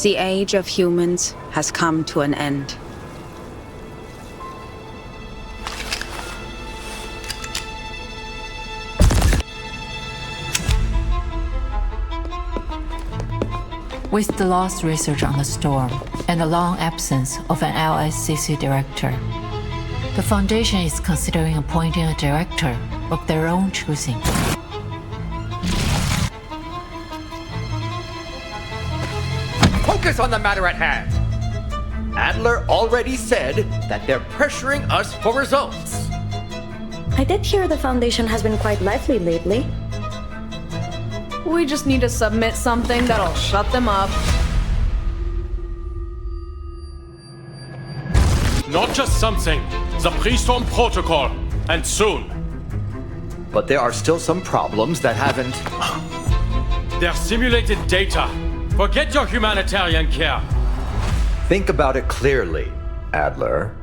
The age of humans has come to an end. With the lost research on the storm and the long absence of an LSCC director, the Foundation is considering appointing a director of their own choosing. Focus on the matter at hand! Adler already said that they're pressuring us for results. I did hear the Foundation has been quite lively lately. We just need to submit something that'll shut them up. Not just something, the pre-storm protocol, and soon. But there are still some problems that haven't... Their simulated data. Forget your humanitarian care. Think about it clearly, Adler.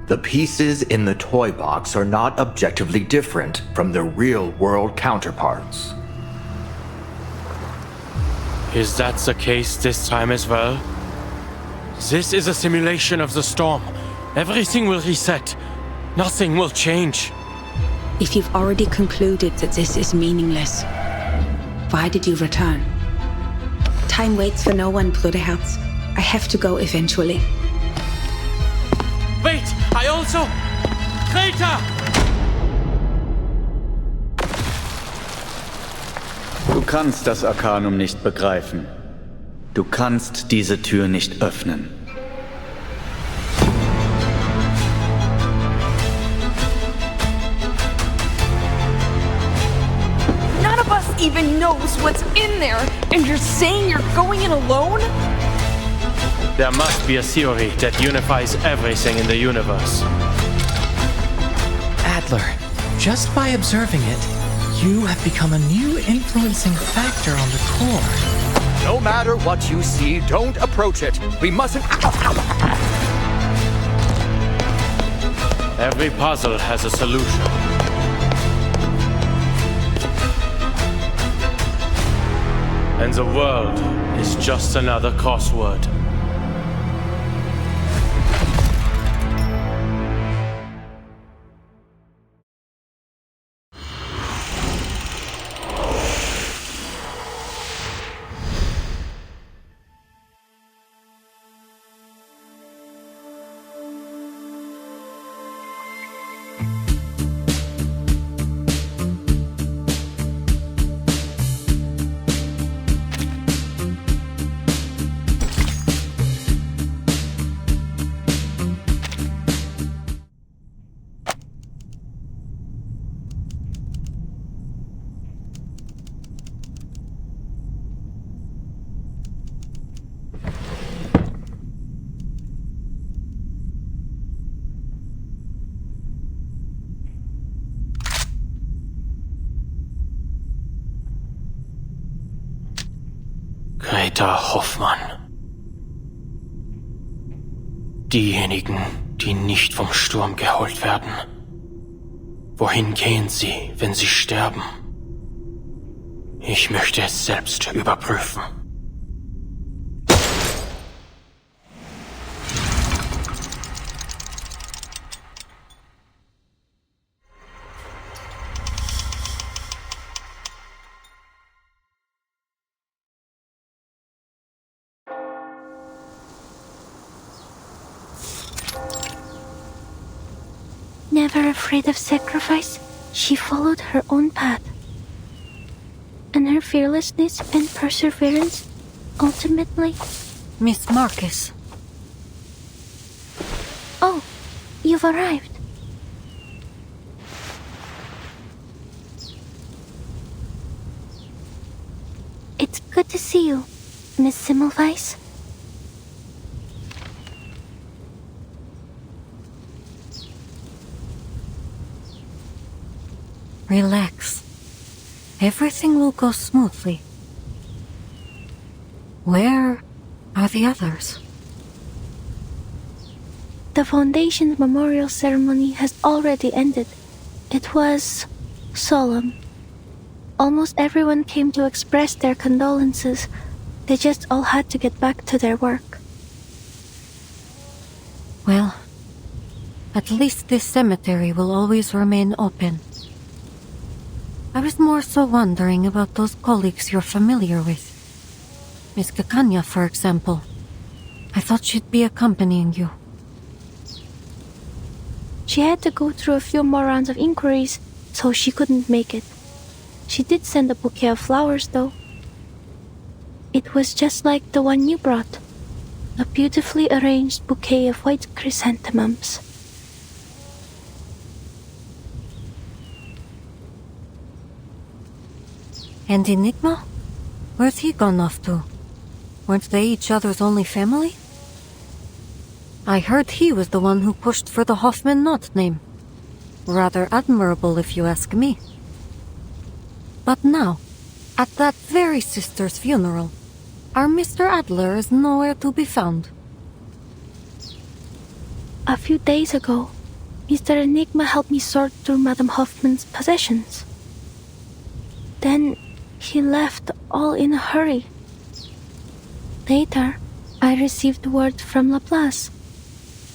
The pieces in the toy box are not objectively different from their real-world counterparts. Is that the case this time as well? This is a simulation of the storm. Everything will reset. Nothing will change. If you've already concluded that this is meaningless, why did you return? Time waits for no one, Bruderherz. I have to go eventually. Wait! I also... Traitor! Du kannst das Arkanum nicht begreifen. Du kannst diese Tür nicht öffnen. None of us even knows what's in there, and you're saying you're going in alone? There must be a theory that unifies everything in the universe. Adler, just by observing it, you have become a new influencing factor on the core. No matter what you see, don't approach it. We mustn't... Every puzzle has a solution. And the world is just another crossword. Greta Hoffmann. Diejenigen, die nicht vom Sturm geholt werden. Wohin gehen sie, wenn sie sterben? Ich möchte es selbst überprüfen. Never afraid of sacrifice, she followed her own path. And her fearlessness and perseverance ultimately... Miss Marcus. Oh, you've arrived. It's good to see you, Miss Semmelweis. Relax. Everything will go smoothly. Where are the others? The Foundation's memorial ceremony has already ended. It was solemn. Almost everyone came to express their condolences, They just all had to get back to their work. Well, at least this cemetery will always remain open. I was more so wondering about those colleagues you're familiar with. Miss Kakanya, for example. I thought she'd be accompanying you. She had to go through a few more rounds of inquiries, so she couldn't make it. She did send a bouquet of flowers, though. It was just like the one you brought. A beautifully arranged bouquet of white chrysanthemums. And Enigma? Where's he gone off to? Weren't they each other's only family? I heard he was the one who pushed for the Hoffman Knot name. Rather admirable, if you ask me. But now, at that very sister's funeral, our Mr. Adler is nowhere to be found. A few days ago, Mr. Enigma helped me sort through Madame Hoffman's possessions. Then he left all in a hurry. Later, I received word from Laplace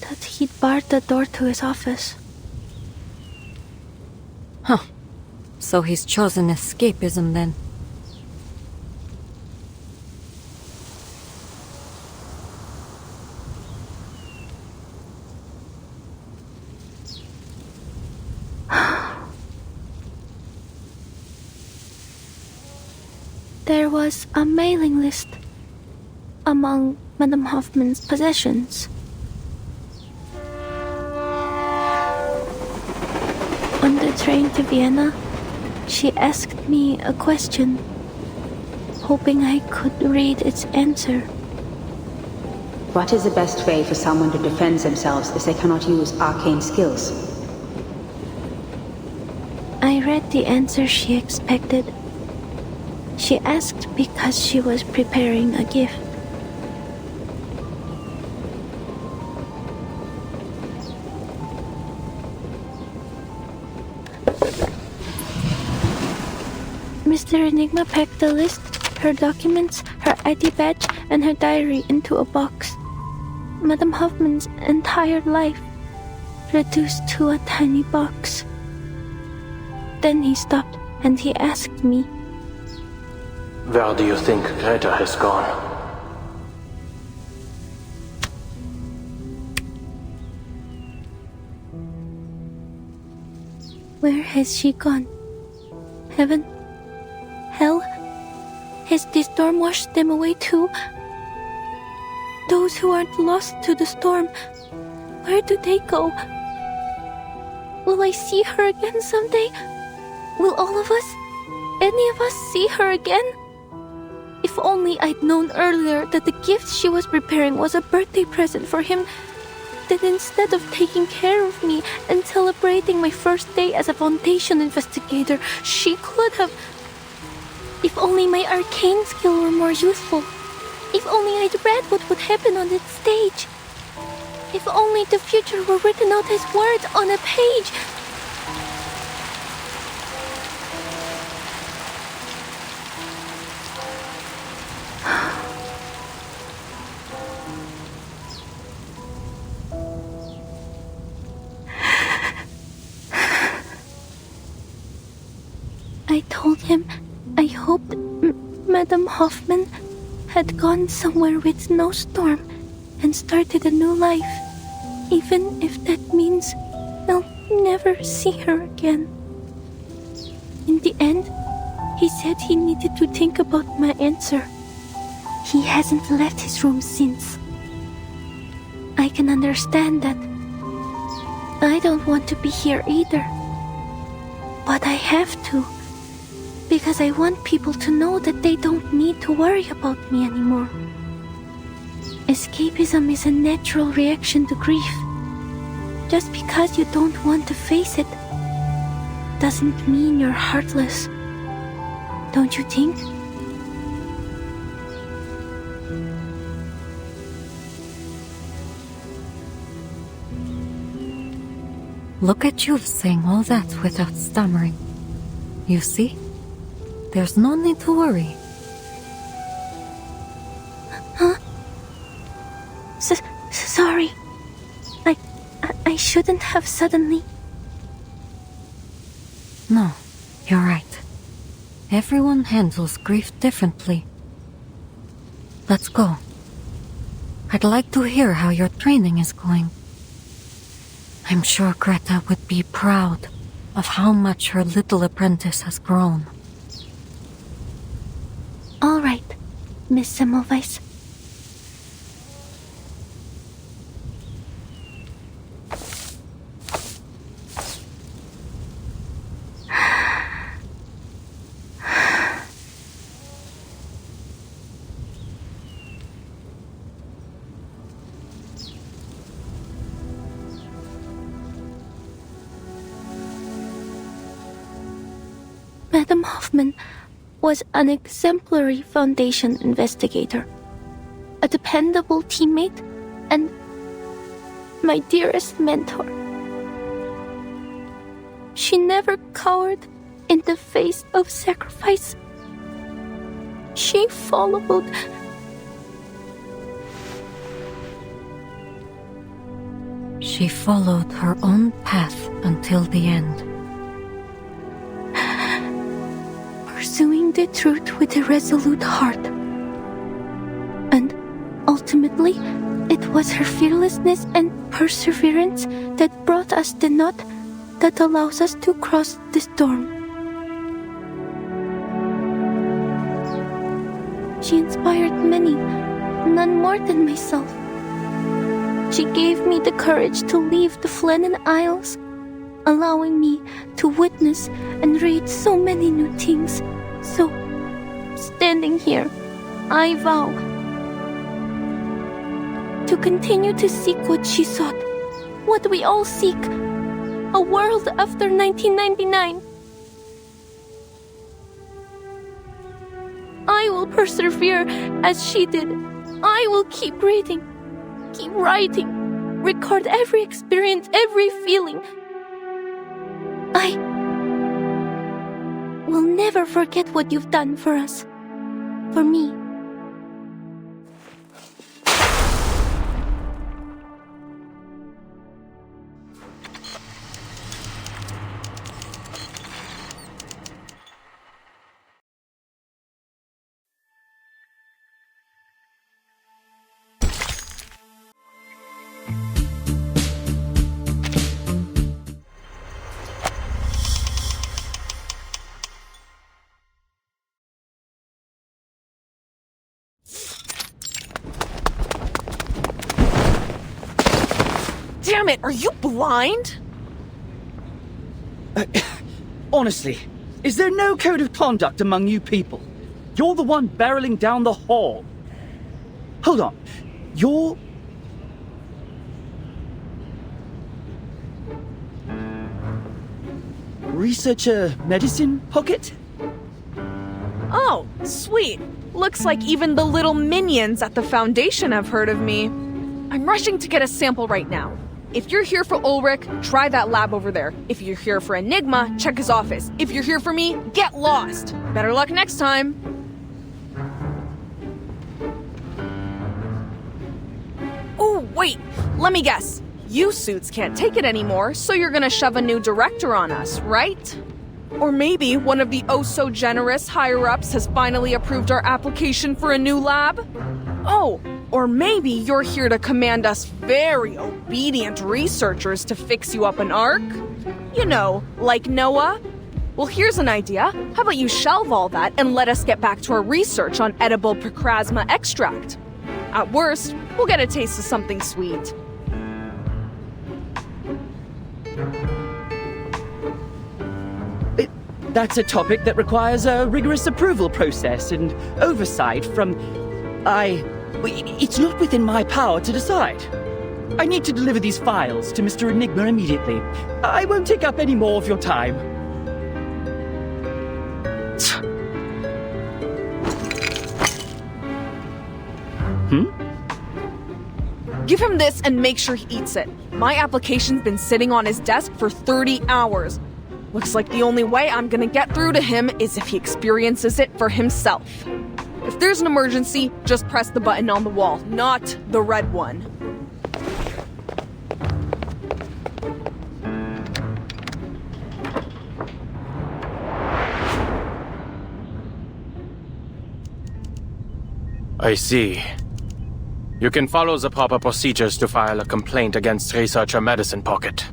that he'd barred the door to his office. Huh. So he's chosen escapism then. There was a mailing list among Madame Hoffman's possessions. On the train to Vienna, she asked me a question, hoping I could read its answer. What is the best way for someone to defend themselves if they cannot use arcane skills? I read the answer she expected. She asked because she was preparing a gift. Mr. Enigma packed the list, her documents, her ID badge, and her diary into a box. Madame Hoffman's entire life reduced to a tiny box. Then he stopped and he asked me, Where do you think Greta has gone? Where has she gone? Heaven? Hell? Has the storm washed them away too? Those who aren't lost to the storm, where do they go? Will I see her again someday? Will all of us, any of us, see her again? If only I'd known earlier that the gift she was preparing was a birthday present for him, then instead of taking care of me and celebrating my first day as a Foundation investigator, she could have... If only my arcane skill were more useful. If only I'd read what would happen on its stage. If only the future were written out as words on a page. I told him I hoped Madame Hoffman had gone somewhere with no storm and started a new life, even if that means I'll never see her again. In the end, he said he needed to think about my answer. He hasn't left his room since. I can understand that. I don't want to be here either. But I have to. Because I want people to know that they don't need to worry about me anymore. Escapism is a natural reaction to grief. Just because you don't want to face it doesn't mean you're heartless. Don't you think? Look at you saying all that without stammering. You see? There's no need to worry. sorry. I shouldn't have suddenly. No, you're right. Everyone handles grief differently. Let's go. I'd like to hear how your training is going. I'm sure Greta would be proud of how much her little apprentice has grown. All right, Miss Semmelweis. Madam Hoffman was an exemplary Foundation investigator, a dependable teammate, and my dearest mentor. She never cowered in the face of sacrifice. She followed her own path until the end. Pursuing the truth with a resolute heart. And ultimately, it was her fearlessness and perseverance that brought us the knot that allows us to cross the storm. She inspired many, none more than myself. She gave me the courage to leave the Flennon Isles, allowing me to witness and read so many new things. So, standing here, I vow to continue to seek what she sought, what we all seek, a world after 1999. I will persevere as she did. I will keep reading, keep writing, record every experience, every feeling. I will never forget what you've done for us, for me. Damn it, are you blind? Honestly, is there no code of conduct among you people? You're the one barreling down the hall. Hold on, you're... Researcher Medicine Pocket? Oh, sweet. Looks like even the little minions at the Foundation have heard of me. I'm rushing to get a sample right now. If you're here for Ulrich, try that lab over there. If you're here for Enigma, check his office. If you're here for me, get lost. Better luck next time. Oh, wait. Let me guess. You suits can't take it anymore, so you're gonna shove a new director on us, right? Or maybe one of the oh-so-generous higher-ups has finally approved our application for a new lab? Oh, or maybe you're here to command us very obedient researchers to fix you up an arc? You know, like Noah? Well, here's an idea. How about you shelve all that and let us get back to our research on edible Procrasma extract? At worst, we'll get a taste of something sweet. That's a topic that requires a rigorous approval process and oversight from... It's not within my power to decide. I need to deliver these files to Mr. Enigma immediately. I won't take up any more of your time. Give him this and make sure he eats it. My application's been sitting on his desk for 30 hours. Looks like the only way I'm gonna get through to him is if he experiences it for himself. If there's an emergency, just press the button on the wall, not the red one. I see. You can follow the proper procedures to file a complaint against Researcher Medicine Pocket.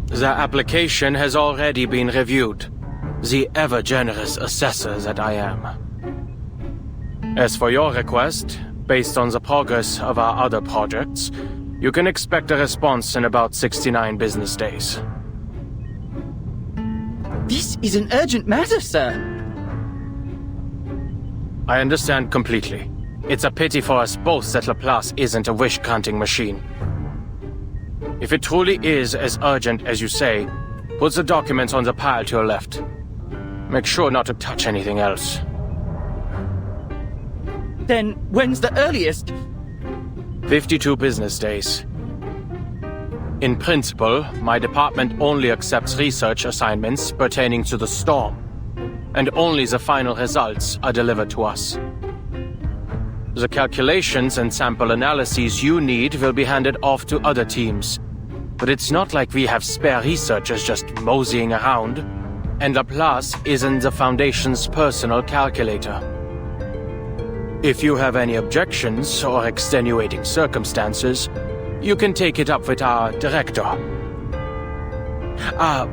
The application has already been reviewed. The ever-generous assessor that I am. As for your request, based on the progress of our other projects, you can expect a response in about 69 business days. This is an urgent matter, sir. I understand completely. It's a pity for us both that Laplace isn't a wish-granting machine. If it truly is as urgent as you say, put the documents on the pile to your left. Make sure not to touch anything else. Then when's the earliest? 52 business days. In principle, my department only accepts research assignments pertaining to the storm, and only the final results are delivered to us. The calculations and sample analyses you need will be handed off to other teams, but it's not like we have spare researchers just moseying around, and Laplace isn't the Foundation's personal calculator. If you have any objections or extenuating circumstances, you can take it up with our director.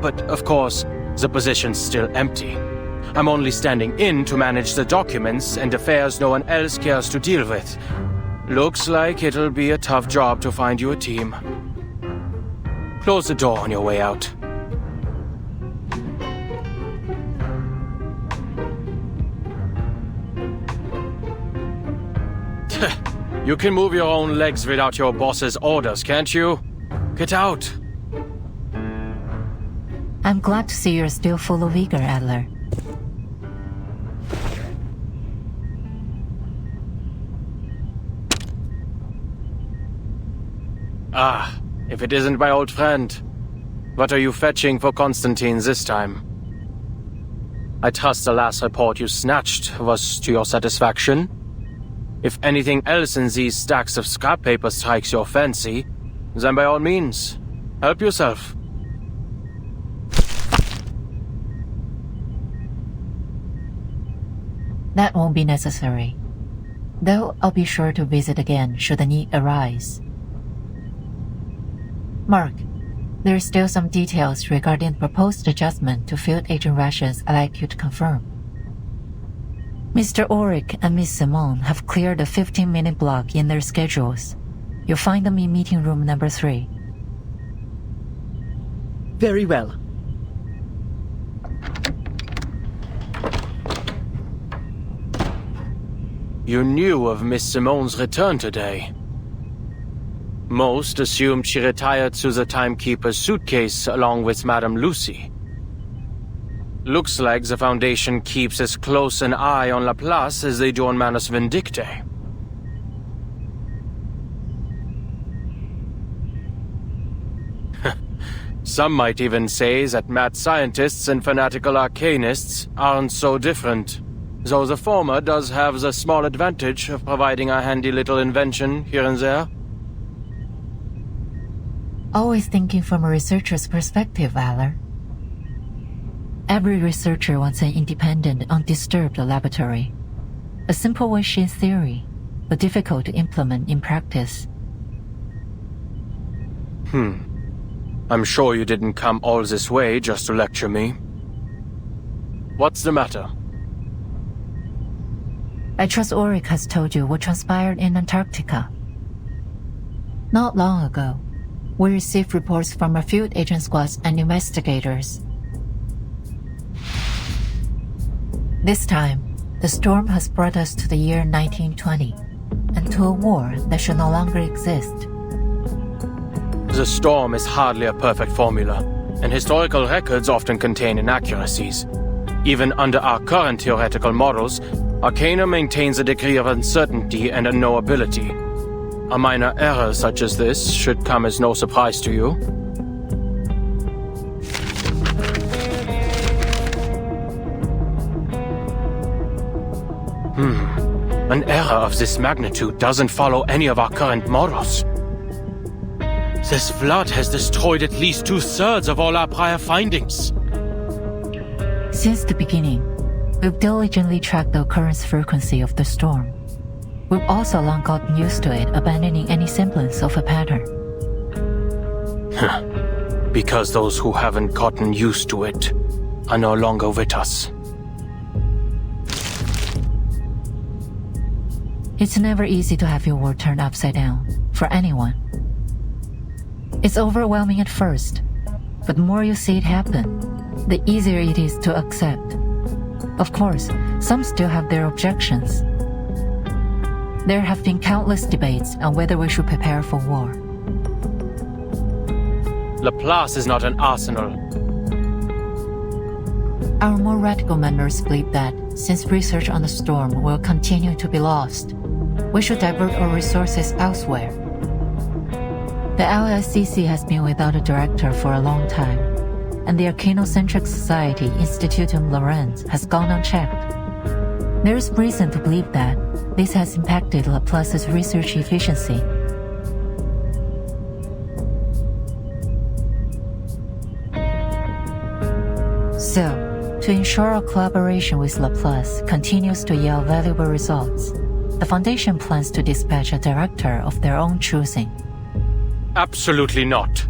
But of course, the position's still empty. I'm only standing in to manage the documents and affairs no one else cares to deal with. Looks like it'll be a tough job to find you a team. Close the door on your way out. You can move your own legs without your boss's orders, can't you? Get out! I'm glad to see you're still full of vigor, Adler. If it isn't my old friend. What are you fetching for Constantine this time? I trust the last report you snatched was to your satisfaction. If anything else in these stacks of scrap paper strikes your fancy, then by all means, help yourself. That won't be necessary. Though I'll be sure to visit again should the need arise. Mark, there are still some details regarding the proposed adjustment to field agent rations I'd like you to confirm. Mr. Ulrich and Miss Simone have cleared a 15-minute block in their schedules. You'll find them in meeting room number 3. Very well. You knew of Miss Simone's return today. Most assumed she retired to the timekeeper's suitcase along with Madame Lucy. Looks like the Foundation keeps as close an eye on Laplace as they do on Manus Vindictae. Some might even say that mad scientists and fanatical arcanists aren't so different, though the former does have the small advantage of providing a handy little invention here and there. Always thinking from a researcher's perspective, Valor. Every researcher wants an independent, undisturbed laboratory. A simple wish in theory, but difficult to implement in practice. I'm sure you didn't come all this way just to lecture me. What's the matter? I trust Ulrich has told you what transpired in Antarctica. Not long ago, we received reports from our field agent squads and investigators. This time, the storm has brought us to the year 1920, and to a war that should no longer exist. The storm is hardly a perfect formula, and historical records often contain inaccuracies. Even under our current theoretical models, Arcana maintains a degree of uncertainty and unknowability. A minor error such as this should come as no surprise to you. An error of this magnitude doesn't follow any of our current models. This flood has destroyed at least 2/3 of all our prior findings. Since the beginning, we've diligently tracked the occurrence frequency of the storm. We've also long gotten used to it, abandoning any semblance of a pattern. Because those who haven't gotten used to it are no longer with us. It's never easy to have your world turned upside down, for anyone. It's overwhelming at first, but the more you see it happen, the easier it is to accept. Of course, some still have their objections. There have been countless debates on whether we should prepare for war. Laplace is not an arsenal. Our more radical members believe that, since research on the storm will continue to be lost, we should divert our resources elsewhere. The LSCC has been without a director for a long time, and the Arcanocentric Society Institutum Laurens has gone unchecked. There is reason to believe that this has impacted Laplace's research efficiency. So, to ensure our collaboration with Laplace continues to yield valuable results, the Foundation plans to dispatch a director of their own choosing. Absolutely not.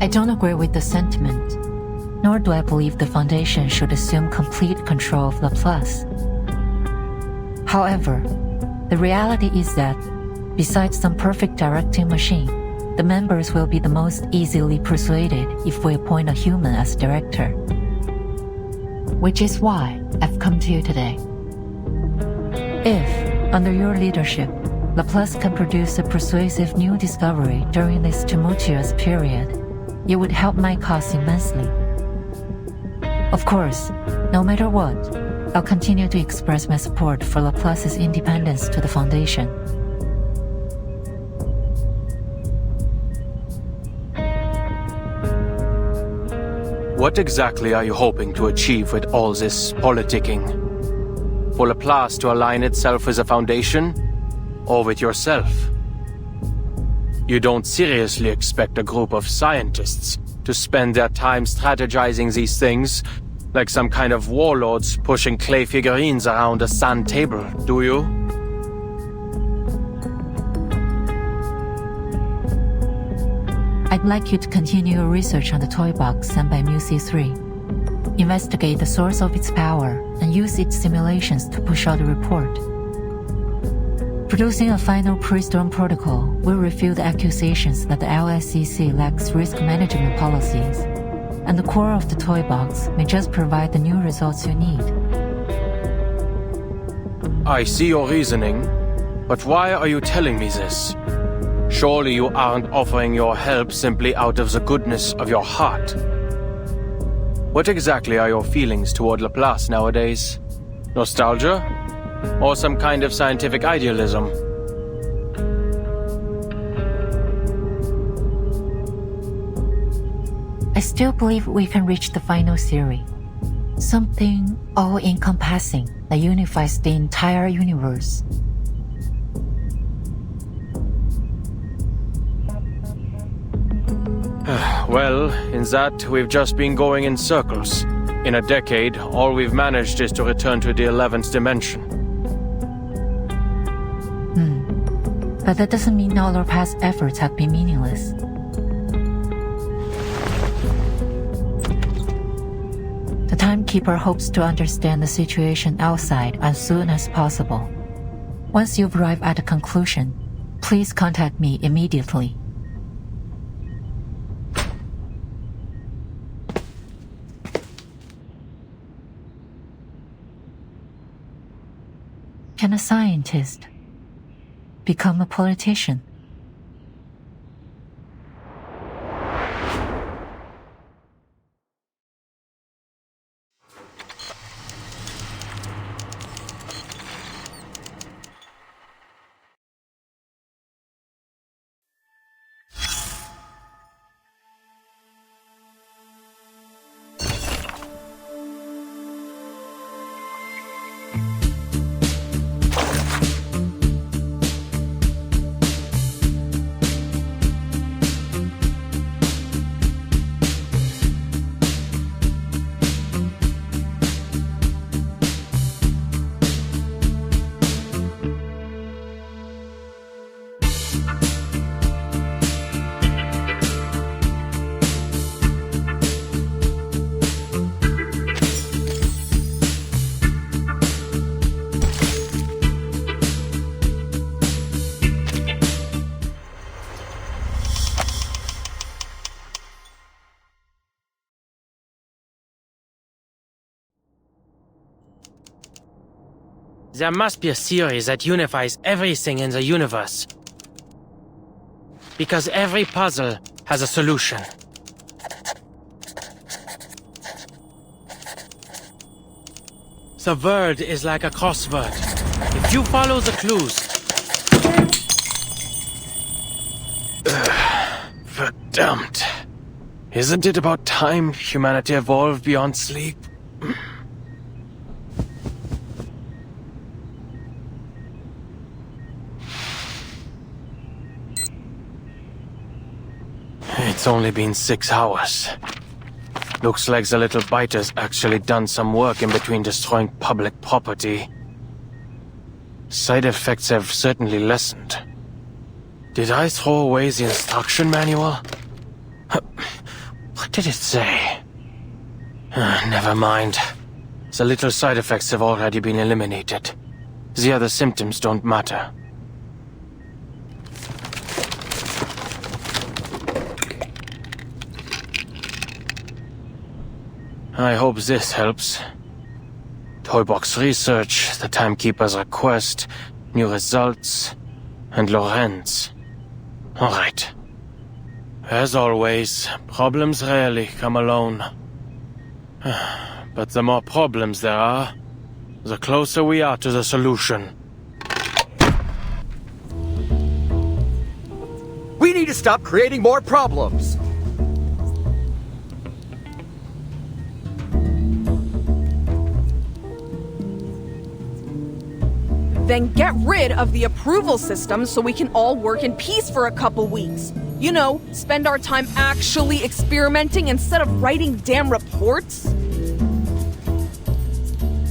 I don't agree with the sentiment, nor do I believe the Foundation should assume complete control of Laplace. However, the reality is that, besides some perfect directing machine, the members will be the most easily persuaded if we appoint a human as director. Which is why I've come to you today. If, under your leadership, Laplace can produce a persuasive new discovery during this tumultuous period, it would help my cause immensely. Of course, no matter what, I'll continue to express my support for Laplace's independence to the Foundation. What exactly are you hoping to achieve with all this politicking? For Laplace to align itself with a foundation, or with yourself? You don't seriously expect a group of scientists to spend their time strategizing these things like some kind of warlords pushing clay figurines around a sand table, do you? I'd like you to continue your research on the toy box sent by MUC3. Investigate the source of its power and use its simulations to push out a report. Producing a final pre-storm protocol will refute the accusations that the LSCC lacks risk management policies, and the core of the toy box may just provide the new results you need. I see your reasoning, but why are you telling me this? Surely you aren't offering your help simply out of the goodness of your heart. What exactly are your feelings toward Laplace nowadays? Nostalgia? Or some kind of scientific idealism? I still believe we can reach the final theory. Something all-encompassing that unifies the entire universe. Well, in that, we've just been going in circles. In a decade, all we've managed is to return to the 11th dimension. But that doesn't mean all our past efforts have been meaningless. The Timekeeper hopes to understand the situation outside as soon as possible. Once you've arrived at a conclusion, please contact me immediately. Can a scientist become a politician? There must be a theory that unifies everything in the universe. Because every puzzle has a solution. The world is like a crossword. If you follow the clues... Verdammt. Isn't it about time humanity evolved beyond sleep? It's only been 6 hours. Looks like the little biter's actually done some work in between destroying public property. Side effects have certainly lessened. Did I throw away the instruction manual? What did it say? Never mind. The little side effects have already been eliminated. The other symptoms don't matter. I hope this helps. Toybox research, the Timekeeper's request, new results, and Lorenz. Alright. As always, problems rarely come alone. But the more problems there are, the closer we are to the solution. We need to stop creating more problems! Then get rid of the approval system so we can all work in peace for a couple weeks. You know, spend our time actually experimenting instead of writing damn reports.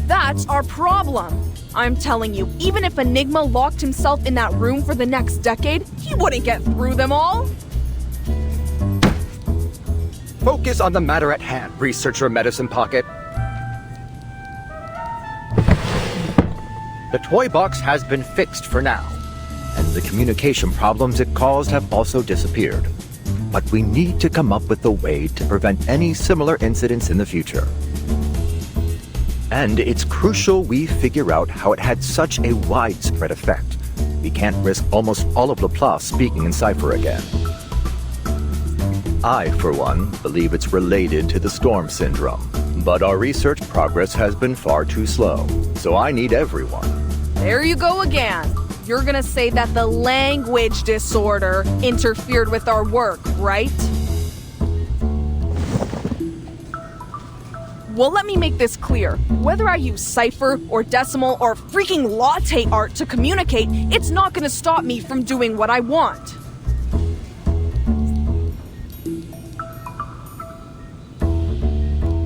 That's our problem. I'm telling you, even if Enigma locked himself in that room for the next decade, he wouldn't get through them all. Focus on the matter at hand, Researcher Medicine Pocket. The toy box has been fixed for now, and the communication problems it caused have also disappeared. But we need to come up with a way to prevent any similar incidents in the future. And it's crucial we figure out how it had such a widespread effect. We can't risk almost all of Laplace speaking in cipher again. I, for one, believe it's related to the storm syndrome. But our research progress has been far too slow, so I need everyone. There you go again. You're gonna say that the language disorder interfered with our work, right? Well, let me make this clear. Whether I use cipher or decimal or freaking latte art to communicate, it's not gonna stop me from doing what I want.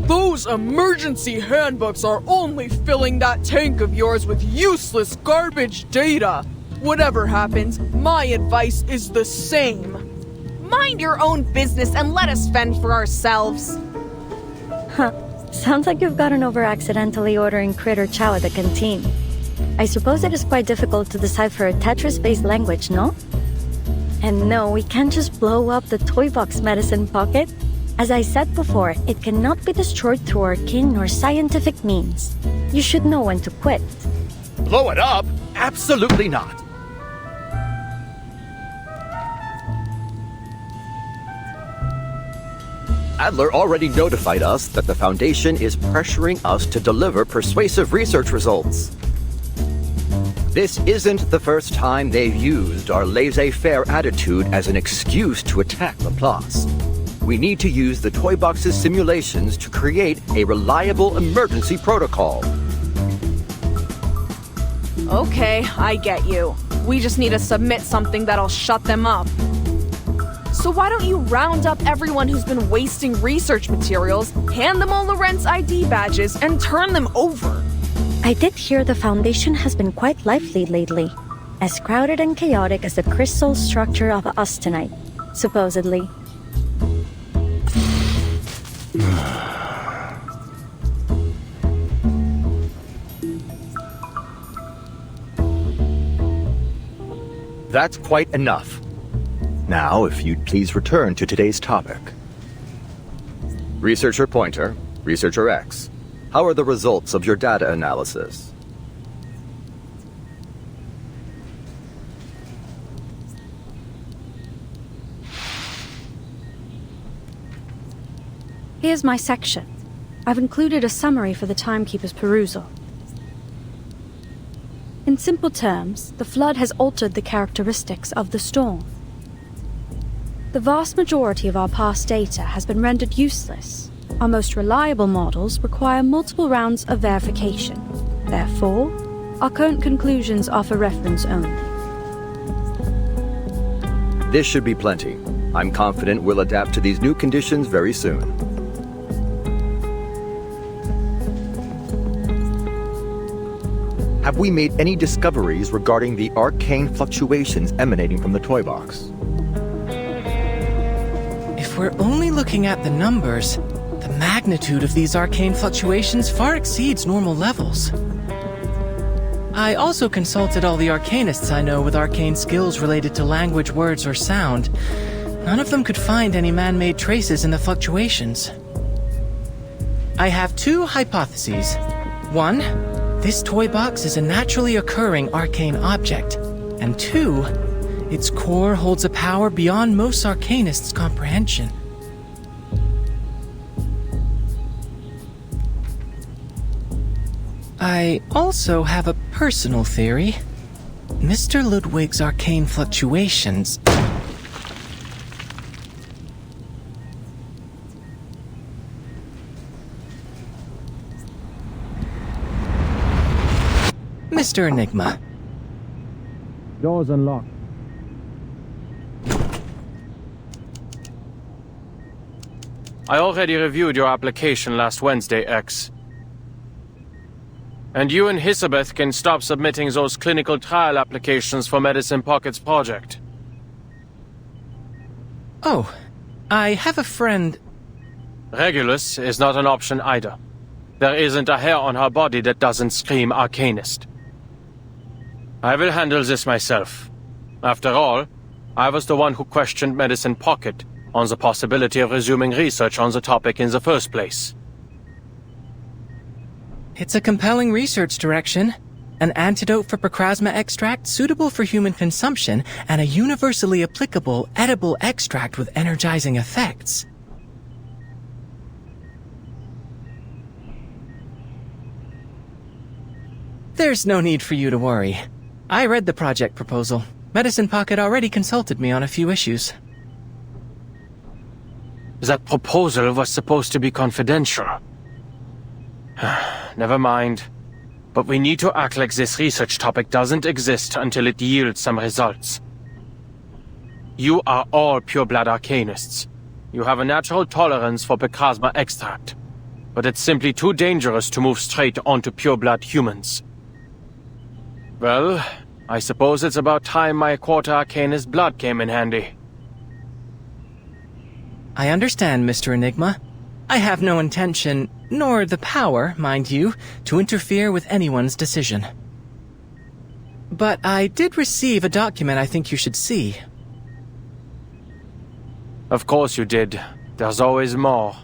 Those emergency handbooks are only filling that tank of yours with useless garbage data. Whatever happens, my advice is the same. Mind your own business and let us fend for ourselves. Huh. Sounds like you've gotten over accidentally ordering critter chow at the canteen. I suppose it is quite difficult to decipher a Tetris-based language, no? And no, we can't just blow up the toy box, Medicine Pocket. As I said before, it cannot be destroyed through arcane or scientific means. You should know when to quit. Blow it up? Absolutely not. Adler already notified us that the Foundation is pressuring us to deliver persuasive research results. This isn't the first time they've used our laissez-faire attitude as an excuse to attack Laplace. We need to use the toy box's simulations to create a reliable emergency protocol. Okay, I get you. We just need to submit something that'll shut them up. So why don't you round up everyone who's been wasting research materials, hand them all Lorenz ID badges, and turn them over? I did hear the Foundation has been quite lively lately. As crowded and chaotic as the crystal structure of austenite, supposedly. That's quite enough. Now, if you'd please return to today's topic. Researcher Pointer, Researcher X, how are the results of your data analysis? Here's my section. I've included a summary for the timekeeper's perusal. In simple terms, the flood has altered the characteristics of the storm. The vast majority of our past data has been rendered useless. Our most reliable models require multiple rounds of verification. Therefore, our current conclusions are for reference only. This should be plenty. I'm confident we'll adapt to these new conditions very soon. Have we made any discoveries regarding the arcane fluctuations emanating from the toy box? If we're only looking at the numbers, the magnitude of these arcane fluctuations far exceeds normal levels. I also consulted all the arcanists I know with arcane skills related to language, words, or sound. None of them could find any man-made traces in the fluctuations. I have two hypotheses. One, this toy box is a naturally occurring arcane object. And two, its core holds a power beyond most arcanists' comprehension. I also have a personal theory. Mr. Ludwig's arcane fluctuations... Mr. Enigma. Doors unlocked. I already reviewed your application last Wednesday, X. And you and Hisabeth can stop submitting those clinical trial applications for Medicine Pocket's project. Oh, I have a friend... Regulus is not an option either. There isn't a hair on her body that doesn't scream Arcanist. I will handle this myself. After all, I was the one who questioned Medicine Pocket on the possibility of resuming research on the topic in the first place. It's a compelling research direction. An antidote for Procrasma extract suitable for human consumption, and a universally applicable, edible extract with energizing effects. There's no need for you to worry. I read the project proposal. Medicine Pocket already consulted me on a few issues. That proposal was supposed to be confidential. Never mind. But we need to act like this research topic doesn't exist until it yields some results. You are all pure-blood arcanists. You have a natural tolerance for Procrasma extract. But it's simply too dangerous to move straight onto pure-blood humans. Well, I suppose it's about time my quarter arcanist blood came in handy. I understand, Mr. Enigma. I have no intention, nor the power, mind you, to interfere with anyone's decision. But I did receive a document I think you should see. Of course you did. There's always more.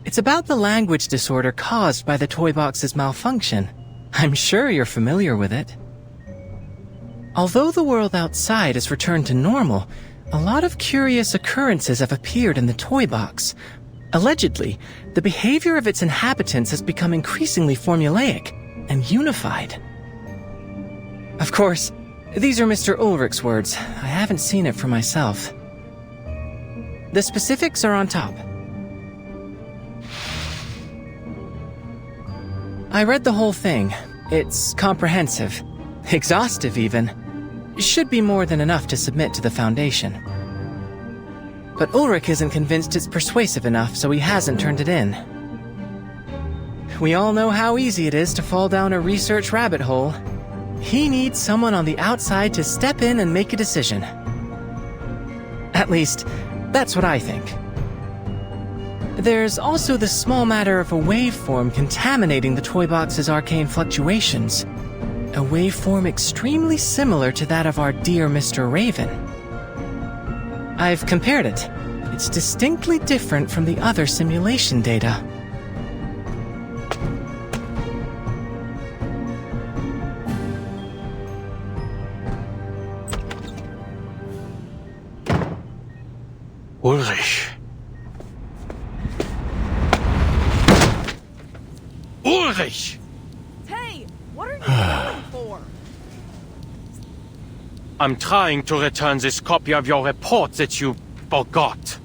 It's about the language disorder caused by the toy box's malfunction. I'm sure you're familiar with it. Although the world outside has returned to normal, a lot of curious occurrences have appeared in the toy box. Allegedly, the behavior of its inhabitants has become increasingly formulaic and unified. Of course, these are Mr. Ulrich's words. I haven't seen it for myself. The specifics are on top. I read the whole thing. It's comprehensive. Exhaustive, even. Should be more than enough to submit to the Foundation. But Ulrich isn't convinced it's persuasive enough, so he hasn't turned it in. We all know how easy it is to fall down a research rabbit hole. He needs someone on the outside to step in and make a decision. At least, that's what I think. There's also the small matter of a waveform contaminating the toy box's arcane fluctuations. A waveform extremely similar to that of our dear Mr. Raven. I've compared it. It's distinctly different from the other simulation data. Ulrich. Ulrich! Hey, what are you yelling for? I'm trying to return this copy of your report that you forgot.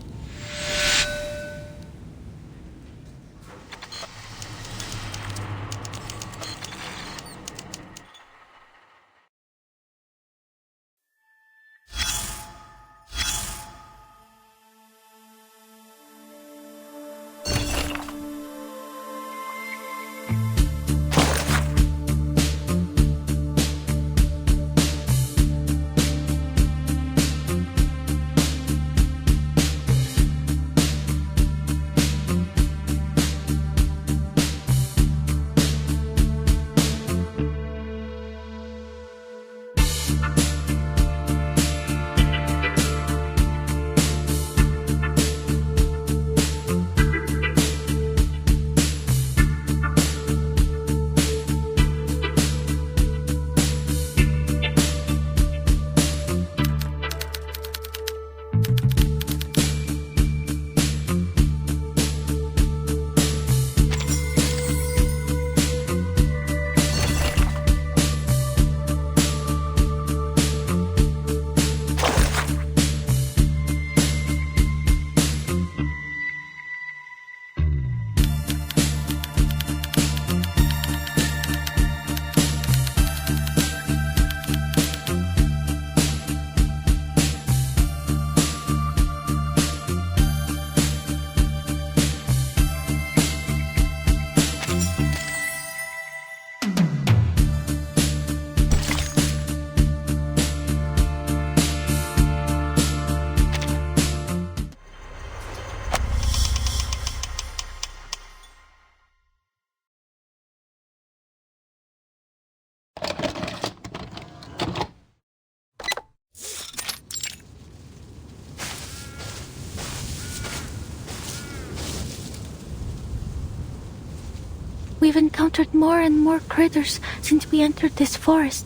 We've encountered more and more critters since we entered this forest.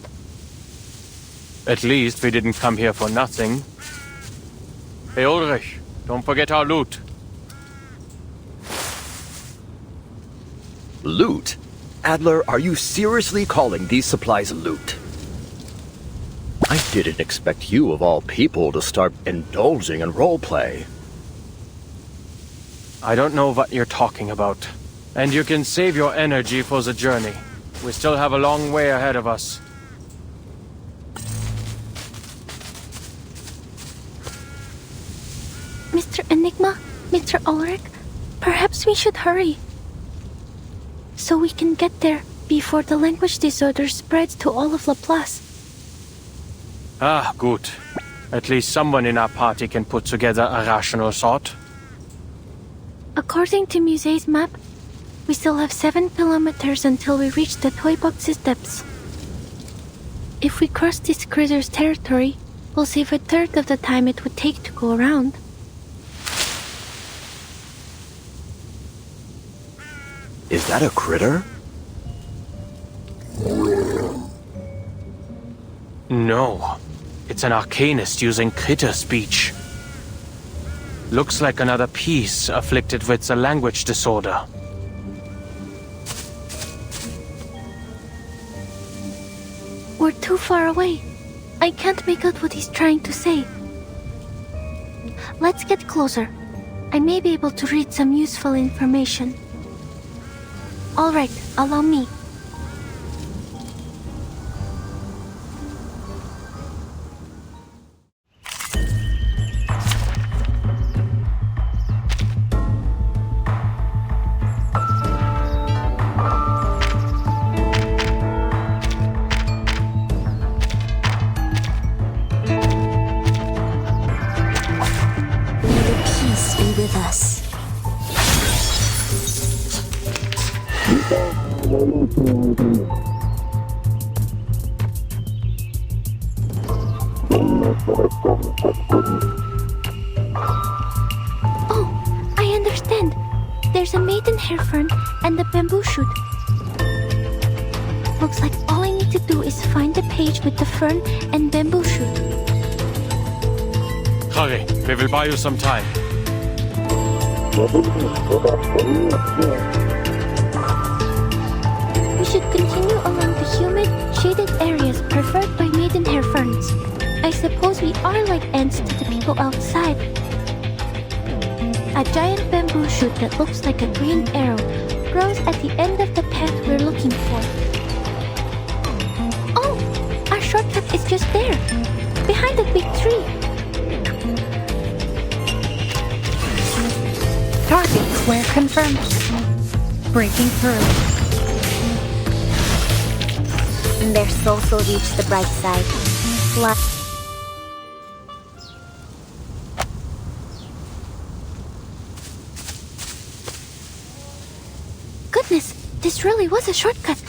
At least we didn't come here for nothing. Hey Ulrich, don't forget our loot. Loot? Adler, are you seriously calling these supplies loot? I didn't expect you, of all people, to start indulging in roleplay. I don't know what you're talking about. And you can save your energy for the journey. We still have a long way ahead of us. Mr. Enigma, Mr. Ulrich, perhaps we should hurry. So we can get there before the language disorder spreads to all of Laplace. Ah, good. At least someone in our party can put together a rational thought. According to Muse's map, we still have 7 kilometers until we reach the toy box's depths. If we cross this critter's territory, we'll save a third of the time it would take to go around. Is that a critter? No. It's an arcanist using critter speech. Looks like another piece afflicted with a language disorder. We're too far away. I can't make out what he's trying to say. Let's get closer. I may be able to read some useful information. All right, allow me. With us. Oh, I understand. There's a maidenhair fern and a bamboo shoot. Looks like all I need to do is find the page with the fern and bamboo shoot. Hurry, we will buy you some time. continue along the humid, shaded areas preferred by maidenhair ferns. I suppose we are like ants to the people outside. A giant bamboo shoot that looks like a green arrow grows at the end of the path we're looking for. Oh! Our shortcut is just there, behind the big tree. Target square confirmed. Breaking through. Their souls will reach the bright side. Goodness, this really was a shortcut.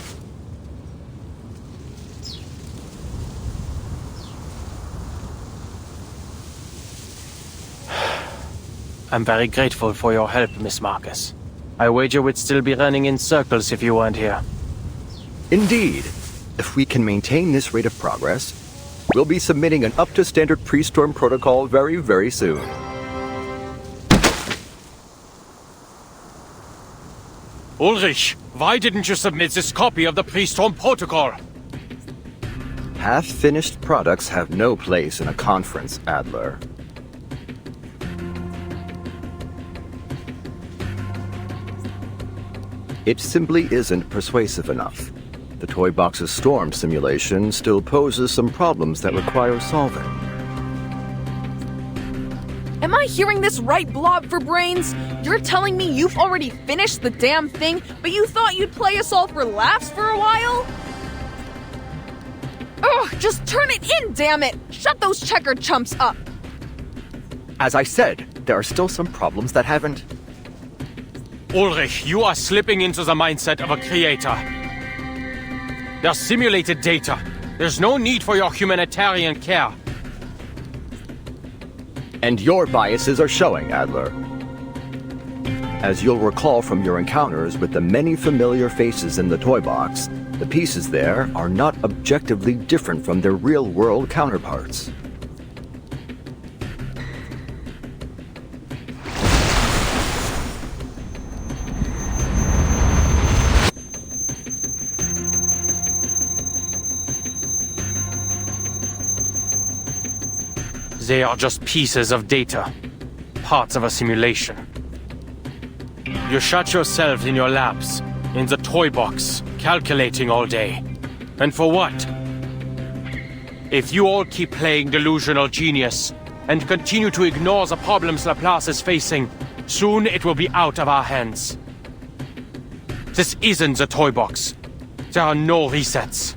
I'm very grateful for your help, Miss Marcus. I wager we'd still be running in circles if you weren't here. Indeed. If we can maintain this rate of progress, we'll be submitting an up-to-standard pre-storm protocol very, very soon. Ulrich, why didn't you submit this copy of the pre-storm protocol? Half-finished products have no place in a conference, Adler. It simply isn't persuasive enough. The toy box's storm simulation still poses some problems that require solving. Am I hearing this right, Blob for Brains? You're telling me you've already finished the damn thing, but you thought you'd play us all for laughs for a while? Ugh, just turn it in, damn it! Shut those checkered chumps up! As I said, there are still some problems that haven't... Ulrich, you are slipping into the mindset of a creator. They're simulated data. There's no need for your humanitarian care. And your biases are showing, Adler. As you'll recall from your encounters with the many familiar faces in the toy box, the pieces there are not objectively different from their real-world counterparts. They are just pieces of data, parts of a simulation. You shut yourselves in your labs, in the toy box, calculating all day. And for what? If you all keep playing delusional genius and continue to ignore the problems Laplace is facing, soon it will be out of our hands. This isn't the toy box. There are no resets.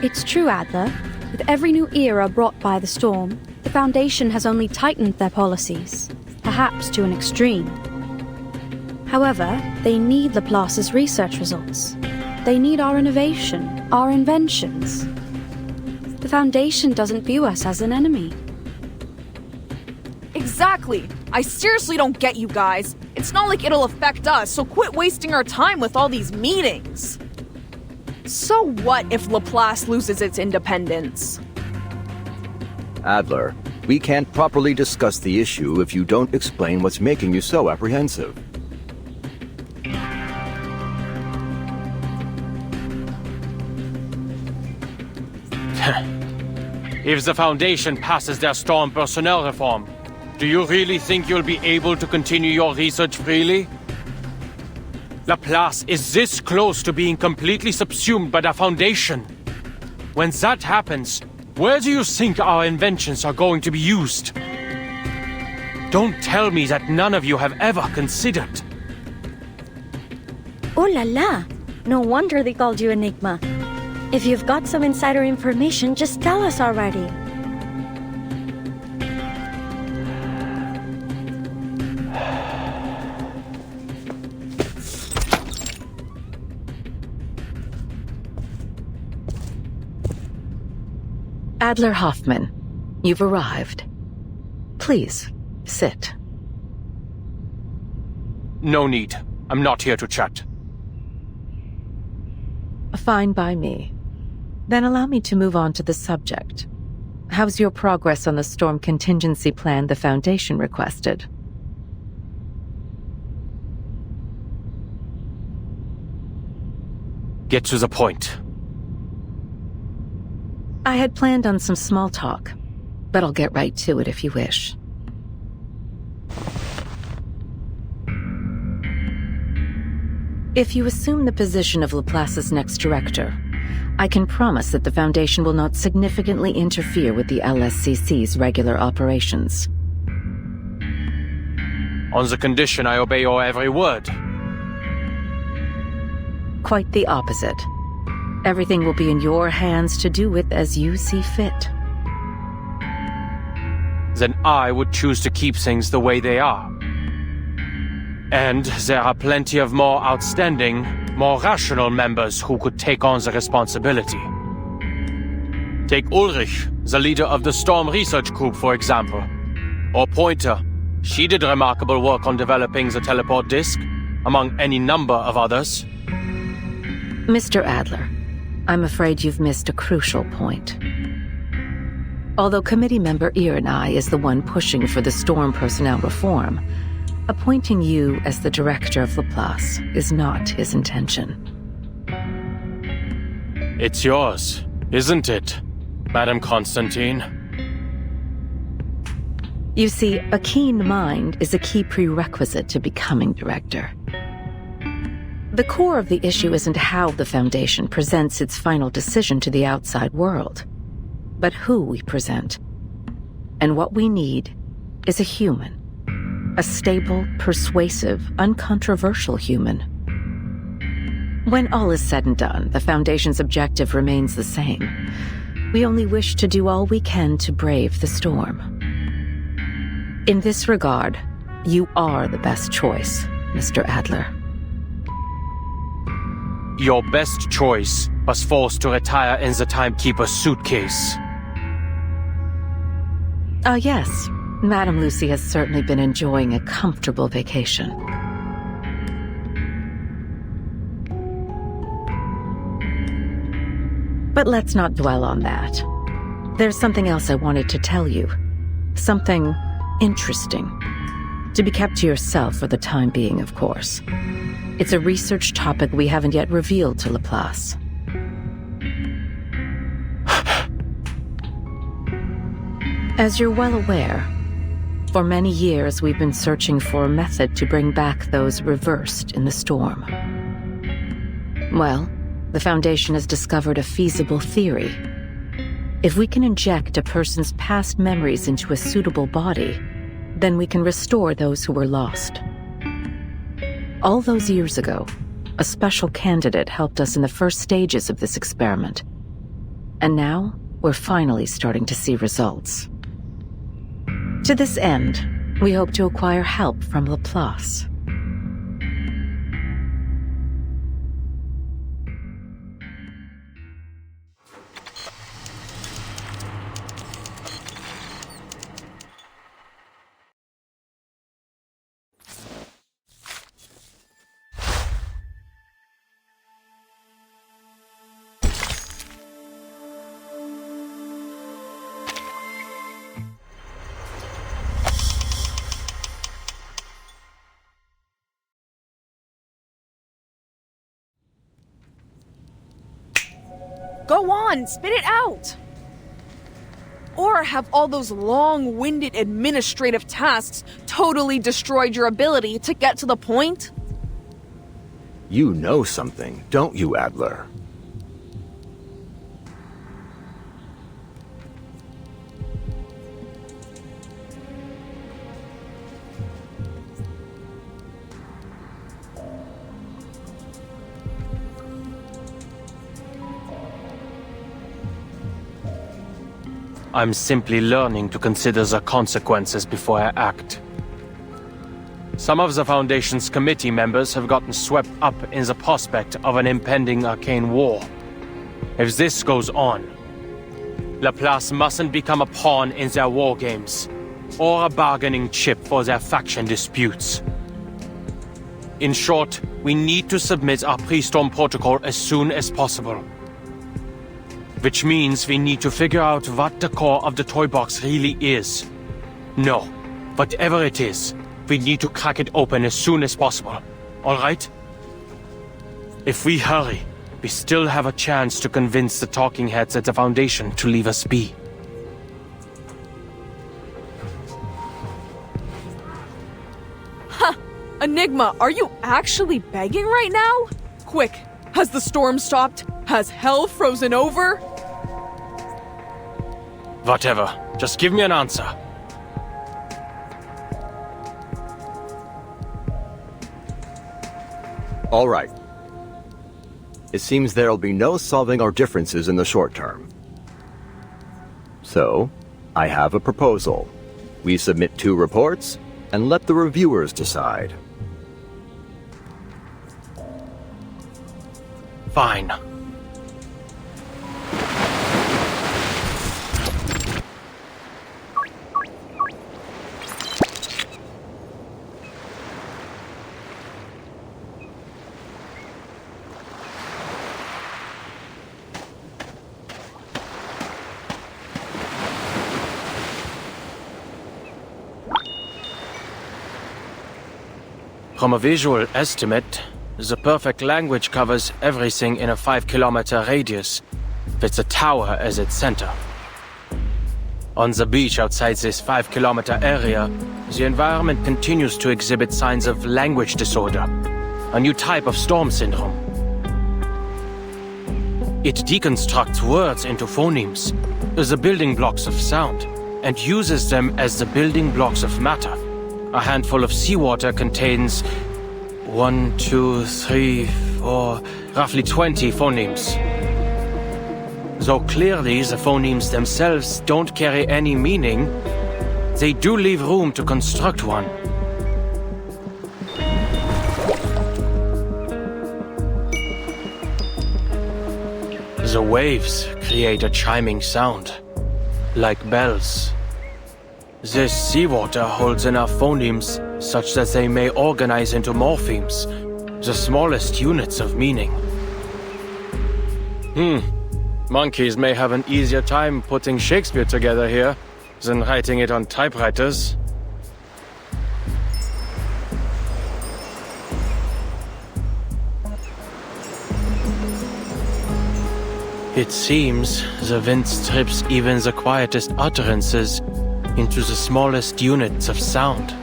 It's true, Adler. With every new era brought by the storm, the Foundation has only tightened their policies, perhaps to an extreme. However, they need Laplace's research results. They need our innovation, our inventions. The Foundation doesn't view us as an enemy. Exactly! I seriously don't get you guys. It's not like it'll affect us, so quit wasting our time with all these meetings. So what if Laplace loses its independence? Adler, we can't properly discuss the issue if you don't explain what's making you so apprehensive. If the Foundation passes their storm personnel reform, do you really think you'll be able to continue your research freely? Laplace is this close to being completely subsumed by the Foundation. When that happens, where do you think our inventions are going to be used? Don't tell me that none of you have ever considered. Oh la la! No wonder they called you Enigma. If you've got some insider information, just tell us already. Adler Hoffman, you've arrived. Please, sit. No need. I'm not here to chat. Fine by me. Then allow me to move on to the subject. How's your progress on the storm contingency plan the Foundation requested? Get to the point. I had planned on some small talk, but I'll get right to it if you wish. If you assume the position of Laplace's next director, I can promise that the Foundation will not significantly interfere with the LSCC's regular operations. On the condition I obey your every word. Quite the opposite. Everything will be in your hands to do with as you see fit. Then I would choose to keep things the way they are. And there are plenty of more outstanding, more rational members who could take on the responsibility. Take Ulrich, the leader of the Storm Research Group, for example. Or Pointer. She did remarkable work on developing the teleport disk, among any number of others. Mr. Adler, I'm afraid you've missed a crucial point. Although committee member Irenai is the one pushing for the Storm personnel reform, appointing you as the director of Laplace is not his intention. It's yours, isn't it, Madam Constantine? You see, a keen mind is a key prerequisite to becoming director. The core of the issue isn't how the Foundation presents its final decision to the outside world, but who we present. And what we need is a human. A stable, persuasive, uncontroversial human. When all is said and done, the Foundation's objective remains the same. We only wish to do all we can to brave the storm. In this regard, you are the best choice, Mr. Adler. Your best choice was forced to retire in the Timekeeper's suitcase. Ah, yes. Madame Lucy has certainly been enjoying a comfortable vacation. But let's not dwell on that. There's something else I wanted to tell you. Something interesting. To be kept to yourself for the time being, of course. It's a research topic we haven't yet revealed to Laplace. As you're well aware, for many years we've been searching for a method to bring back those reversed in the storm. Well, the Foundation has discovered a feasible theory. If we can inject a person's past memories into a suitable body, then we can restore those who were lost. All those years ago, a special candidate helped us in the first stages of this experiment. And now, we're finally starting to see results. To this end, we hope to acquire help from Laplace. Go on, spit it out! Or have all those long-winded administrative tasks totally destroyed your ability to get to the point? You know something, don't you, Adler? I'm simply learning to consider the consequences before I act. Some of the Foundation's committee members have gotten swept up in the prospect of an impending arcane war. If this goes on, Laplace mustn't become a pawn in their war games, or a bargaining chip for their faction disputes. In short, we need to submit our pre-storm protocol as soon as possible. Which means we need to figure out what the core of the toy box really is. No, whatever it is, we need to crack it open as soon as possible. All right? If we hurry, we still have a chance to convince the talking heads at the Foundation to leave us be. Huh! Enigma, are you actually begging right now? Quick, has the storm stopped? Has hell frozen over? Whatever. Just give me an answer. All right. It seems there'll be no solving our differences in the short term. So, I have a proposal. We submit 2 reports, and let the reviewers decide. Fine. From a visual estimate, the perfect language covers everything in a 5-kilometer radius, with the tower as its center. On the beach outside this 5-kilometer area, the environment continues to exhibit signs of language disorder, a new type of storm syndrome. It deconstructs words into phonemes, the building blocks of sound, and uses them as the building blocks of matter. A handful of seawater contains 1, 2, 3, 4, roughly 20 phonemes. Though clearly the phonemes themselves don't carry any meaning, they do leave room to construct one. The waves create a chiming sound, like bells. This seawater holds enough phonemes such that they may organize into morphemes, the smallest units of meaning. Monkeys may have an easier time putting Shakespeare together here than writing it on typewriters. It seems the wind strips even the quietest utterances into the smallest units of sound.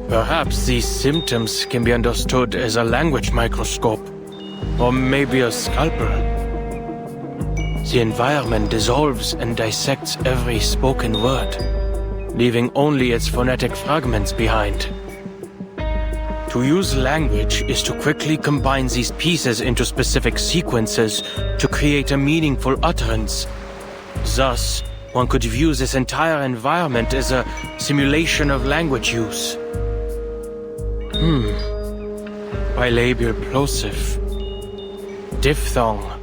Perhaps these symptoms can be understood as a language microscope, or maybe a scalpel. The environment dissolves and dissects every spoken word, leaving only its phonetic fragments behind. To use language is to quickly combine these pieces into specific sequences to create a meaningful utterance. Thus, one could view this entire environment as a simulation of language use. Bilabial plosive. Diphthong.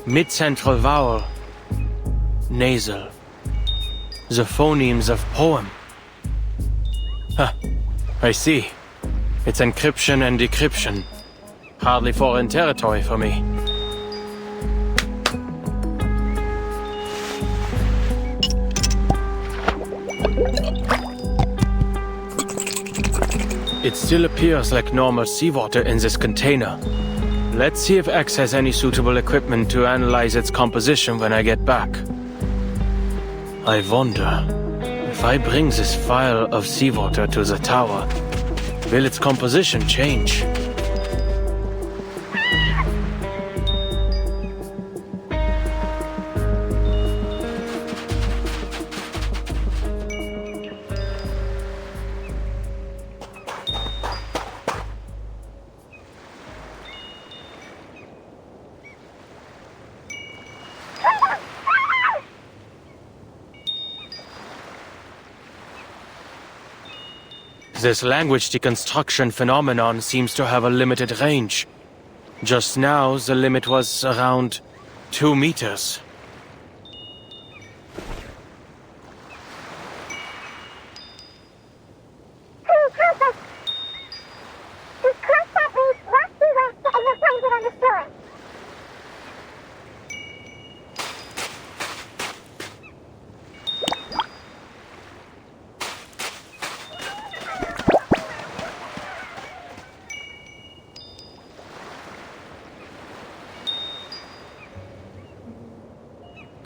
Mid-central vowel. Nasal. The phonemes of poem. I see. It's encryption and decryption. Hardly foreign territory for me. It still appears like normal seawater in this container. Let's see if X has any suitable equipment to analyze its composition when I get back. I wonder, if I bring this vial of seawater to the tower, will its composition change? This language deconstruction phenomenon seems to have a limited range. Just now, the limit was around 2 meters.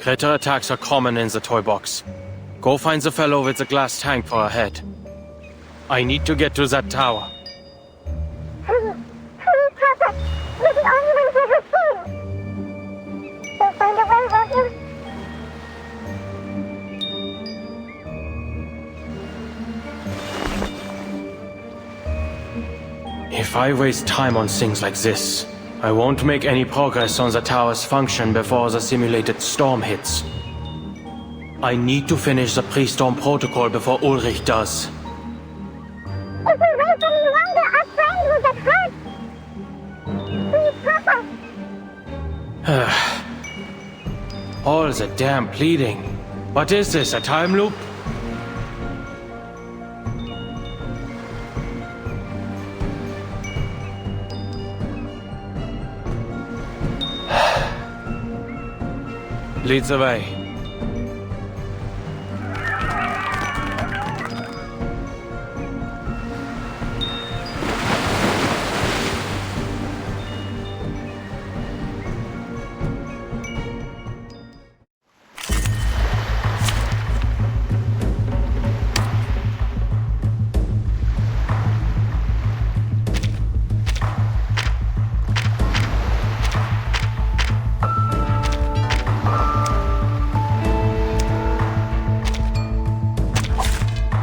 Critter attacks are common in the toy box. Go find the fellow with the glass tank for a head. I need to get to that tower. If I waste time on things like this, I won't make any progress on the tower's function before the simulated storm hits. I need to finish the pre-storm protocol before Ulrich does. If we wait any longer, our friend will get hurt. Please help us. All the damn pleading. What is this, a time loop? Leads the way.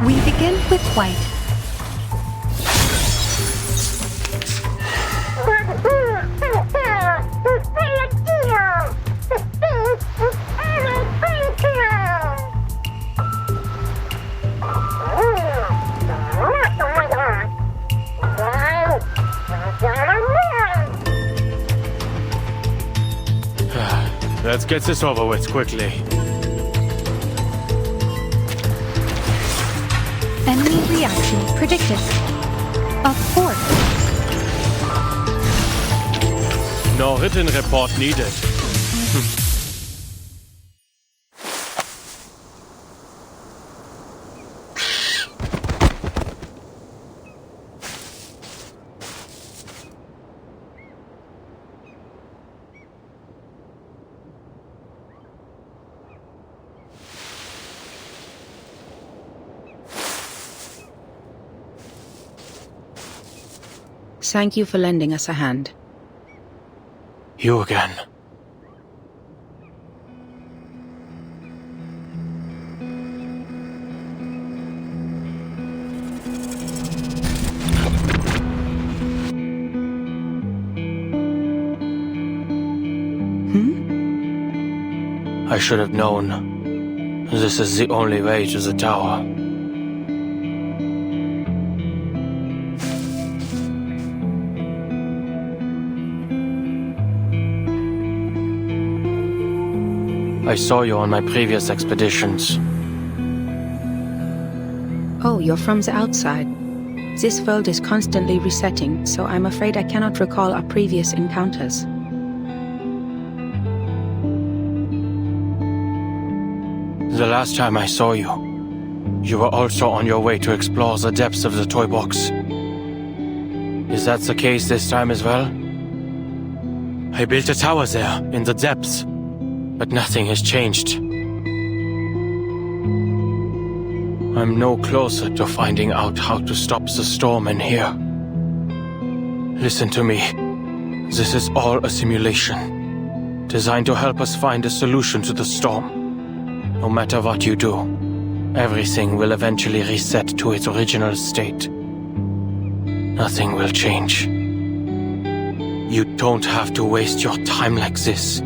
We begin with white. Let's get this over with quickly. Enemy reaction predicted. Of course. No written report needed. Thank you for lending us a hand. You again. I should have known. This is the only way to the tower. I saw you on my previous expeditions. Oh, you're from the outside. This world is constantly resetting, so I'm afraid I cannot recall our previous encounters. The last time I saw you, you were also on your way to explore the depths of the toy box. Is that the case this time as well? I built a tower there, in the depths. But nothing has changed. I'm no closer to finding out how to stop the storm in here. Listen to me. This is all a simulation, designed to help us find a solution to the storm. No matter what you do, everything will eventually reset to its original state. Nothing will change. You don't have to waste your time like this.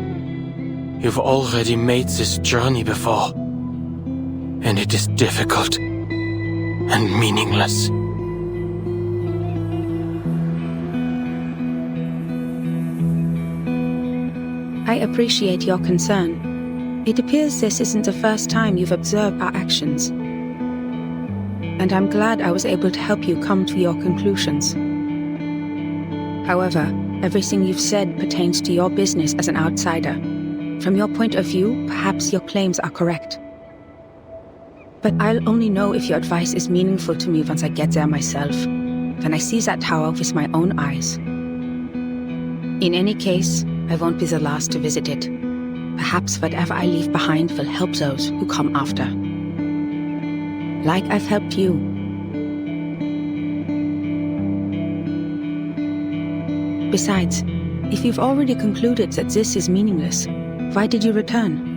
You've already made this journey before, and it is difficult and meaningless. I appreciate your concern. It appears this isn't the first time you've observed our actions. And I'm glad I was able to help you come to your conclusions. However, everything you've said pertains to your business as an outsider. From your point of view, perhaps your claims are correct. But I'll only know if your advice is meaningful to me once I get there myself, when I see that tower with my own eyes. In any case, I won't be the last to visit it. perhaps whatever I leave behind will help those who come after. Like I've helped you. Besides, if you've already concluded that this is meaningless, why did you return?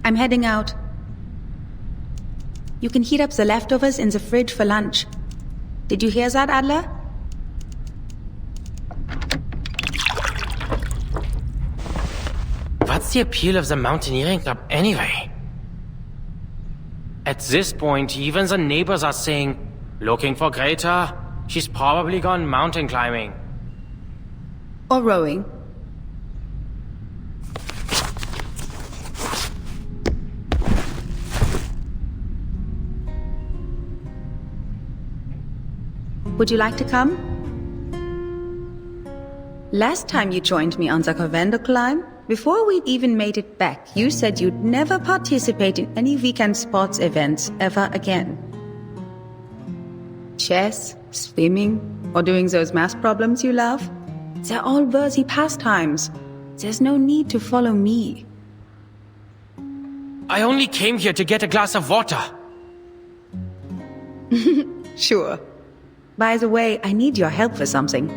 I'm heading out. You can heat up the leftovers in the fridge for lunch. Did you hear that, Adler? What's the appeal of the mountaineering club anyway? At this point, even the neighbors are saying, looking for Greta? She's probably gone mountain climbing. Or rowing. Would you like to come? Last time you joined me on the Covendo climb, before we'd even made it back, you said you'd never participate in any weekend sports events ever again. Chess, swimming, or doing those math problems you love? They're all worthy pastimes. There's no need to follow me. I only came here to get a glass of water. Sure. By the way, I need your help for something.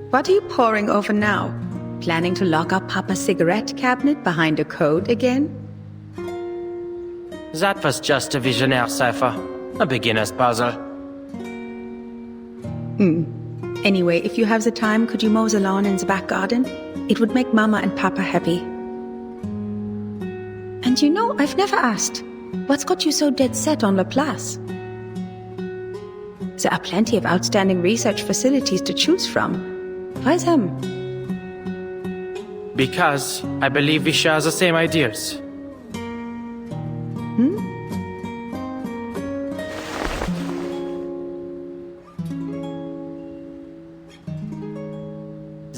What are you poring over now? Planning to lock up Papa's cigarette cabinet behind a code again? That was just a visionaire cipher. A beginner's puzzle. Anyway, if you have the time, could you mow the lawn in the back garden? It would make Mama and Papa happy. And you know, I've never asked, what's got you so dead set on Laplace? There are plenty of outstanding research facilities to choose from. Why them? Because I believe we share the same ideas.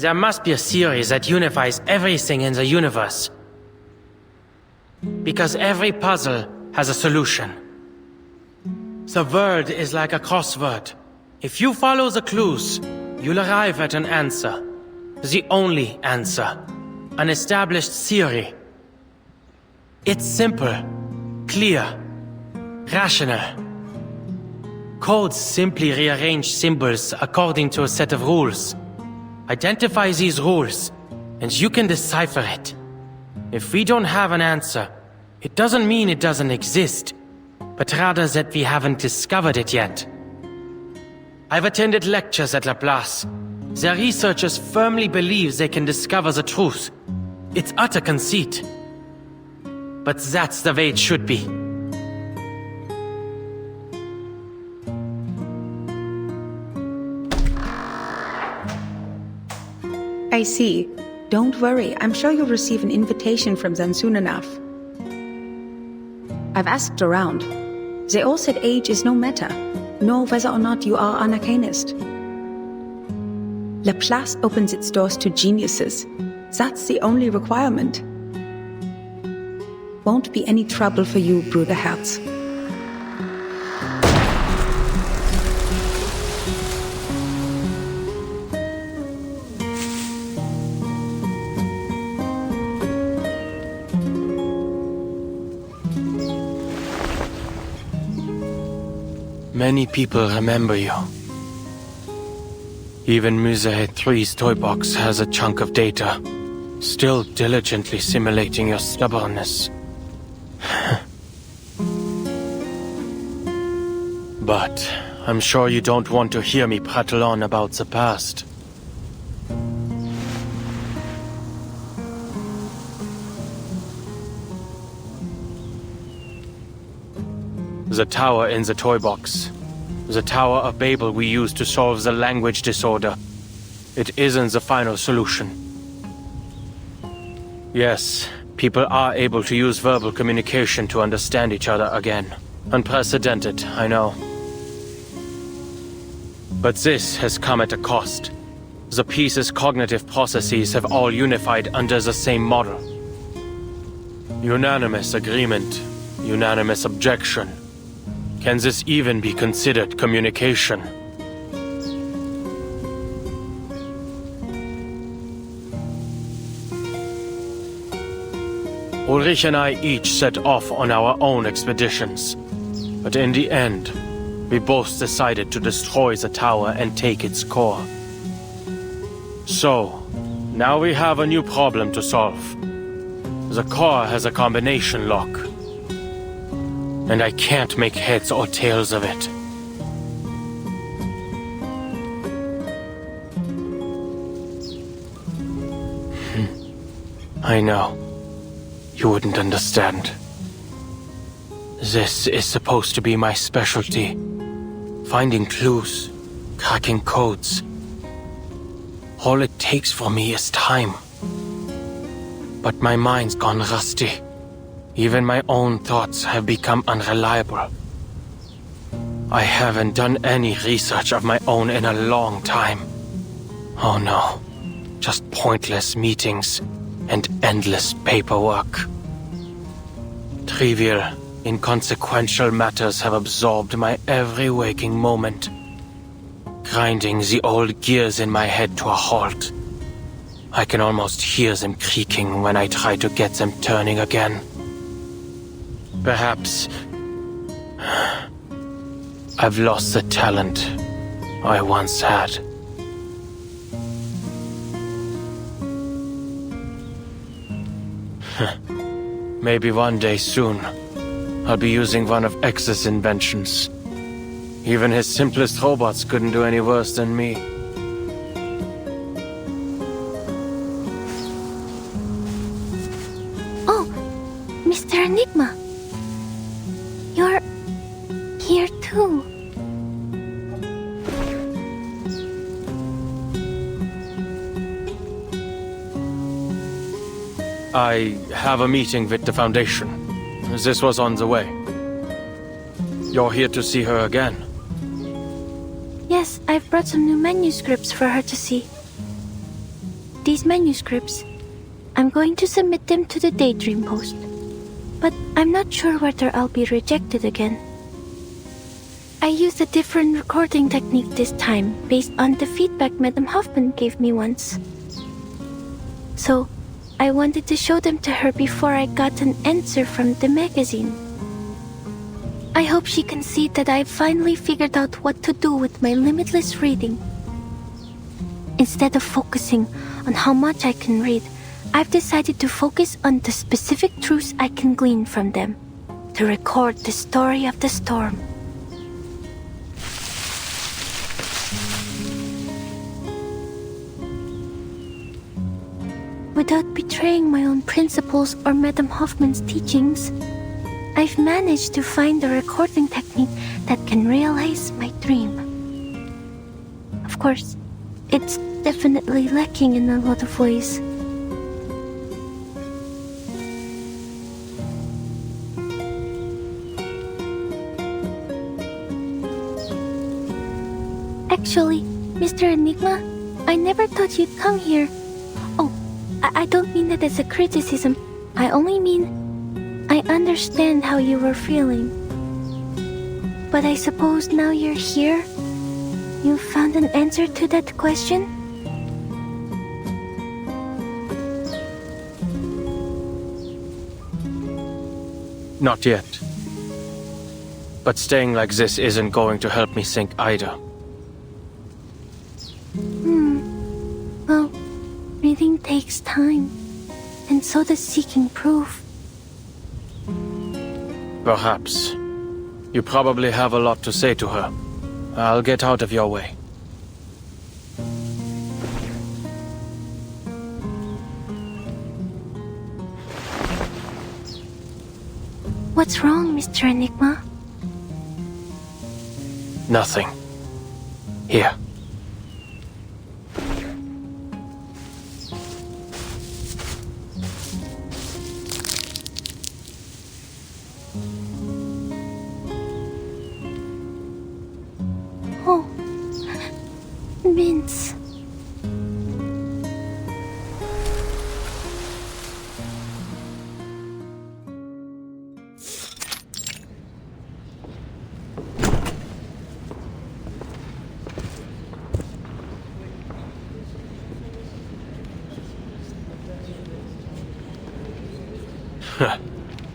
There must be a theory that unifies everything in the universe. Because every puzzle has a solution. The world is like a crossword. If you follow the clues, you'll arrive at an answer. The only answer. An established theory. It's simple, clear, rational. Codes simply rearrange symbols according to a set of rules. Identify these rules, and you can decipher it. If we don't have an answer, it doesn't mean it doesn't exist, but rather that we haven't discovered it yet. I've attended lectures at Laplace. Their researchers firmly believe they can discover the truth. It's utter conceit. But that's the way it should be. I see. Don't worry, I'm sure you'll receive an invitation from them soon enough. I've asked around. They all said age is no matter, nor whether or not you are an arcanist. Laplace opens its doors to geniuses. That's the only requirement. Won't be any trouble for you, Bruderherz. Many people remember you. Even Museet 3's toy box has a chunk of data. Still diligently simulating your stubbornness. But I'm sure you don't want to hear me prattle on about the past. The tower in the toy box. The Tower of Babel we used to solve the language disorder. It isn't the final solution. Yes, people are able to use verbal communication to understand each other again. Unprecedented, I know. But this has come at a cost. The piece's cognitive processes have all unified under the same model. Unanimous agreement. Unanimous objection. Can this even be considered communication? Ulrich and I each set off on our own expeditions. But in the end, we both decided to destroy the tower and take its core. So, now we have a new problem to solve. The core has a combination lock. And I can't make heads or tails of it. I know. You wouldn't understand. This is supposed to be my specialty. Finding clues, cracking codes. All it takes for me is time. But my mind's gone rusty. Even my own thoughts have become unreliable. I haven't done any research of my own in a long time. Oh no, just pointless meetings and endless paperwork. Trivial, inconsequential matters have absorbed my every waking moment, grinding the old gears in my head to a halt. I can almost hear them creaking when I try to get them turning again. Perhaps I've lost the talent I once had. Maybe one day soon, I'll be using one of X's inventions. Even his simplest robots couldn't do any worse than me. Oh, Mr. Enigma. You're here too. I have a meeting with the Foundation. This was on the way. You're here to see her again? Yes, I've brought some new manuscripts for her to see. These manuscripts, I'm going to submit them to the Daydream Post. But I'm not sure whether I'll be rejected again. I used a different recording technique this time, based on the feedback Madame Hoffman gave me once. So, I wanted to show them to her before I got an answer from the magazine. I hope she can see that I've finally figured out what to do with my limitless reading. Instead of focusing on how much I can read, I've decided to focus on the specific truths I can glean from them, to record the story of the storm. Without betraying my own principles or Madame Hoffman's teachings, I've managed to find a recording technique that can realize my dream. Of course, it's definitely lacking in a lot of ways. Actually, Mr. Enigma, I never thought you'd come here. Oh, I don't mean that as a criticism. I only mean I understand how you were feeling. But I suppose now you're here, you've found an answer to that question? Not yet. But staying like this isn't going to help me think either. Well, reading takes time. and so does seeking proof. Perhaps. You probably have a lot to say to her. I'll get out of your way. What's wrong, Mr. Enigma? Nothing. Here. Oh, mints.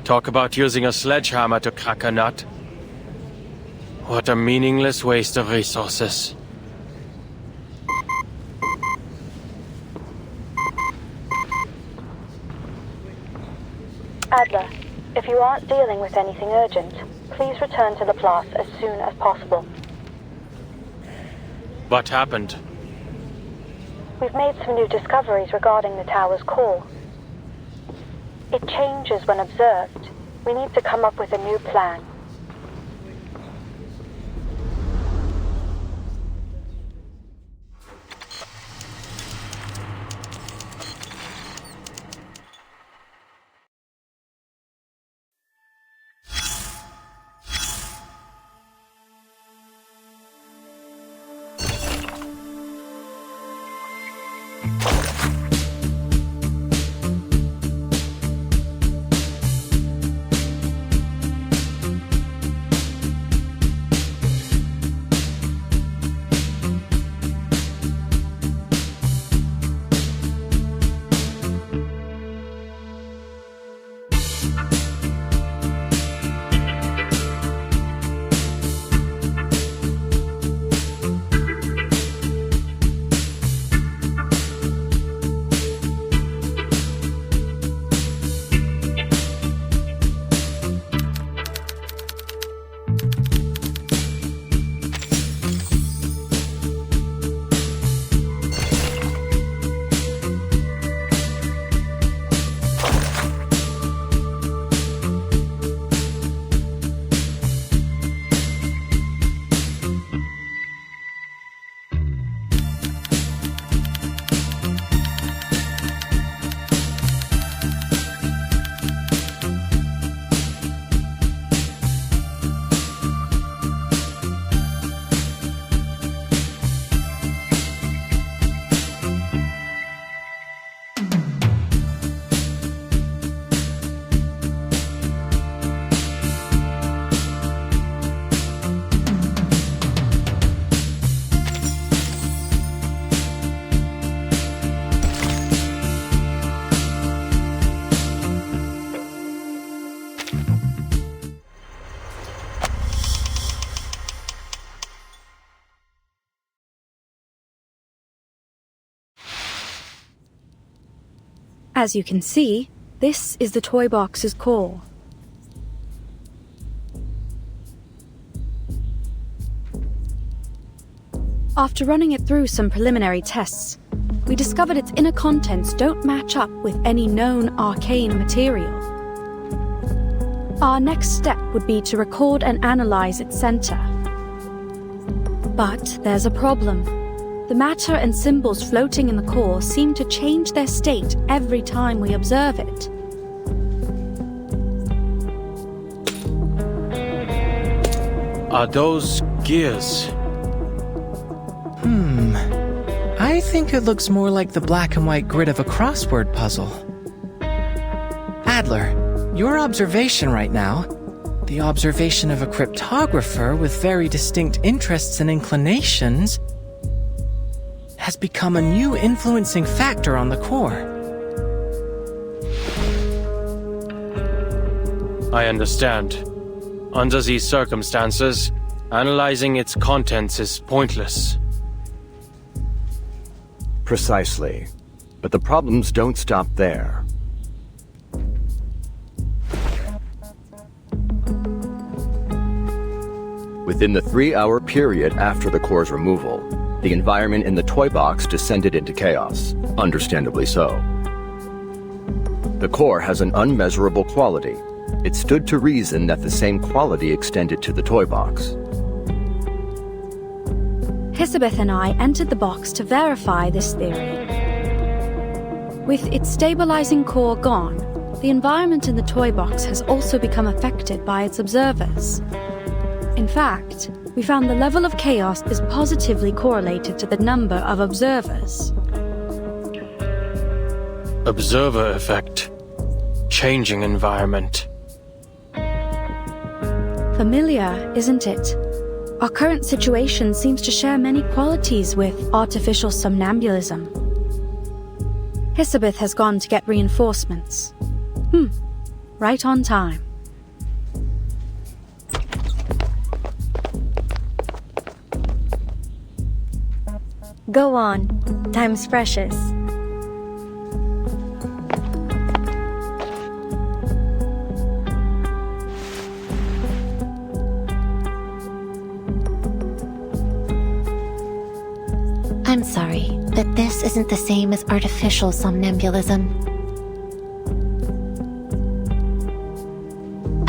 Talk about using a sledgehammer to crack a nut. What a meaningless waste of resources. Adler, if you aren't dealing with anything urgent, please return to the Place as soon as possible. What happened? We've made some new discoveries regarding the tower's core. It changes when observed. We need to come up with a new plan. As you can see, this is the toy box's core. After running it through some preliminary tests, we discovered its inner contents don't match up with any known arcane material. Our next step would be to record and analyze its center. But there's a problem. The matter and symbols floating in the core seem to change their state every time we observe it. Are those gears? I think it looks more like the black and white grid of a crossword puzzle. Adler, your observation right now, the observation of a cryptographer with very distinct interests and inclinations, has become a new influencing factor on the core. I understand. Under these circumstances, analyzing its contents is pointless. Precisely. But the problems don't stop there. Within the 3-hour period after the core's removal, the environment in the toy box descended into chaos, understandably so. The core has an unmeasurable quality. It stood to reason that the same quality extended to the toy box. Elizabeth and I entered the box to verify this theory. With its stabilizing core gone, the environment in the toy box has also become affected by its observers. In fact, we found the level of chaos is positively correlated to the number of observers. Observer effect. Changing environment. Familiar, isn't it? Our current situation seems to share many qualities with artificial somnambulism. Elizabeth has gone to get reinforcements. Right on time. Go on. Time's precious. I'm sorry, but this isn't the same as artificial somnambulism.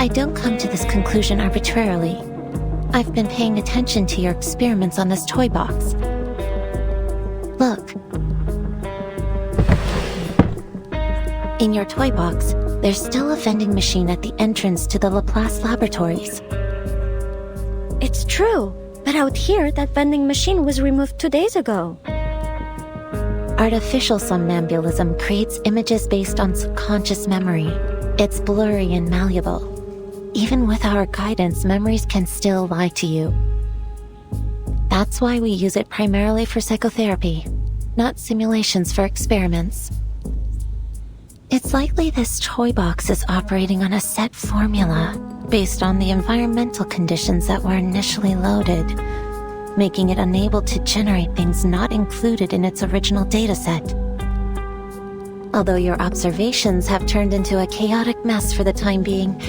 I don't come to this conclusion arbitrarily. I've been paying attention to your experiments on this toy box. Look. In your toy box, there's still a vending machine at the entrance to the Laplace laboratories. It's true, but out here, that vending machine was removed 2 days ago. Artificial somnambulism creates images based on subconscious memory. It's blurry and malleable. Even with our guidance, memories can still lie to you. That's why we use it primarily for psychotherapy, not simulations for experiments. It's likely this toy box is operating on a set formula based on the environmental conditions that were initially loaded, making it unable to generate things not included in its original dataset. Although your observations have turned into a chaotic mess for the time being,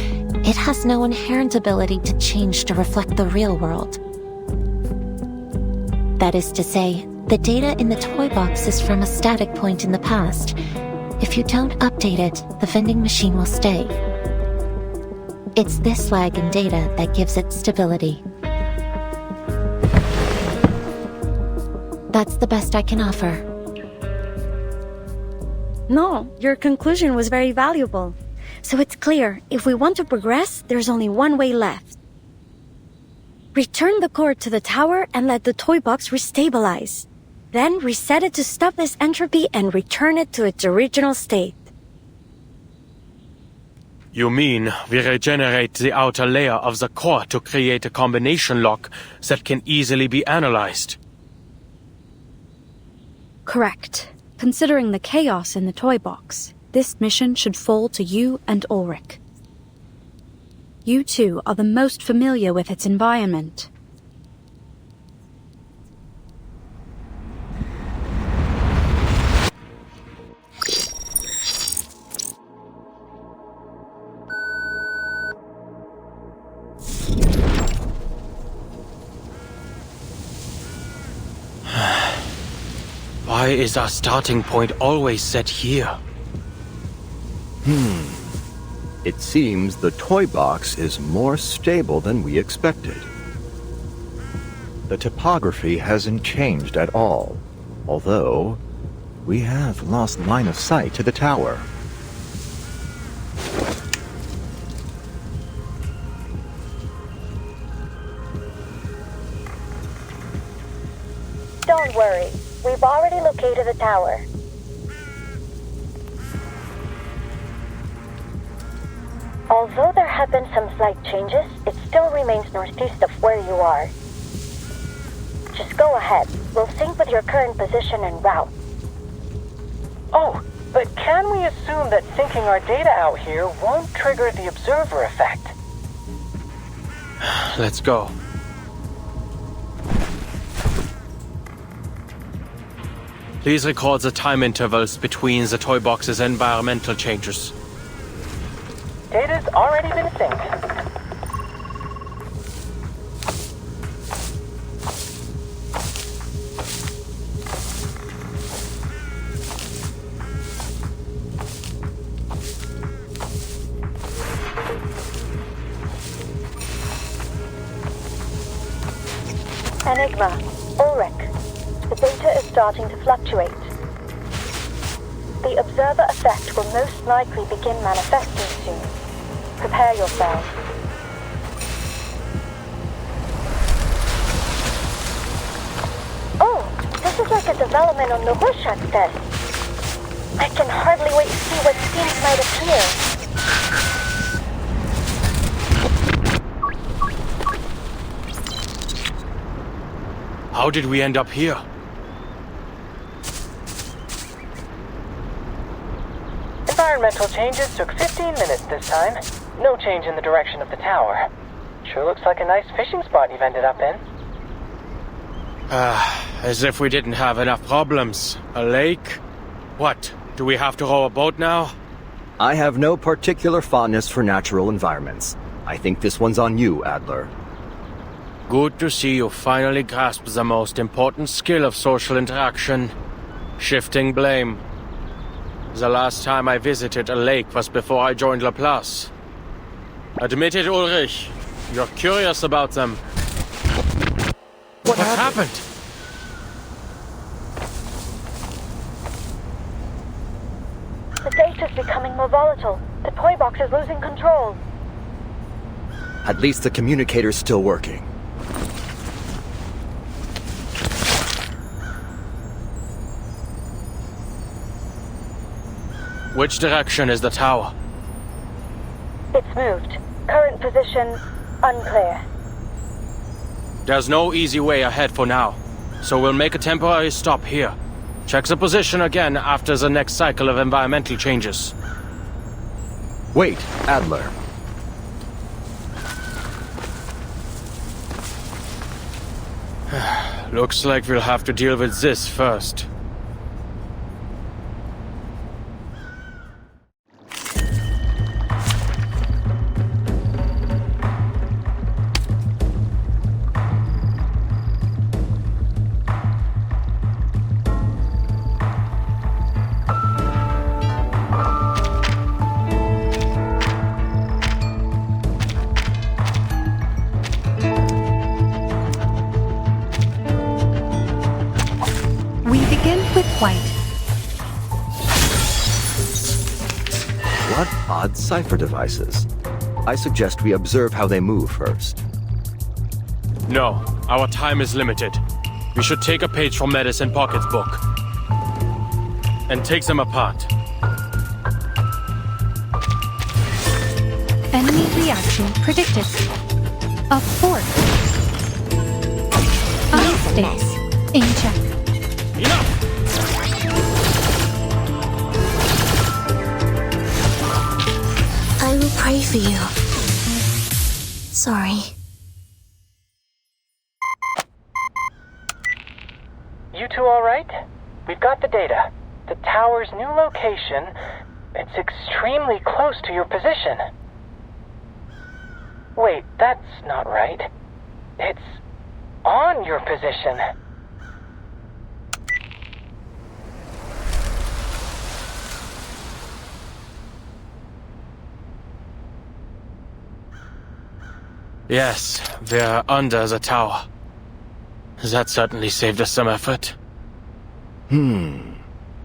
it has no inherent ability to change to reflect the real world. That is to say, the data in the toy box is from a static point in the past. If you don't update it, the vending machine will stay. It's this lag in data that gives it stability. That's the best I can offer. No, your conclusion was very valuable. So it's clear, if we want to progress, there's only one way left. Return the core to the tower and let the toy box restabilize. Then reset it to stop this entropy and return it to its original state. You mean we regenerate the outer layer of the core to create a combination lock that can easily be analyzed? Correct. Considering the chaos in the toy box, this mission should fall to you and Ulrich. You two are the most familiar with its environment. Why is our starting point always set here? It seems the toy box is more stable than we expected. The topography hasn't changed at all, although we have lost line of sight to the tower. Don't worry, we've already located the tower. Although there have been some slight changes, it still remains northeast of where you are. Just go ahead. We'll sync with your current position and route. Oh, but can we assume that syncing our data out here won't trigger the observer effect? Let's go. Please record the time intervals between the toy box's environmental changes. Data's already been synced. Enigma, Ulrich. The data is starting to fluctuate. The observer effect will most likely begin manifesting soon. Prepare yourselves. Oh, this is like a development on the Rorschach's test. I can hardly wait to see what scenes might appear. How did we end up here? Environmental changes took 15 minutes this time. No change in the direction of the tower. Sure looks like a nice fishing spot you've ended up in. As if we didn't have enough problems. A lake? What? Do we have to row a boat now? I have no particular fondness for natural environments. I think this one's on you, Adler. Good to see you finally grasp the most important skill of social interaction. Shifting blame. The last time I visited a lake was before I joined Laplace. Admit it, Ulrich. You're curious about them. What happened? The data's becoming more volatile. The toy box is losing control. At least the communicator's still working. Which direction is the tower? It's moved. Current position, unclear. There's no easy way ahead for now, so we'll make a temporary stop here. Check the position again after the next cycle of environmental changes. Wait, Adler. Looks like we'll have to deal with this first. What odd cipher devices? I suggest we observe how they move first. No, our time is limited. We should take a page from Medicine Pocket's book and take them apart. Enemy reaction predicted. Up 4. Unstable. In check. Enough! I will pray for you. Sorry. You two all right? We've got the data. The tower's new location, it's extremely close to your position. Wait, that's not right. It's on your position. Yes, we're under the tower. That certainly saved us some effort.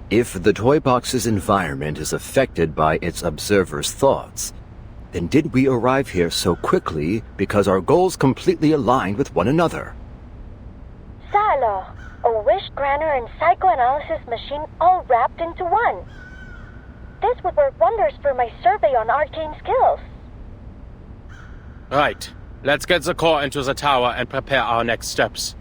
If the toy box's environment is affected by its observer's thoughts, then did we arrive here so quickly because our goals completely aligned with one another? Silo, a wish granter and psychoanalysis machine all wrapped into one. This would work wonders for my survey on arcane skills. Right. Let's get the core into the tower and prepare our next steps.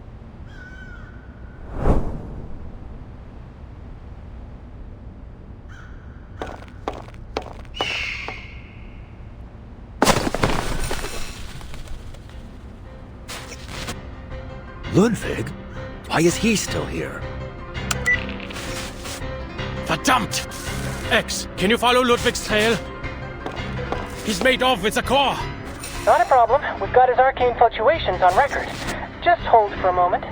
Ludwig? Why is he still here? Verdammt! X, can you follow Ludwig's trail? He's made off with the core! Not a problem. We've got his arcane fluctuations on record. Just hold for a moment.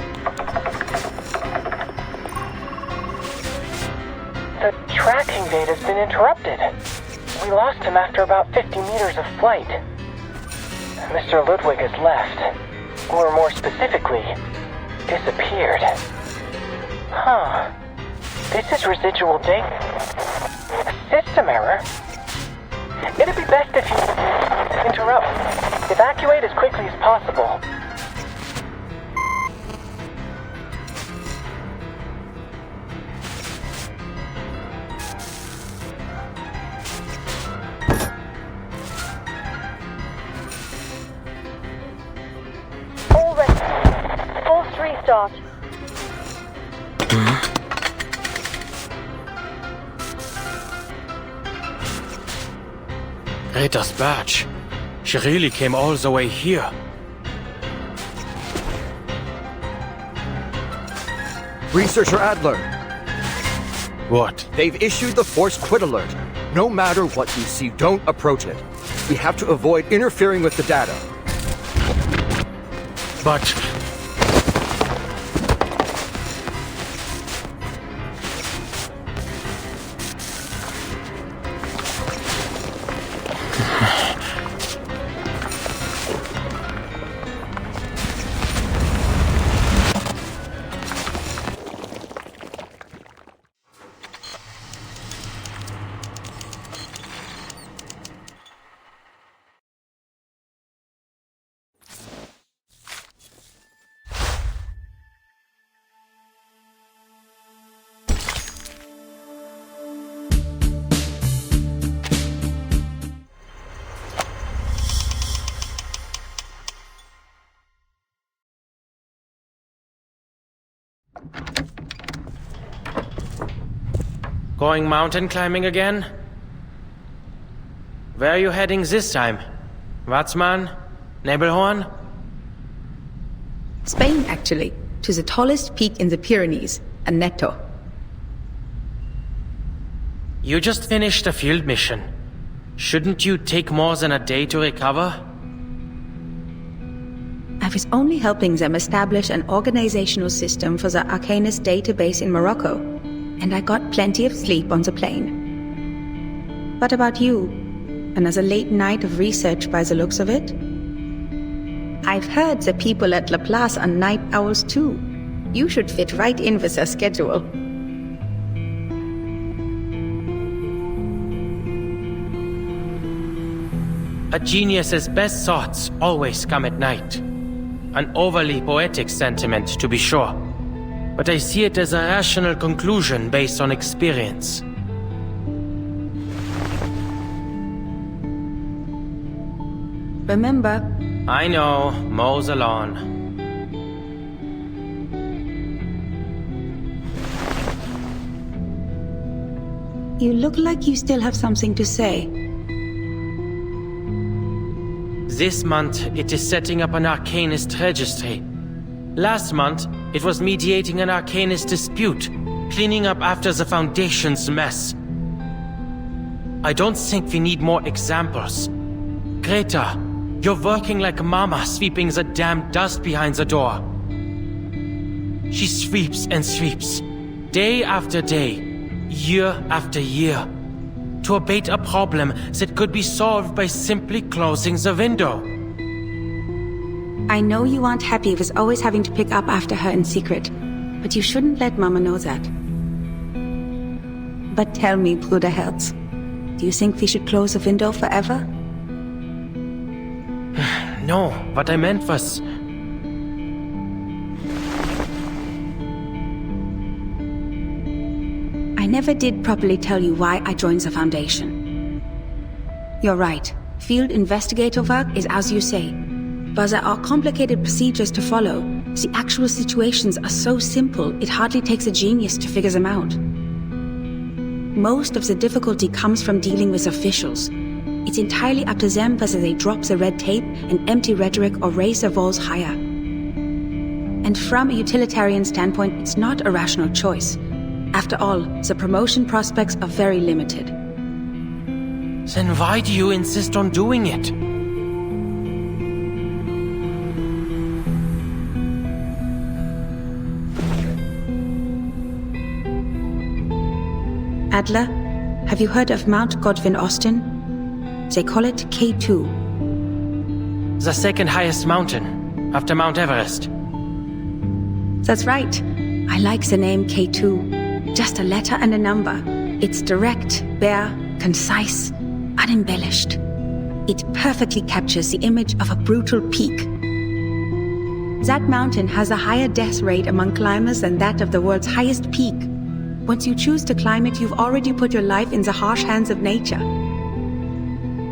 The tracking data's been interrupted. We lost him after about 50 meters of flight. Mr. Ludwig has left. Or more specifically, disappeared. Huh. This is residual data. A system error? It'd be best if you interrupt. Evacuate as quickly as possible. All ready. Forced restart. Greta's badge. She really came all the way here. Researcher Adler. What? They've issued the forced quit alert. No matter what you see, don't approach it. We have to avoid interfering with the data. But... Going mountain climbing again? Where are you heading this time? Watzmann? Nebelhorn? Spain, actually, to the tallest peak in the Pyrenees, Aneto. You just finished a field mission. Shouldn't you take more than a day to recover? I was only helping them establish an organizational system for the Arcanist database in Morocco, and I got plenty of sleep on the plane. What about you? Another late night of research by the looks of it? I've heard the people at Laplace are night owls too. You should fit right in with their schedule. A genius's best thoughts always come at night. An overly poetic sentiment, to be sure. But I see it as a rational conclusion based on experience. Remember? I know, mows the lawn. You look like you still have something to say. This month, it is setting up an Arcanist registry. Last month, it was mediating an Arcanist dispute, cleaning up after the Foundation's mess. I don't think we need more examples. Greta, you're working like Mama sweeping the damn dust behind the door. She sweeps and sweeps, day after day, year after year, to abate a problem that could be solved by simply closing the window. I know you aren't happy with always having to pick up after her in secret, but you shouldn't let Mama know that. But tell me, Bruderherz, do you think we should close the window forever? No, what I meant was... I never did properly tell you why I joined the Foundation. You're right, field investigator work is as you say, but there are complicated procedures to follow. The actual situations are so simple, it hardly takes a genius to figure them out. Most of the difficulty comes from dealing with officials. It's entirely up to them whether they drop the red tape and empty rhetoric or raise their walls higher. And from a utilitarian standpoint, it's not a rational choice. After all, the promotion prospects are very limited. Then why do you insist on doing it? Adler, have you heard of Mount Godwin Austen? They call it K2. The second highest mountain, after Mount Everest. That's right. I like the name K2. Just a letter and a number. It's direct, bare, concise, unembellished. It perfectly captures the image of a brutal peak. That mountain has a higher death rate among climbers than that of the world's highest peak. Once you choose to climb it, you've already put your life in the harsh hands of nature.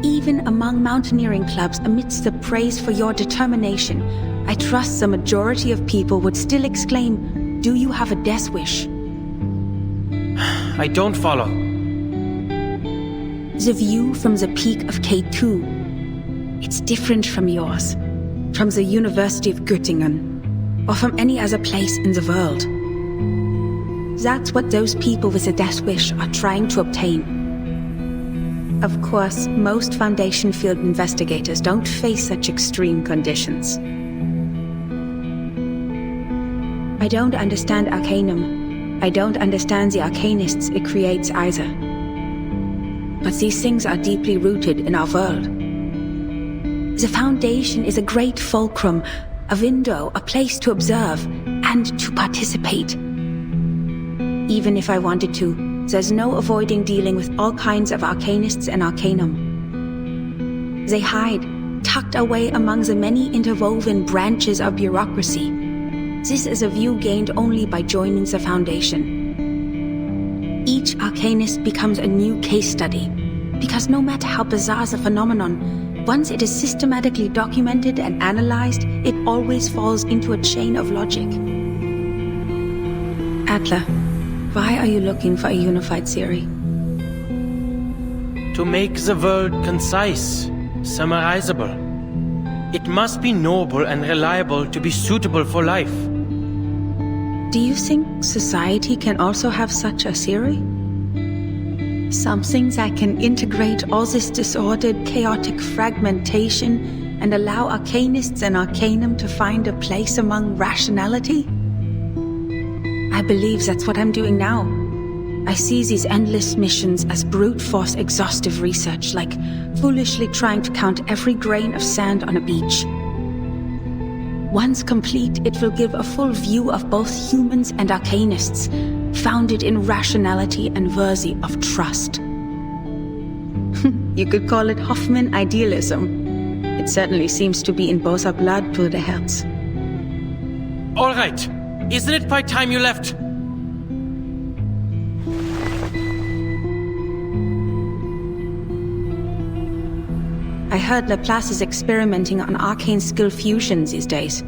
Even among mountaineering clubs, amidst the praise for your determination, I trust the majority of people would still exclaim, "Do you have a death wish?" I don't follow. The view from the peak of K2. It's different from yours, from the University of Göttingen, or from any other place in the world. That's what those people with a death wish are trying to obtain. Of course, most Foundation field investigators don't face such extreme conditions. I don't understand Arcanum. I don't understand the Arcanists it creates either. But these things are deeply rooted in our world. The Foundation is a great fulcrum, a window, a place to observe and to participate. Even if I wanted to, there's no avoiding dealing with all kinds of Arcanists and Arcanum. They hide, tucked away among the many interwoven branches of bureaucracy. This is a view gained only by joining the Foundation. Each Arcanist becomes a new case study, because no matter how bizarre the phenomenon, once it is systematically documented and analyzed, it always falls into a chain of logic. Adler, why are you looking for a unified theory? To make the world concise, summarizable. It must be noble and reliable to be suitable for life. Do you think society can also have such a theory? Something that can integrate all this disordered, chaotic fragmentation and allow Arcanists and Arcanum to find a place among rationality? I believe that's what I'm doing now. I see these endless missions as brute force exhaustive research, like foolishly trying to count every grain of sand on a beach. Once complete, it will give a full view of both humans and Arcanists, founded in rationality and worthy of trust. You could call it Hoffman idealism. It certainly seems to be in both our blood, Bruder Herz. All right. Isn't it by time you left? I heard Laplace is experimenting on arcane skill fusion these days.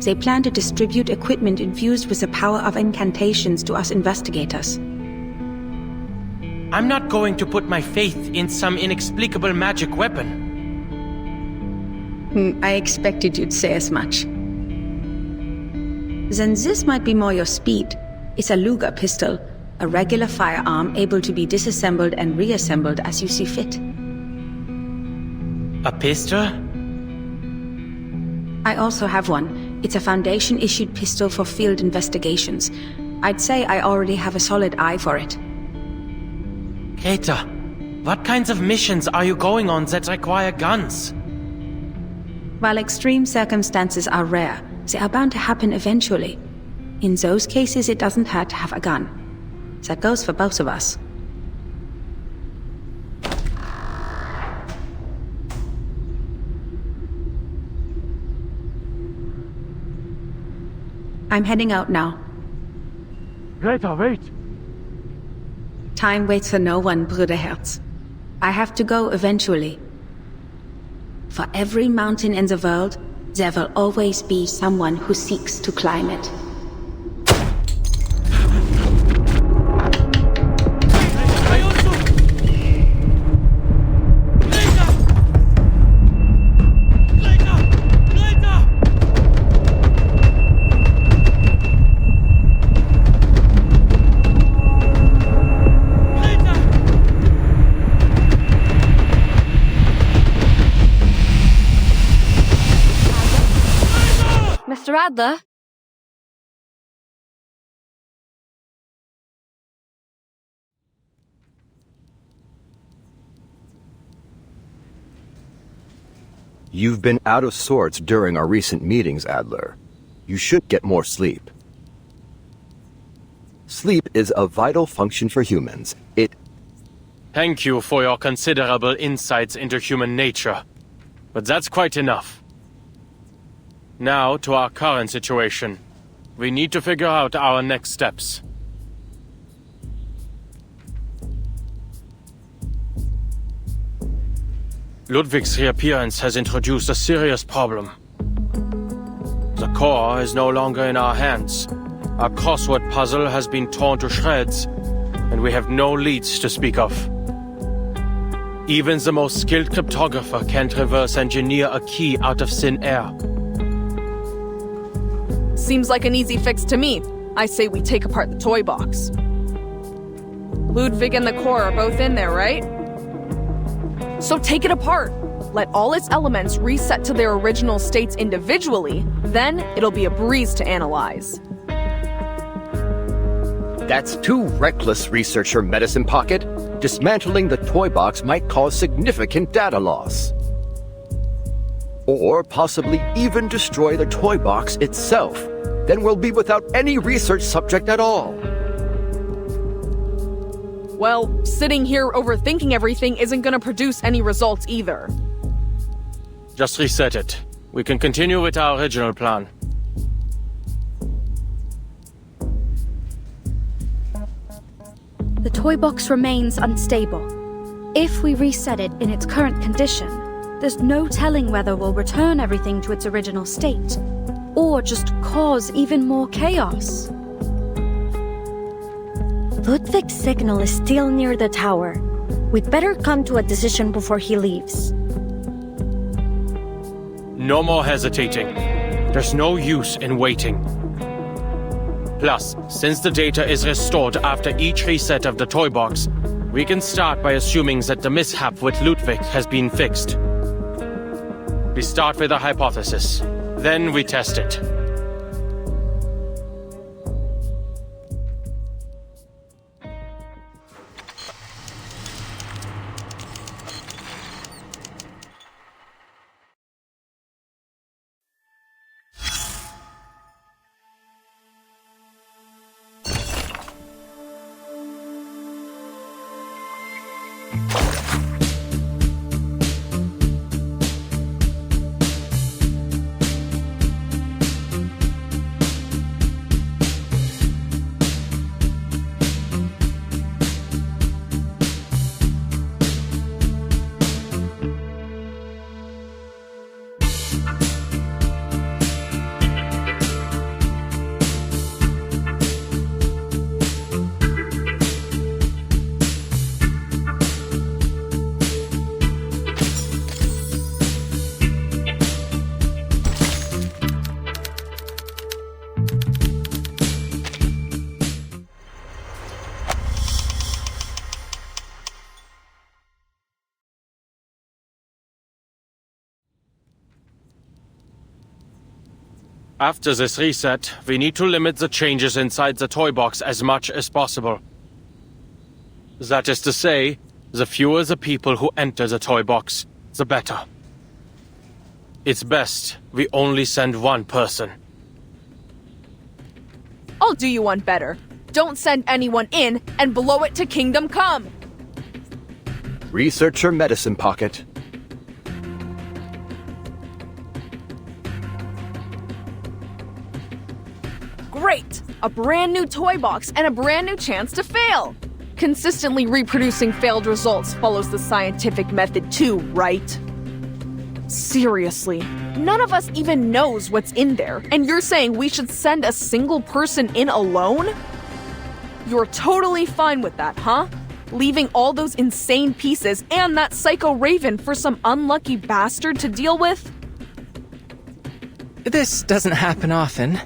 They plan to distribute equipment infused with the power of incantations to us investigators. I'm not going to put my faith in some inexplicable magic weapon. I expected you'd say as much. Then this might be more your speed. It's a Luger pistol, a regular firearm able to be disassembled and reassembled as you see fit. A pistol? I also have one. It's a Foundation-issued pistol for field investigations. I'd say I already have a solid eye for it. Greta, what kinds of missions are you going on that require guns? While extreme circumstances are rare, they are bound to happen eventually. In those cases, it doesn't hurt to have a gun. That goes for both of us. I'm heading out now. Greta, wait! Time waits for no one, Bruder Herz. I have to go eventually. For every mountain in the world, there will always be someone who seeks to climb it. Mr. Adler? You've been out of sorts during our recent meetings, Adler. You should get more sleep. Sleep is a vital function for humans. Thank you for your considerable insights into human nature. But that's quite enough. Now to our current situation. We need to figure out our next steps. Ludwig's reappearance has introduced a serious problem. The core is no longer in our hands. Our crossword puzzle has been torn to shreds, and we have no leads to speak of. Even the most skilled cryptographer can't reverse engineer a key out of thin air. Seems like an easy fix to me. I say we take apart the toy box. Ludwig and the core are both in there, right? So take it apart. Let all its elements reset to their original states individually, then it'll be a breeze to analyze. That's too reckless, Researcher Medicine Pocket. Dismantling the toy box might cause significant data loss. Or possibly even destroy the toy box itself. Then we'll be without any research subject at all. Well, sitting here overthinking everything isn't gonna produce any results either. Just reset it. We can continue with our original plan. The toy box remains unstable. If we reset it in its current condition, there's no telling whether we'll return everything to its original state, or just cause even more chaos. Ludwig's signal is still near the tower. We'd better come to a decision before he leaves. No more hesitating. There's no use in waiting. Plus, since the data is restored after each reset of the toy box, we can start by assuming that the mishap with Ludwig has been fixed. We start with a hypothesis, then we test it. After this reset, we need to limit the changes inside the toy box as much as possible. That is to say, the fewer the people who enter the toy box, the better. It's best we only send one person. I'll do you one better. Don't send anyone in and blow it to Kingdom Come. Researcher Medicine Pocket. Great! A brand new toy box and a brand new chance to fail! Consistently reproducing failed results follows the scientific method too, right? Seriously, none of us even knows what's in there, and you're saying we should send a single person in alone? You're totally fine with that, huh? Leaving all those insane pieces and that psycho Raven for some unlucky bastard to deal with? This doesn't happen often,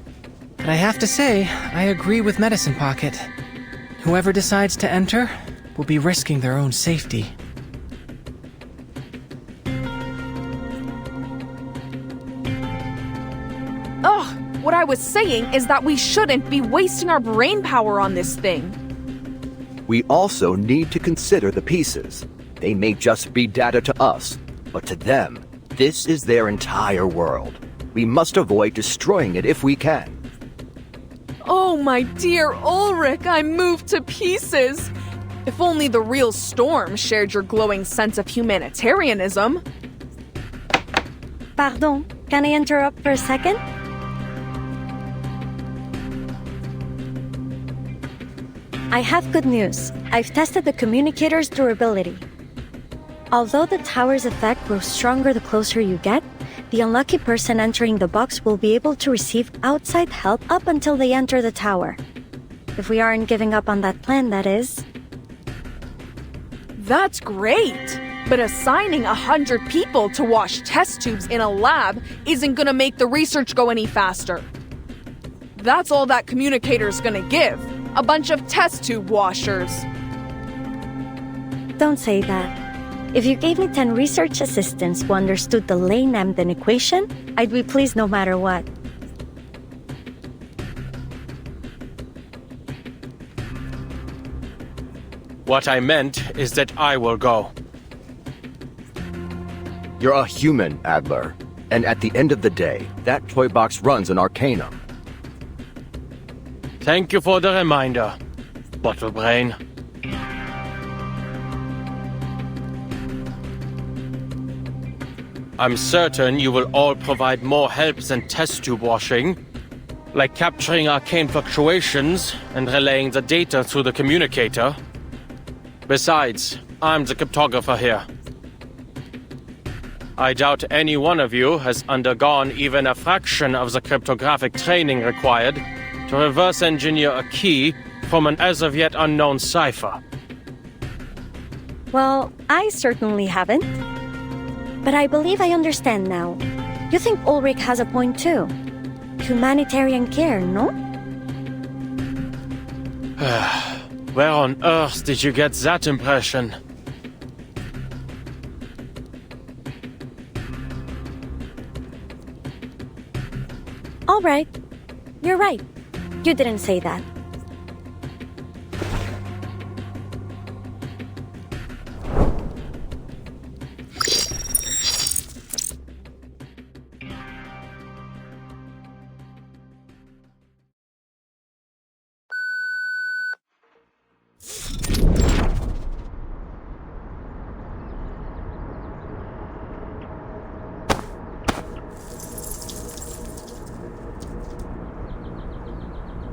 but I have to say, I agree with Medicine Pocket. Whoever decides to enter will be risking their own safety. Ugh, what I was saying is that we shouldn't be wasting our brain power on this thing. We also need to consider the pieces. They may just be data to us, but to them, this is their entire world. We must avoid destroying it if we can. Oh, my dear Ulrich, I'm moved to pieces. If only the real Storm shared your glowing sense of humanitarianism. Pardon, can I interrupt for a second? I have good news. I've tested the communicator's durability. Although the tower's effect grows stronger the closer you get, the unlucky person entering the box will be able to receive outside help up until they enter the tower. If we aren't giving up on that plan, that is. That's great! But assigning 100 people to wash test tubes in a lab isn't gonna make the research go any faster. That's all that communicator's gonna give. A bunch of test tube washers. Don't say that. If you gave me 10 research assistants who understood the Lane-Emden equation, I'd be pleased no matter what. What I meant is that I will go. You're a human, Adler. And at the end of the day, that toy box runs an Arcanum. Thank you for the reminder, Bottle Brain. I'm certain you will all provide more help than test tube washing, like capturing arcane fluctuations and relaying the data through the communicator. Besides, I'm the cryptographer here. I doubt any one of you has undergone even a fraction of the cryptographic training required to reverse engineer a key from an as of yet unknown cipher. Well, I certainly haven't. But I believe I understand now. You think Ulrich has a point too. Humanitarian care, no? Where on earth did you get that impression? All right. You're right. You didn't say that.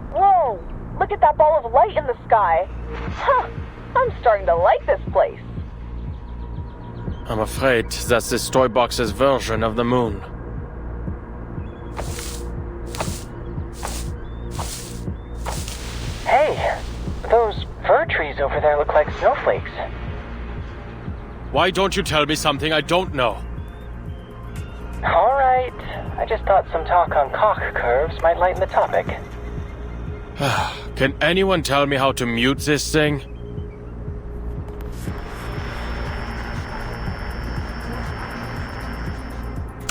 Whoa! Look at that ball of light in the sky. Huh! I'm starting to like this place. I'm afraid that's this toy box's version of the moon. Hey, those fir trees over there look like snowflakes. Why don't you tell me something I don't know? Alright, I just thought some talk on cock curves might lighten the topic. Can anyone tell me how to mute this thing?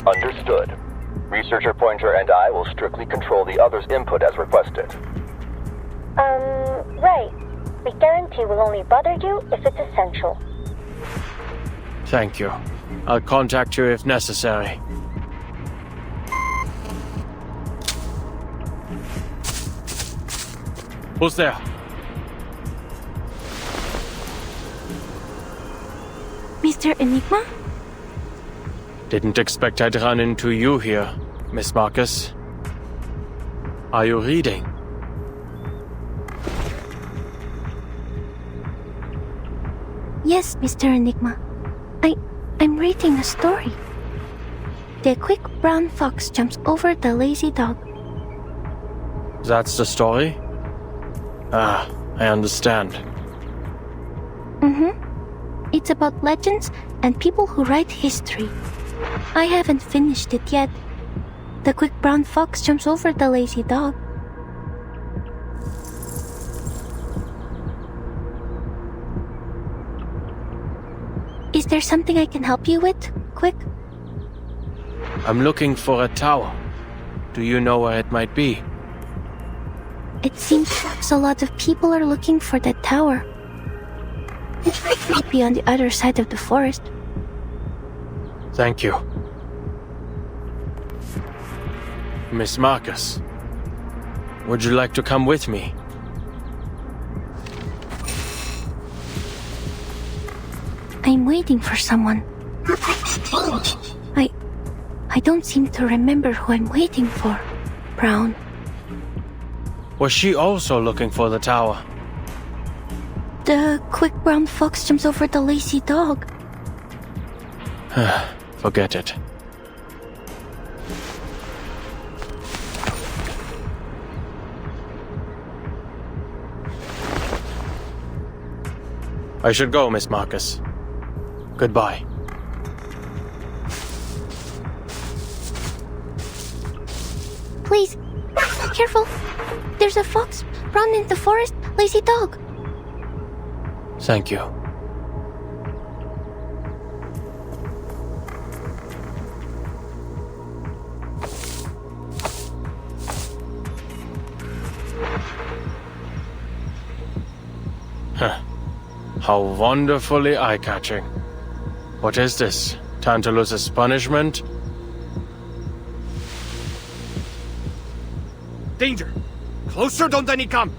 Understood. Researcher Pointer and I will strictly control the other's input as requested. Right. We guarantee we'll only bother you if it's essential. Thank you. I'll contact you if necessary. Who's there? Mr. Enigma? Didn't expect I'd run into you here, Miss Marcus. Are you reading? Yes, Mr. Enigma. I'm reading a story. The quick brown fox jumps over the lazy dog. That's the story? Ah, I understand. Mm-hmm. It's about legends and people who write history. I haven't finished it yet. The quick brown fox jumps over the lazy dog. Is there something I can help you with, Quick? I'm looking for a tower. Do you know where it might be? It seems a lot of people are looking for that tower. It might be on the other side of the forest. Thank you. Miss Marcus. Would you like to come with me? I'm waiting for someone. I don't seem to remember who I'm waiting for. Brown. Was she also looking for the tower? The quick brown fox jumps over the lazy dog. Forget it. I should go, Miss Marcus. Goodbye. Please, careful. There's a fox, run in the forest, lazy dog. Thank you. How wonderfully eye-catching. What is this? Tantalus's punishment? Danger! Closer, don't any come!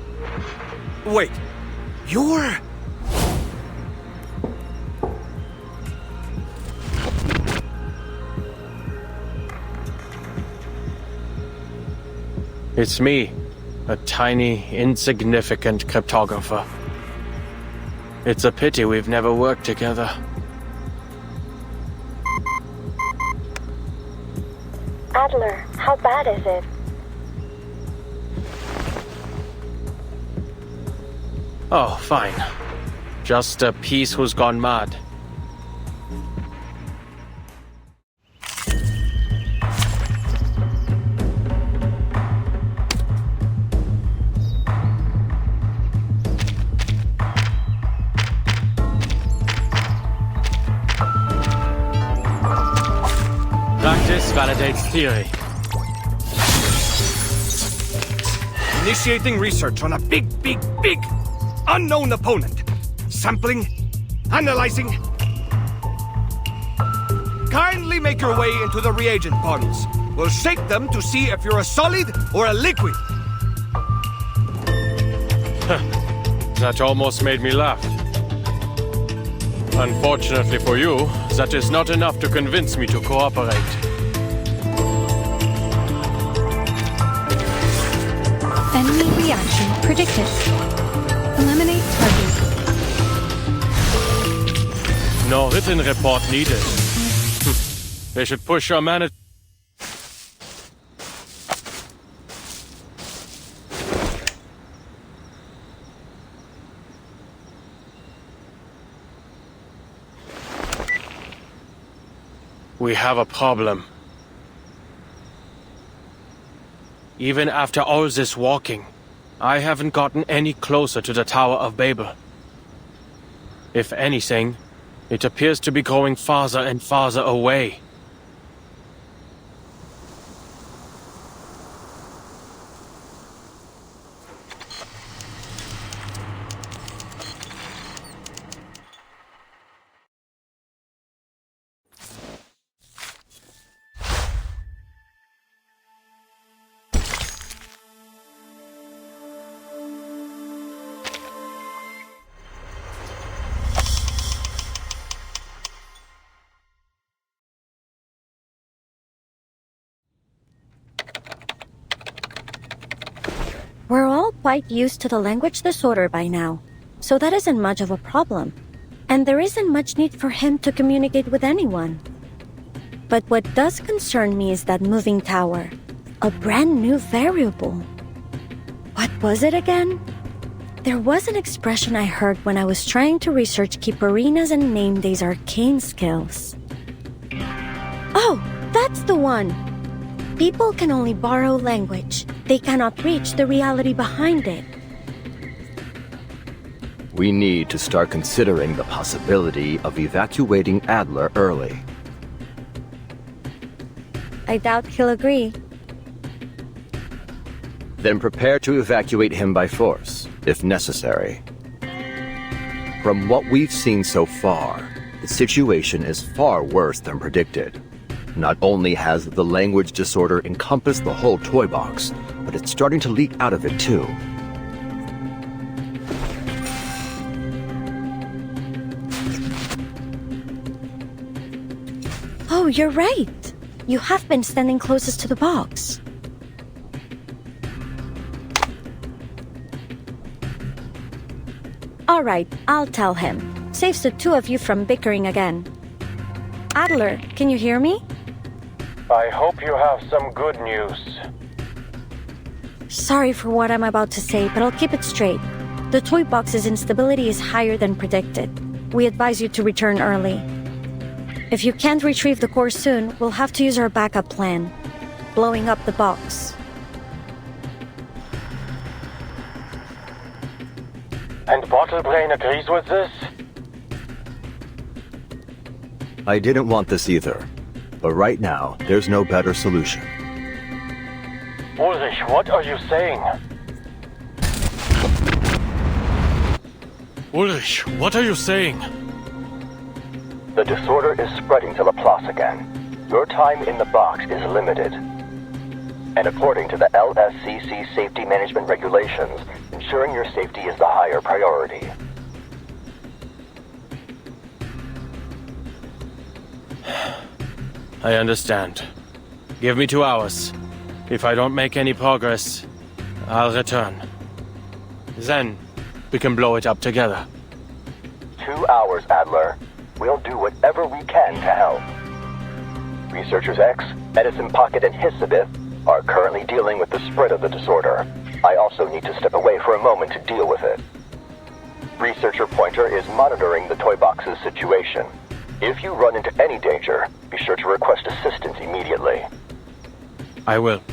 Wait, you're... It's me, a tiny, insignificant cryptographer. It's a pity we've never worked together. Adler, how bad is it? Oh, fine. Just a piece who's gone mad. Practice validates theory. Initiating research on a big unknown opponent. Sampling, analyzing. Kindly make your way into the reagent ponds. We'll shake them to see if you're a solid or a liquid. That almost made me laugh. Unfortunately for you, that is not enough to convince me to cooperate. Enemy reaction predicted. Eliminate target. No written report needed. They should push your man. We have a problem. Even after all this walking, I haven't gotten any closer to the Tower of Babel. If anything, it appears to be growing farther and farther away. We're all quite used to the language disorder by now, so that isn't much of a problem. And there isn't much need for him to communicate with anyone. But what does concern me is that moving tower. A brand new variable. What was it again? There was an expression I heard when I was trying to research Kipperinas and Nameday's arcane skills. Oh, that's the one! People can only borrow language. They cannot reach the reality behind it. We need to start considering the possibility of evacuating Adler early. I doubt he'll agree. Then prepare to evacuate him by force, if necessary. From what we've seen so far, the situation is far worse than predicted. Not only has the language disorder encompassed the whole toy box, but it's starting to leak out of it too. Oh, you're right. You have been standing closest to the box. All right, I'll tell him. Saves the two of you from bickering again. Adler, can you hear me? I hope you have some good news. Sorry for what I'm about to say, but I'll keep it straight. The toy box's instability is higher than predicted. We advise you to return early. If you can't retrieve the core soon, we'll have to use our backup plan. Blowing up the box. And Bottlebrain agrees with this? I didn't want this either, but right now, there's no better solution. Ulrich, what are you saying? Ulrich, what are you saying? The disorder is spreading to Laplace again. Your time in the box is limited. And according to the LSCC safety management regulations, ensuring your safety is the higher priority. I understand. Give me 2 hours. If I don't make any progress, I'll return. Then, we can blow it up together. 2 hours, Adler. We'll do whatever we can to help. Researchers X, Edison Pocket, and Hissabith are currently dealing with the spread of the disorder. I also need to step away for a moment to deal with it. Researcher Pointer is monitoring the toy box's situation. If you run into any danger, be sure to request assistance immediately. I will.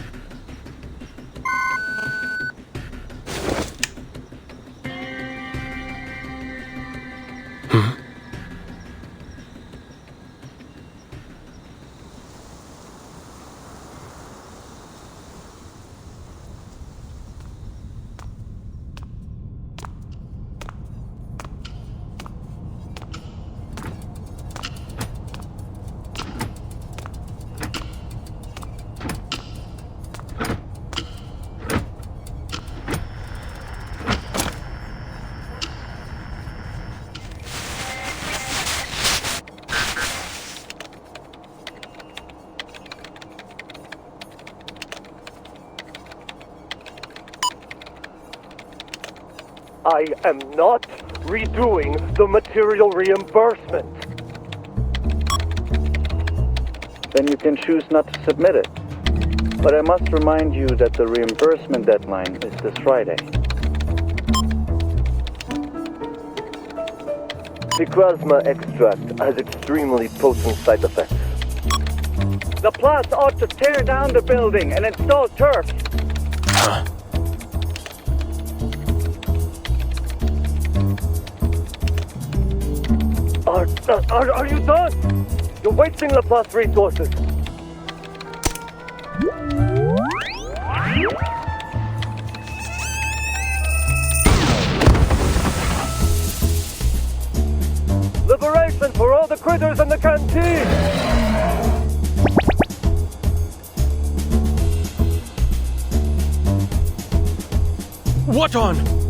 I am not redoing the material reimbursement. Then you can choose not to submit it. But I must remind you that the reimbursement deadline is this Friday. The plasma extract has extremely potent side effects. The Plus ought to tear down the building and install turf. Are you done? You're wasting Laplace resources. Liberation for all the critters in the canteen! What on?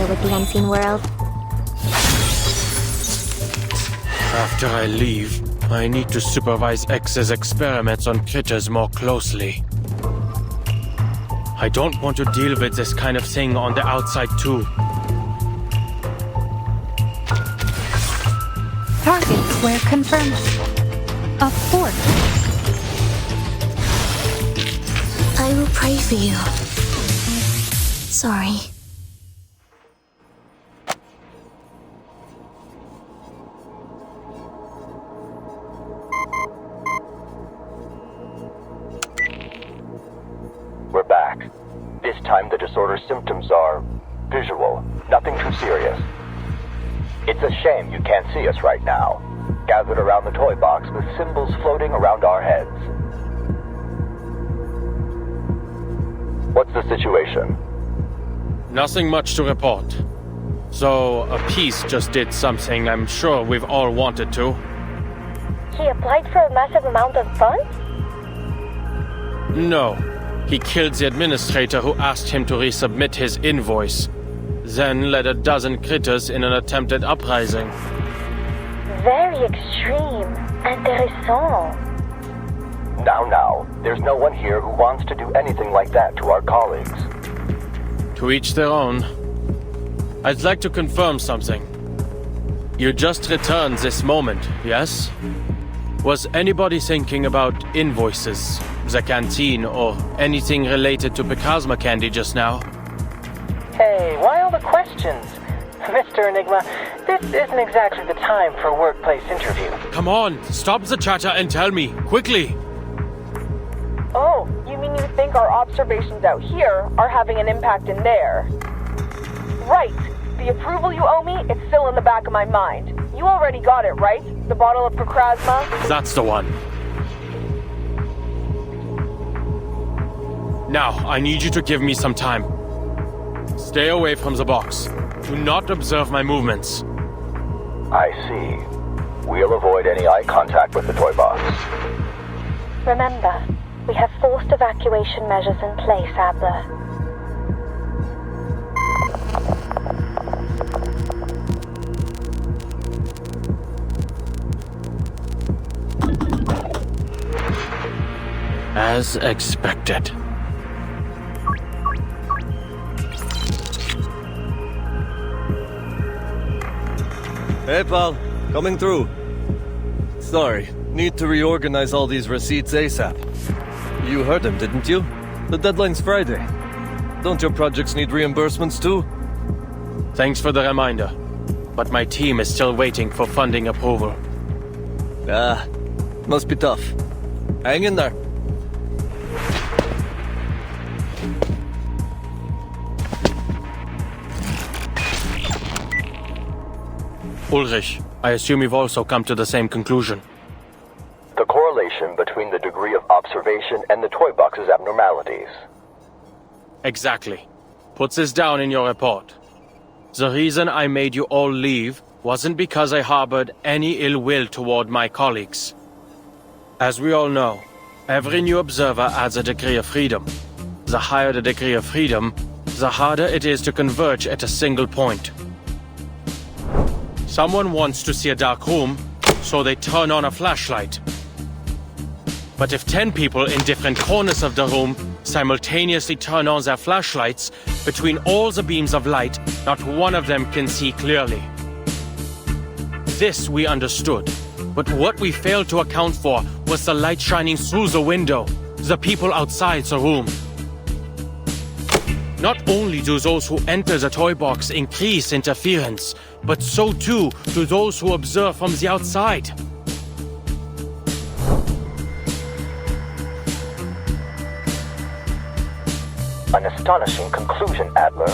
With the unseen world. After I leave, I need to supervise X's experiments on critters more closely. I don't want to deal with this kind of thing on the outside too. Targets were confirmed. A fort. I will pray for you. Sorry. We're back. This time the disorder symptoms are visual, nothing too serious. It's a shame you can't see us right now, gathered around the toy box with symbols floating around our heads. What's the situation? Nothing much to report. So, a piece just did something I'm sure we've all wanted to. He applied for a massive amount of funds? No. He killed the administrator who asked him to resubmit his invoice. Then led a dozen critters in an attempted uprising. Very extreme. Intéressant. Now, there's no one here who wants to do anything like that to our colleagues. To each their own. I'd like to confirm something. You just returned this moment, yes? Was anybody thinking about invoices, the canteen, or anything related to Picasma candy just now? Hey, why all the questions? Mr. Enigma, this isn't exactly the time for a workplace interview. Come on, stop the chatter and tell me, quickly! Oh, you mean you think our observations out here are having an impact in there? Right. The approval you owe me, it's still in the back of my mind. You already got it, right? The bottle of Procrasma? That's the one. Now, I need you to give me some time. Stay away from the box. Do not observe my movements. I see. We'll avoid any eye contact with the toy box. Remember, we have forced evacuation measures in place, Adler. As expected. Hey pal, coming through. Sorry, need to reorganize all these receipts ASAP. You heard him, didn't you? The deadline's Friday. Don't your projects need reimbursements too? Thanks for the reminder, but my team is still waiting for funding approval. Must be tough. Hang in there. Ulrich, I assume you've also come to the same conclusion. The correlation between the degree of observation and the toy box's abnormalities. Exactly. Put this down in your report. The reason I made you all leave wasn't because I harbored any ill will toward my colleagues. As we all know, every new observer adds a degree of freedom. The higher the degree of freedom, the harder it is to converge at a single point. Someone wants to see a dark room, so they turn on a flashlight. But if 10 people in different corners of the room simultaneously turn on their flashlights, between all the beams of light, not one of them can see clearly. This we understood, but what we failed to account for was the light shining through the window, the people outside the room. Not only do those who enter the toy box increase interference, but so too do those who observe from the outside. An astonishing conclusion, Adler,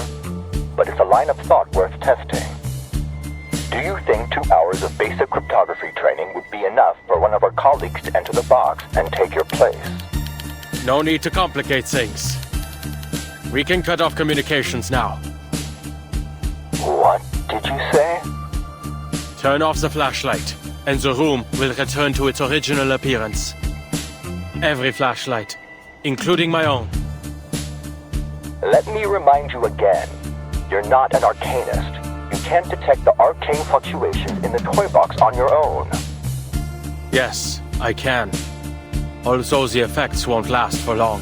but it's a line of thought worth testing. Do you think 2 hours of basic cryptography training would be enough for one of our colleagues to enter the box and take your place? No need to complicate things. We can cut off communications now. What did you say? Turn off the flashlight, and the room will return to its original appearance. Every flashlight, including my own. Let me remind you again, you're not an arcanist. You can't detect the arcane fluctuations in the toy box on your own. Yes, I can. Although the effects won't last for long.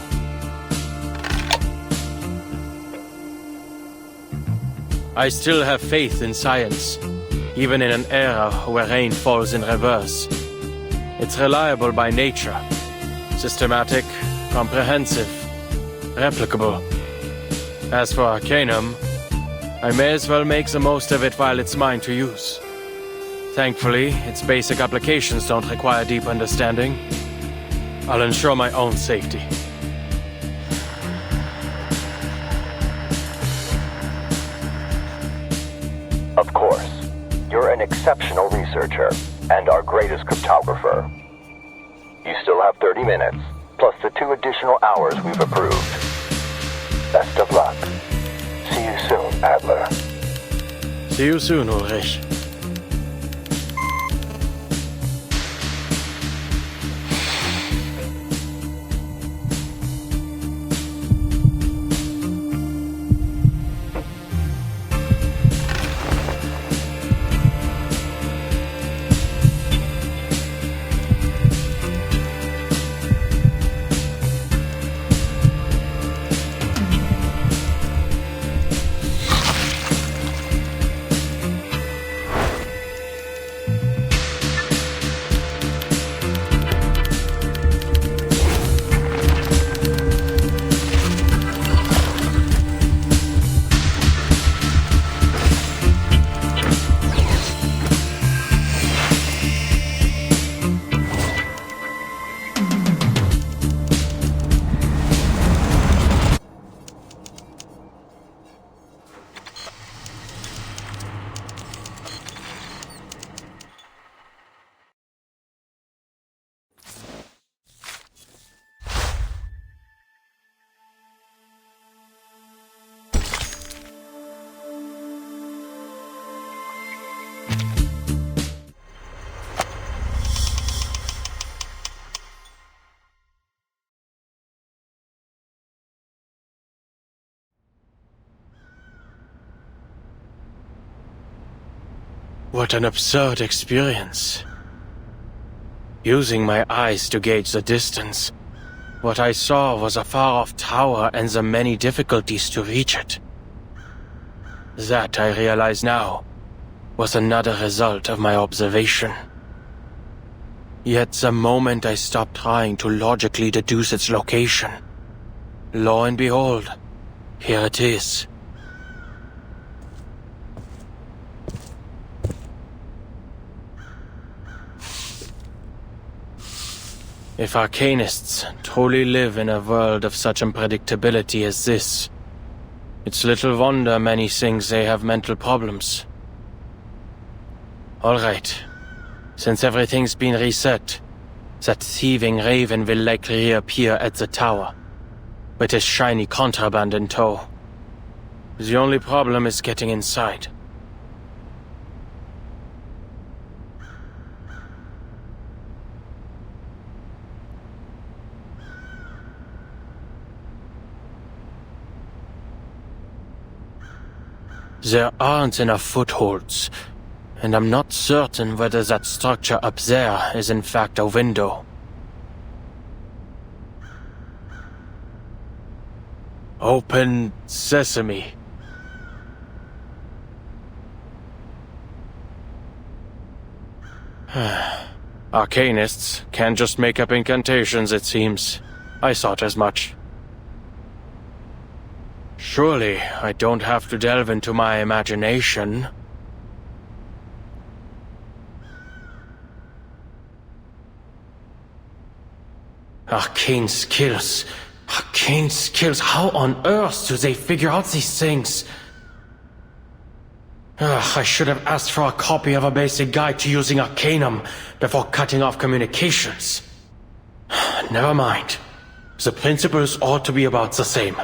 I still have faith in science, even in an era where rain falls in reverse. It's reliable by nature. Systematic, comprehensive, replicable. As for Arcanum, I may as well make the most of it while it's mine to use. Thankfully, its basic applications don't require deep understanding. I'll ensure my own safety. Of course, your exceptional researcher and our greatest cryptographer. You still have 30 minutes, plus the 2 additional hours we've approved. Best of luck. See you soon, Adler. See you soon, Ulrich. What an absurd experience. Using my eyes to gauge the distance, what I saw was a far-off tower and the many difficulties to reach it. That, I realize now, was another result of my observation. Yet the moment I stopped trying to logically deduce its location, lo and behold, here it is. If arcanists truly live in a world of such unpredictability as this, it's little wonder many think they have mental problems. Alright, since everything's been reset, that thieving raven will likely reappear at the tower, with his shiny contraband in tow. The only problem is getting inside. There aren't enough footholds, and I'm not certain whether that structure up there is in fact a window. Open sesame. Arcanists can't just make up incantations, it seems. I thought as much. Surely, I don't have to delve into my imagination. Arcane skills. Arcane skills. How on earth do they figure out these things? I should have asked for a copy of a basic guide to using Arcanum before cutting off communications. Never mind. The principles ought to be about the same.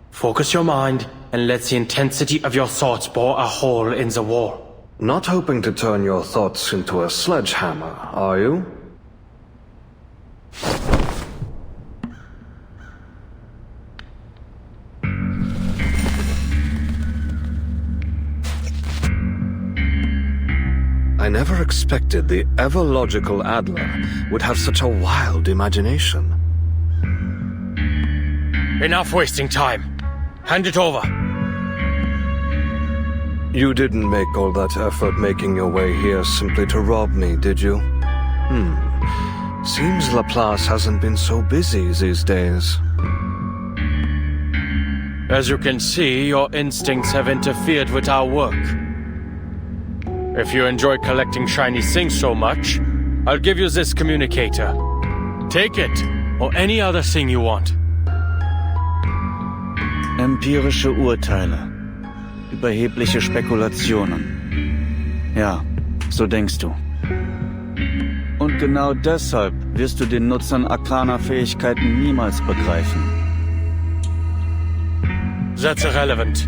Focus your mind and let the intensity of your thoughts bore a hole in the wall. Not hoping to turn your thoughts into a sledgehammer, are you? I never expected the ever-logical Adler would have such a wild imagination. Enough wasting time. Hand it over. You didn't make all that effort making your way here simply to rob me, did you? Seems Laplace hasn't been so busy these days. As you can see, your instincts have interfered with our work. If you enjoy collecting shiny things so much, I'll give you this communicator. Take it, or any other thing you want. Empirische Urteile. Überhebliche Spekulationen. Ja, So denkst du. Und genau deshalb wirst du den Nutzern arkaner Fähigkeiten niemals begreifen. That's irrelevant.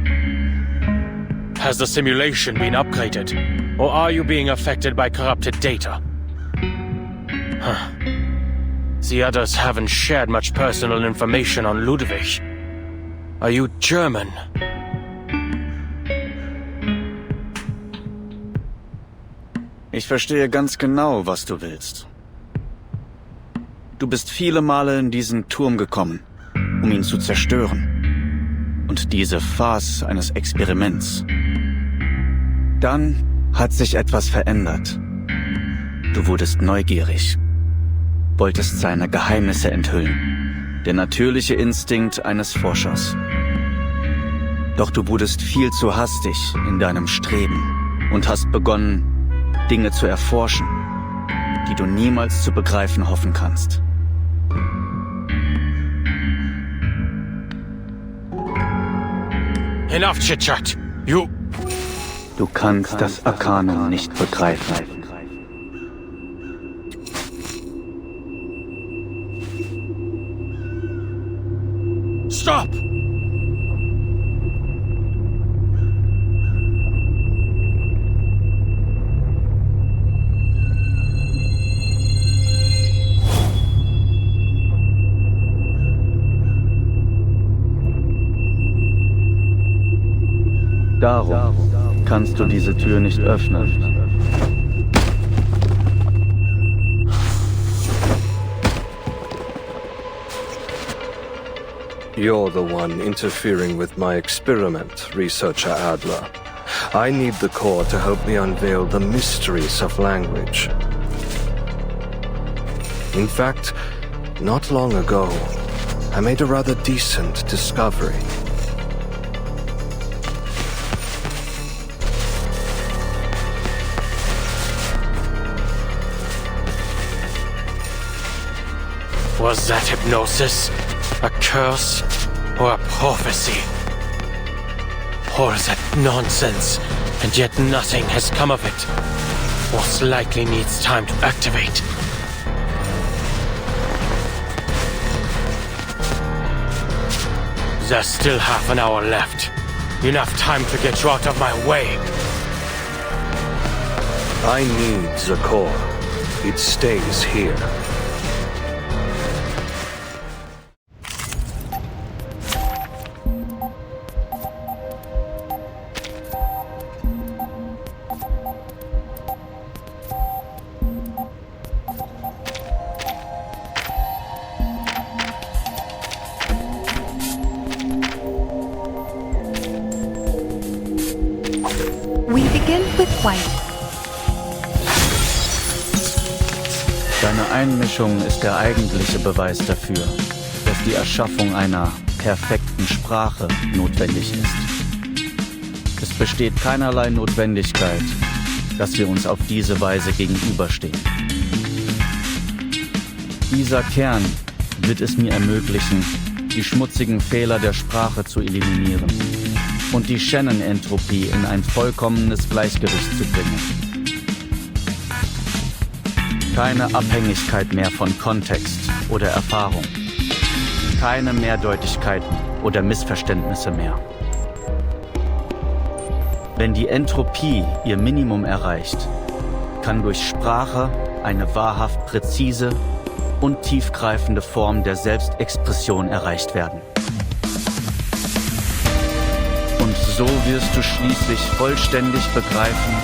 Has the simulation been upgraded? Or are you being affected by corrupted data? Huh. The others haven't shared much personal information on Ludwig. Are you German? Ich verstehe ganz genau, was du willst. Du bist viele Male in diesen Turm gekommen, um ihn zu zerstören. Und diese Farce eines Experiments. Dann hat sich etwas verändert. Du wurdest neugierig, wolltest seine Geheimnisse enthüllen. Der natürliche Instinkt eines Forschers. Doch du wurdest viel zu hastig in deinem Streben und hast begonnen, Dinge zu erforschen, die du niemals zu begreifen hoffen kannst. Enough chit-chat. Du kannst das Arkanum nicht begreifen. Stop! Darum kannst du diese Tür nicht öffnen. You're the one interfering with my experiment, Researcher Adler. I need the core to help me unveil the mysteries of language. In fact, not long ago, I made a rather decent discovery. Was that hypnosis? A curse? Or a prophecy? All that nonsense, and yet nothing has come of it. Most likely needs time to activate. There's still half an hour left. Enough time to get you out of my way. I need the core. It stays here. Deine Einmischung ist der eigentliche Beweis dafür, dass die Erschaffung einer perfekten Sprache notwendig ist. Es besteht keinerlei Notwendigkeit, dass wir uns auf diese Weise gegenüberstehen. Dieser Kern wird es mir ermöglichen, die schmutzigen Fehler der Sprache zu eliminieren und die Shannon-Entropie in ein vollkommenes Gleichgewicht zu bringen. Keine Abhängigkeit mehr von Kontext oder Erfahrung. Keine Mehrdeutigkeiten oder Missverständnisse mehr. Wenn die Entropie ihr Minimum erreicht, kann durch Sprache eine wahrhaft präzise und tiefgreifende Form der Selbstexpression erreicht werden. Und so wirst du schließlich vollständig begreifen,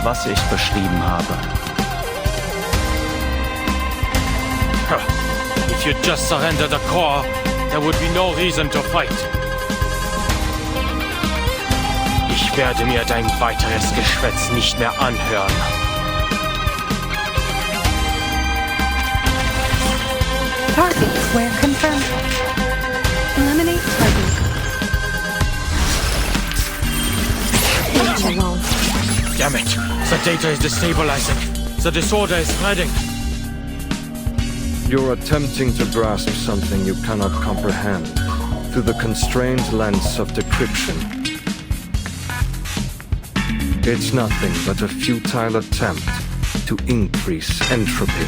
was ich beschrieben habe. If you just surrender the core, there would be no reason to fight. Ich werde mir dein weiteres Geschwätz nicht mehr anhören. Target square confirmed. Eliminate target. Leave alone. Damn it! The data is destabilizing. The disorder is spreading. You're attempting to grasp something you cannot comprehend through the constrained lens of decryption. It's nothing but a futile attempt to increase entropy.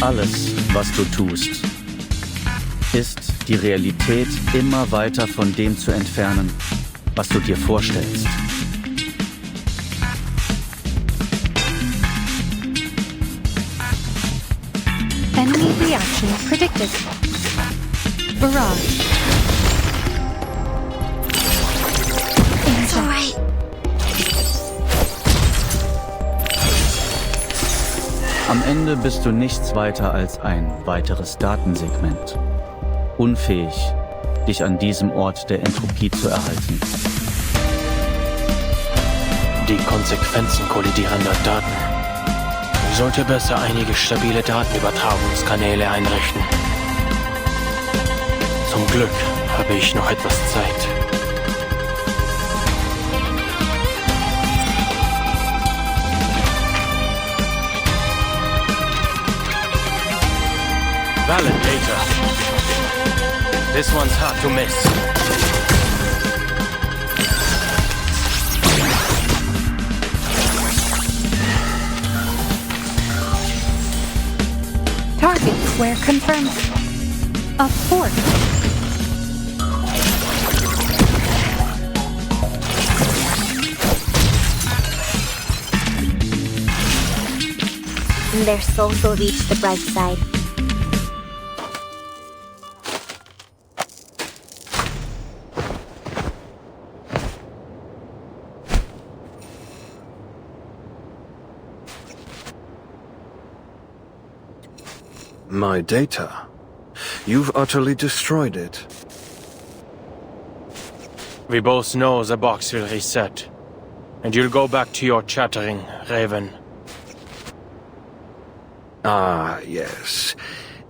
Alles, was du tust, ist die Realität immer weiter von dem zu entfernen, was du dir vorstellst. Enemy reaction predicted. Barrage. Sorry. Am Ende bist du nichts weiter als ein weiteres Datensegment. Unfähig, dich an diesem Ort der Entropie zu erhalten. Die Konsequenzen kollidierender Daten. Ich sollte besser einige stabile Datenübertragungskanäle einrichten. Zum Glück habe ich noch etwas Zeit. Valid data. This one's hard to miss. Target square confirmed. A fort. Their souls will reach the bright side. My data? You've utterly destroyed it. We both know the box will reset, and you'll go back to your chattering, Raven. Ah, yes.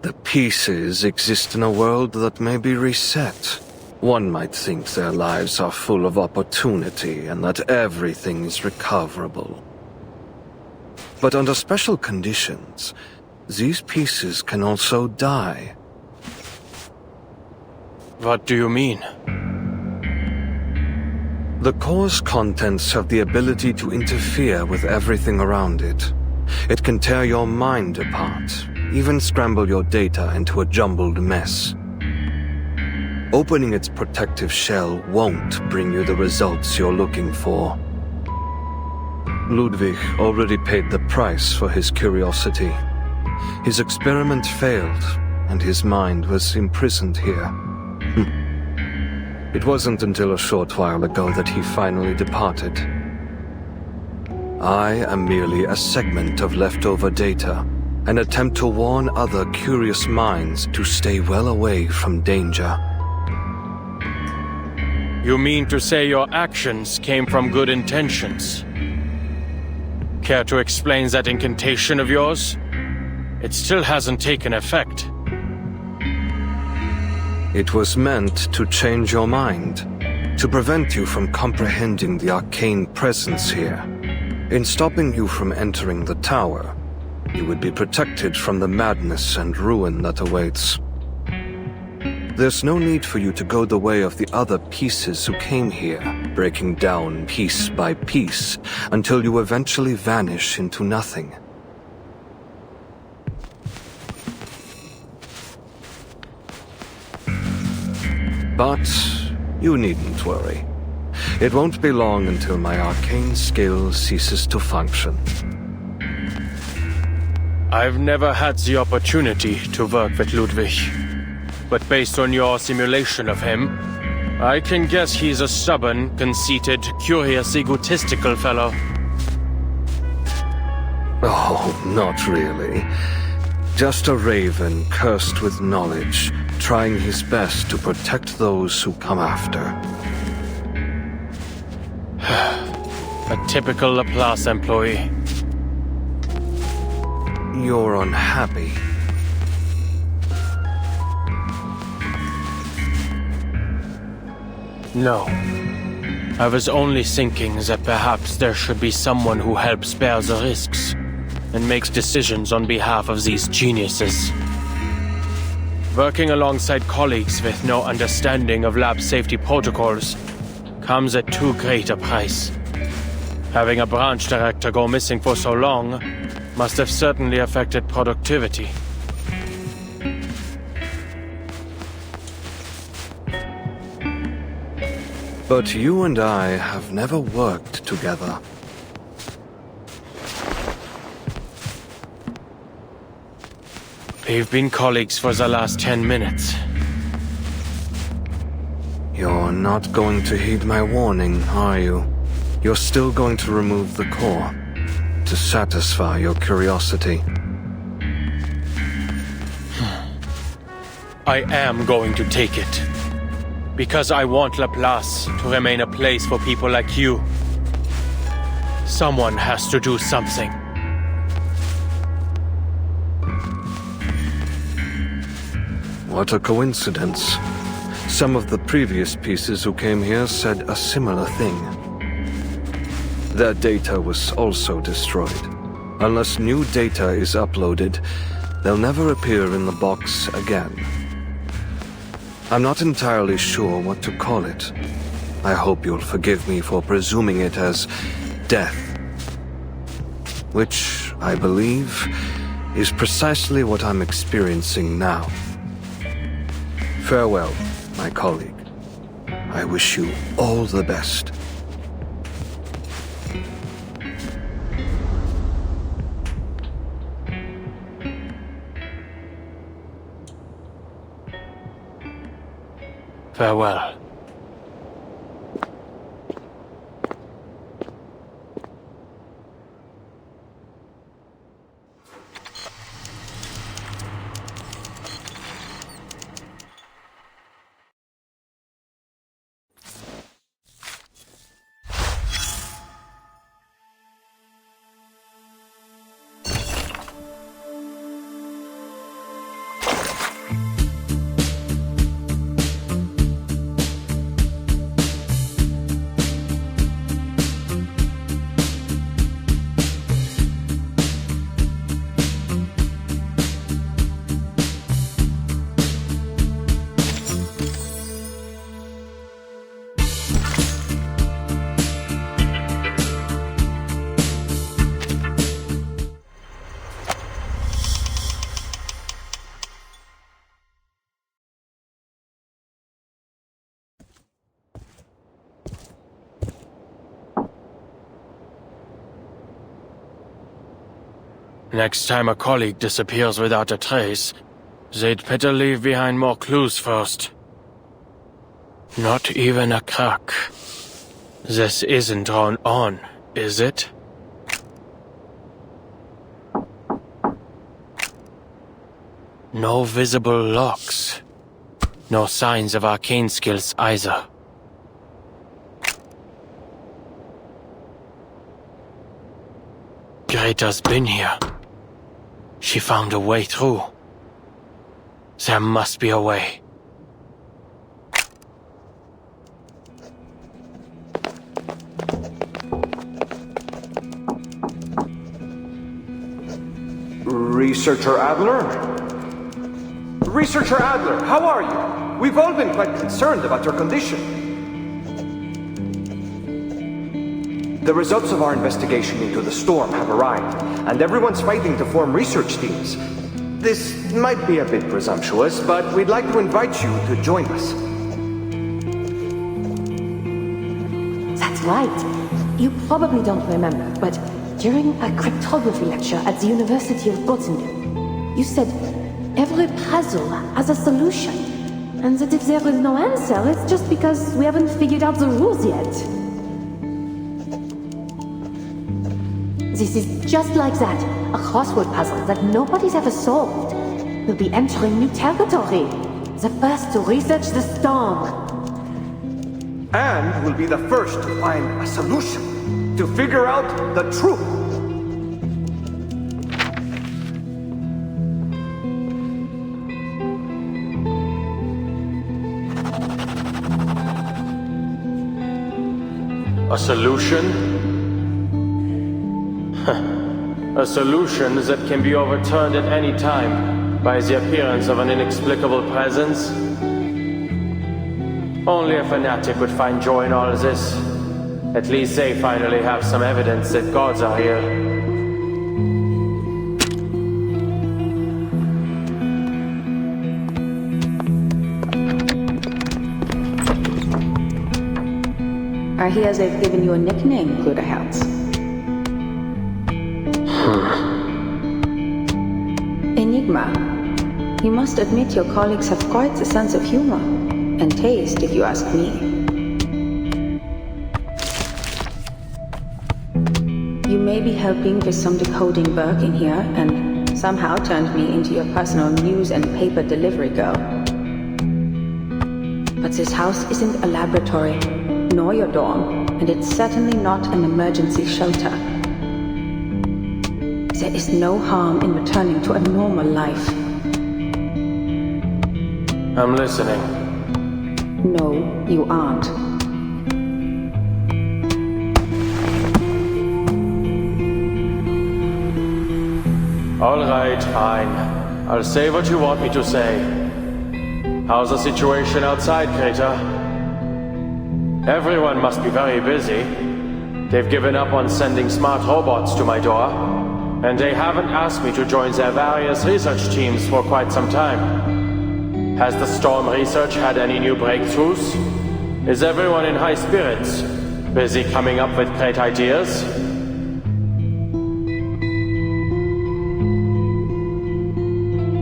The pieces exist in a world that may be reset. One might think their lives are full of opportunity and that everything is recoverable. But under special conditions, these pieces can also die. What do you mean? The core's contents have the ability to interfere with everything around it. It can tear your mind apart, even scramble your data into a jumbled mess. Opening its protective shell won't bring you the results you're looking for. Ludwig already paid the price for his curiosity. His experiment failed, and his mind was imprisoned here. It wasn't until a short while ago that he finally departed. I am merely a segment of leftover data, an attempt to warn other curious minds to stay well away from danger. You mean to say your actions came from good intentions? Care to explain that incantation of yours? It still hasn't taken effect. It was meant to change your mind, to prevent you from comprehending the arcane presence here. In stopping you from entering the tower, you would be protected from the madness and ruin that awaits. There's no need for you to go the way of the other pieces who came here, breaking down piece by piece, until you eventually vanish into nothing. But you needn't worry. It won't be long until my arcane skill ceases to function. I've never had the opportunity to work with Ludwig. But based on your simulation of him, I can guess he's a stubborn, conceited, curious, egotistical fellow. Oh, not really. Just a raven cursed with knowledge, trying his best to protect those who come after. A typical Laplace employee. You're unhappy. No. I was only thinking that perhaps there should be someone who helps bear the risks and makes decisions on behalf of these geniuses. Working alongside colleagues with no understanding of lab safety protocols comes at too great a price. Having a branch director go missing for so long must have certainly affected productivity. But you and I have never worked together. We've been colleagues for the last 10 minutes. You're not going to heed my warning, are you? You're still going to remove the core to satisfy your curiosity. I am going to take it. Because I want Laplace to remain a place for people like you. Someone has to do something. What a coincidence. Some of the previous pieces who came here said a similar thing. Their data was also destroyed. Unless new data is uploaded, they'll never appear in the box again. I'm not entirely sure what to call it. I hope you'll forgive me for presuming it as death. Which, I believe, is precisely what I'm experiencing now. Farewell, my colleague. I wish you all the best. Farewell. Next time a colleague disappears without a trace, they'd better leave behind more clues first. Not even a crack. This isn't drawn on, is it? No visible locks. No signs of arcane skills either. Greta's been here. She found a way through. There must be a way. Researcher Adler? Researcher Adler, how are you? We've all been quite concerned about your condition. The results of our investigation into the storm have arrived, and everyone's fighting to form research teams. This might be a bit presumptuous, but we'd like to invite you to join us. That's right. You probably don't remember, but during a cryptography lecture at the University of Göttingen, you said every puzzle has a solution, and that if there is no answer, it's just because we haven't figured out the rules yet. This is just like that, a crossword puzzle that nobody's ever solved. We'll be entering new territory, the first to research the storm. And we'll be the first to find a solution, to figure out the truth. A solution? A solution that can be overturned at any time by the appearance of an inexplicable presence? Only a fanatic would find joy in all this. At least they finally have some evidence that gods are here. I hear they've given you a nickname, Bruderherz. Enigma. You must admit your colleagues have quite the sense of humor. And taste, if you ask me. You may be helping with some decoding work in here, and somehow turned me into your personal news and paper delivery girl. But this house isn't a laboratory, nor your dorm, and it's certainly not an emergency shelter. There is no harm in returning to a normal life. I'm listening. No, you aren't. All right, fine. I'll say what you want me to say. How's the situation outside, Kreta? Everyone must be very busy. They've given up on sending smart robots to my door, and they haven't asked me to join their various research teams for quite some time. Has the Storm research had any new breakthroughs? Is everyone in high spirits? Busy coming up with great ideas?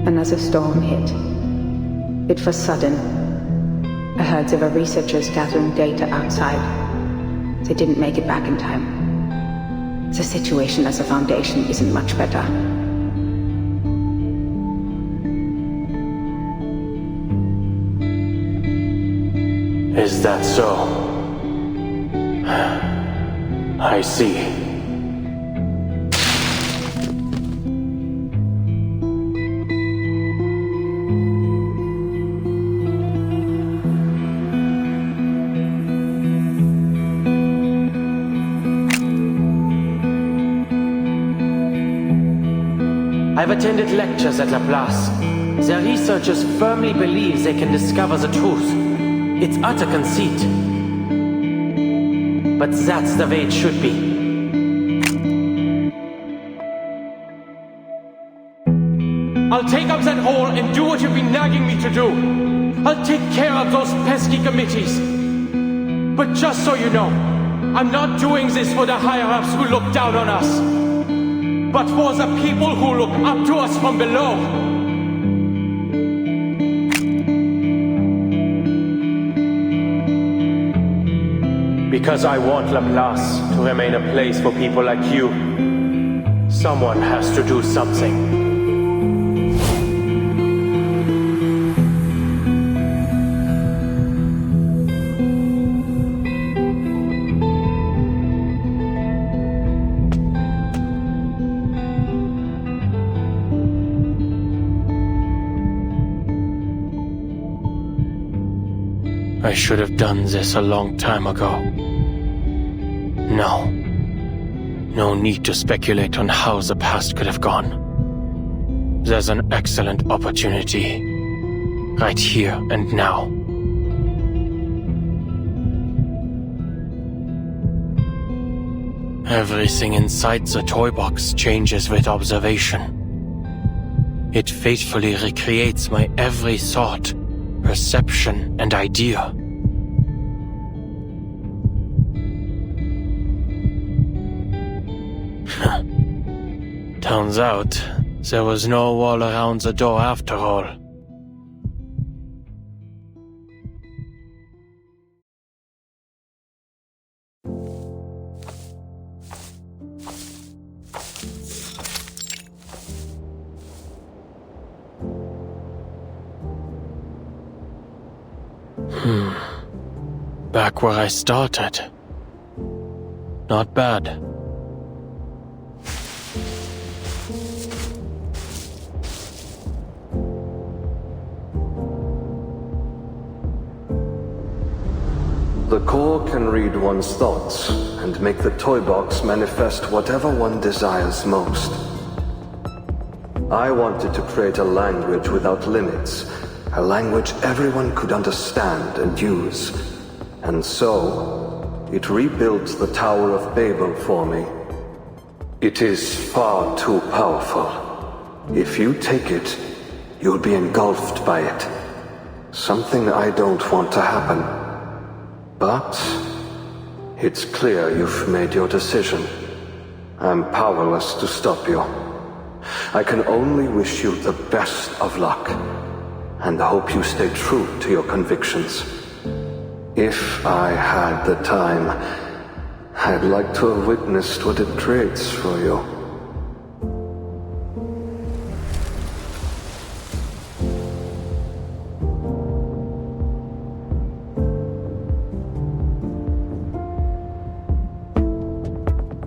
Another storm hit. It was sudden. I heard there were researchers gathering data outside. They didn't make it back in time. The situation as a foundation isn't much better. Is that so? I see. I've attended lectures at Laplace. Their researchers firmly believe they can discover the truth. It's utter conceit. But that's the way it should be. I'll take up that role and do what you've been nagging me to do. I'll take care of those pesky committees. But just so you know, I'm not doing this for the higher-ups who look down on us, but for the people who look up to us from below. Because I want Laplace to remain a place for people like you. Someone has to do something. I should have done this a long time ago. No. No need to speculate on how the past could have gone. There's an excellent opportunity. Right here and now. Everything inside the toy box changes with observation. It faithfully recreates my every thought, perception, and idea. Turns out, there was no wall around the door after all. Back where I started. Not bad. The core can read one's thoughts and make the toy box manifest whatever one desires most. I wanted to create a language without limits, a language everyone could understand and use. And so, it rebuilds the Tower of Babel for me. It is far too powerful. If you take it, you'll be engulfed by it. Something I don't want to happen. But it's clear you've made your decision. I'm powerless to stop you. I can only wish you the best of luck, and hope you stay true to your convictions. If I had the time, I'd like to have witnessed what it creates for you.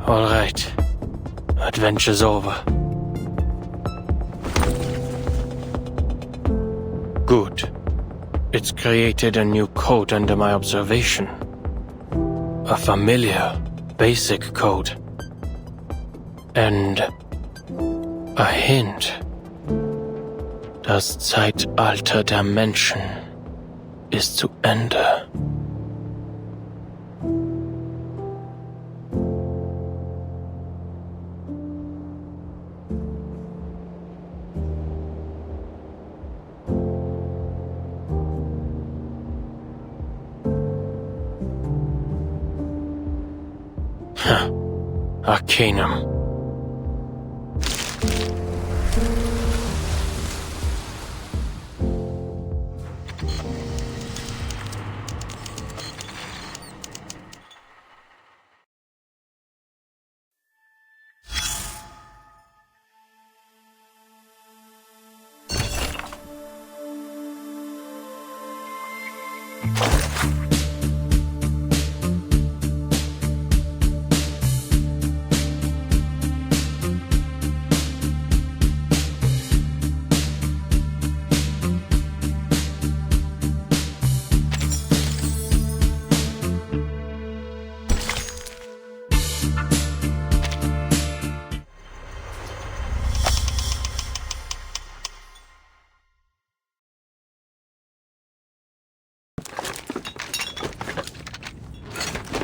All right. Adventure's over. Good. It's created a new code under my observation. A familiar, basic code. And a hint. Das Zeitalter der Menschen ist zu Ende. Arcanum.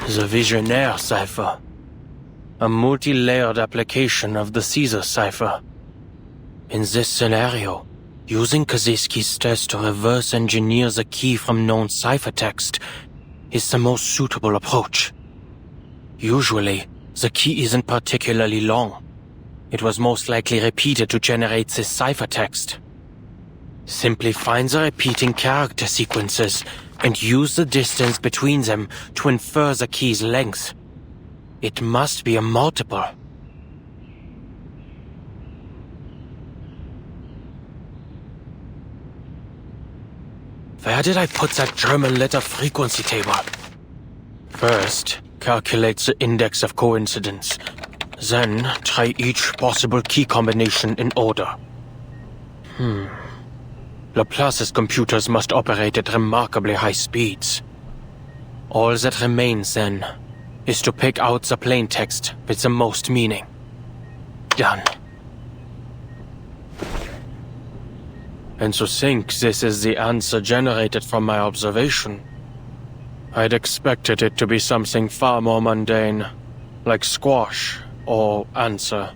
The Visionaire cipher. A multi-layered application of the Caesar cipher. In this scenario, using Kaczynski's test to reverse engineer the key from known ciphertext is the most suitable approach. Usually, the key isn't particularly long. It was most likely repeated to generate this ciphertext. Simply find the repeating character sequences and use the distance between them to infer the key's length. It must be a multiple. Where did I put that German letter frequency table? First, calculate the index of coincidence. Then, try each possible key combination in order. Laplace's computers must operate at remarkably high speeds. All that remains, then, is to pick out the plaintext with the most meaning. Done. And to think this is the answer generated from my observation, I'd expected it to be something far more mundane, like squash or answer.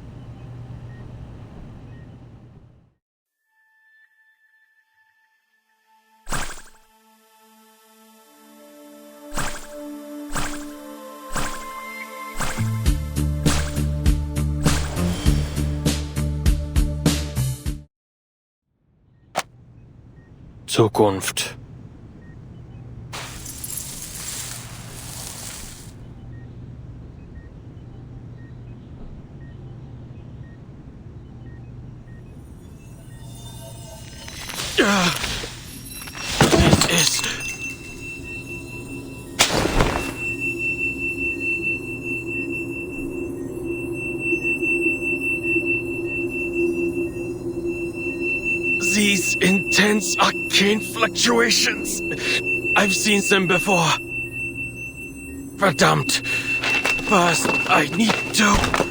Zukunft. It is... These intense arcane fluctuations. I've seen them before. Verdammt. First, I need to...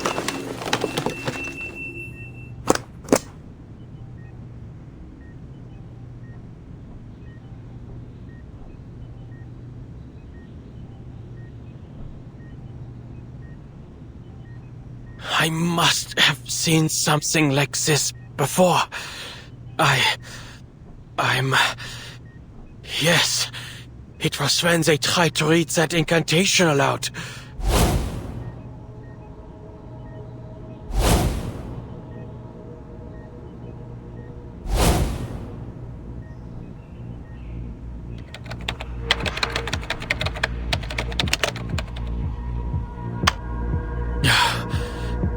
I must have seen something like this before. Yes. It was when they tried to read that incantation aloud.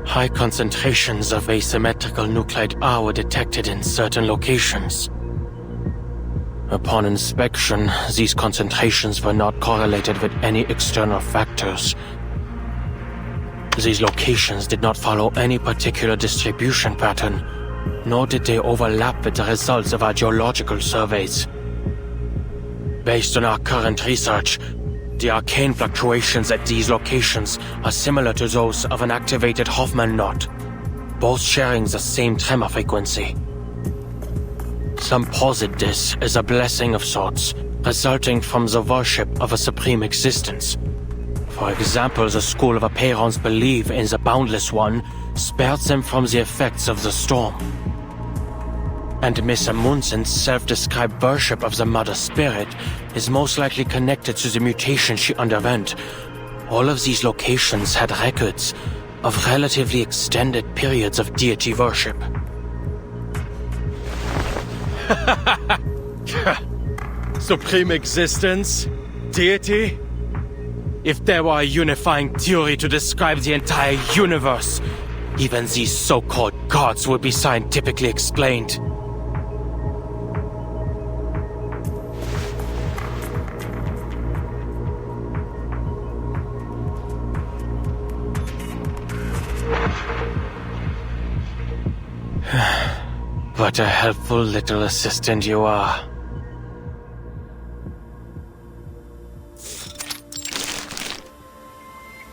High concentrations of asymmetrical nuclide R were detected in certain locations. Upon inspection, these concentrations were not correlated with any external factors. These locations did not follow any particular distribution pattern, nor did they overlap with the results of our geological surveys. Based on our current research, the arcane fluctuations at these locations are similar to those of an activated Hoffman knot, both sharing the same tremor frequency. Some posit this as a blessing of sorts, resulting from the worship of a supreme existence. For example, the school of Aperons believe in the Boundless One spared them from the effects of the storm. And Miss Amundsen's self-described worship of the Mother Spirit is most likely connected to the mutation she underwent. All of these locations had records of relatively extended periods of deity worship. Supreme existence? Deity? If there were a unifying theory to describe the entire universe, even these so-called gods would be scientifically explained. What a helpful little assistant you are.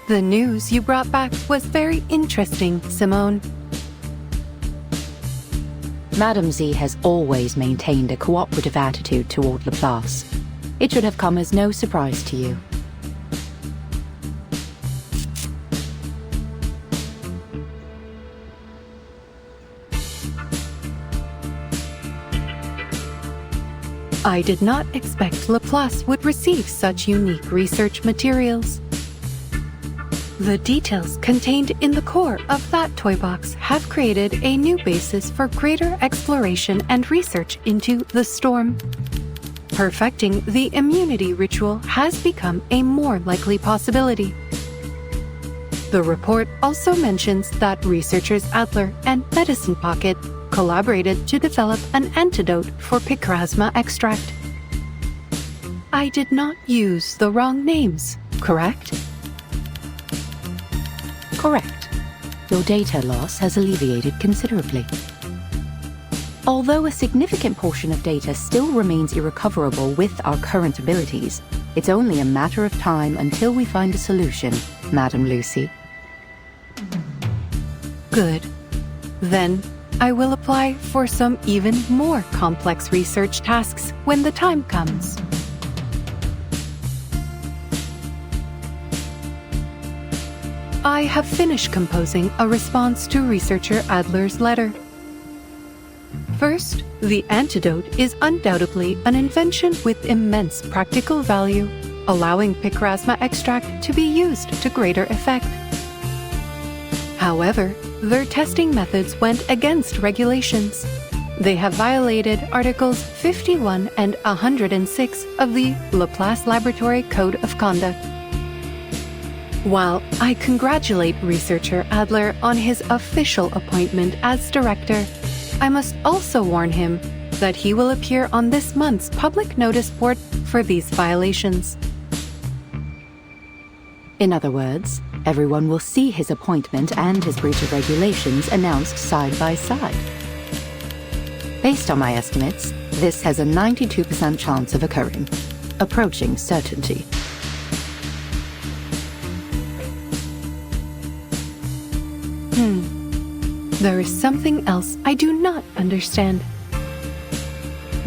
The news you brought back was very interesting, Simone. Madame Z has always maintained a cooperative attitude toward Laplace. It should have come as no surprise to you. I did not expect Laplace would receive such unique research materials. The details contained in the core of that toy box have created a new basis for greater exploration and research into the storm. Perfecting the immunity ritual has become a more likely possibility. The report also mentions that researchers Adler and Medicine Pocket collaborated to develop an antidote for picrasma extract. I did not use the wrong names, correct? Correct. Your data loss has alleviated considerably. Although a significant portion of data still remains irrecoverable with our current abilities, it's only a matter of time until we find a solution, Madame Lucy. Good. Then, I will apply for some even more complex research tasks when the time comes. I have finished composing a response to researcher Adler's letter. First, the antidote is undoubtedly an invention with immense practical value, allowing picrasma extract to be used to greater effect. However, their testing methods went against regulations. They have violated Articles 51 and 106 of the Laplace Laboratory Code of Conduct. While I congratulate researcher Adler on his official appointment as director, I must also warn him that he will appear on this month's public notice board for these violations. In other words, everyone will see his appointment and his breach of regulations announced side by side. Based on my estimates, this has a 92% chance of occurring, approaching certainty. There is something else I do not understand.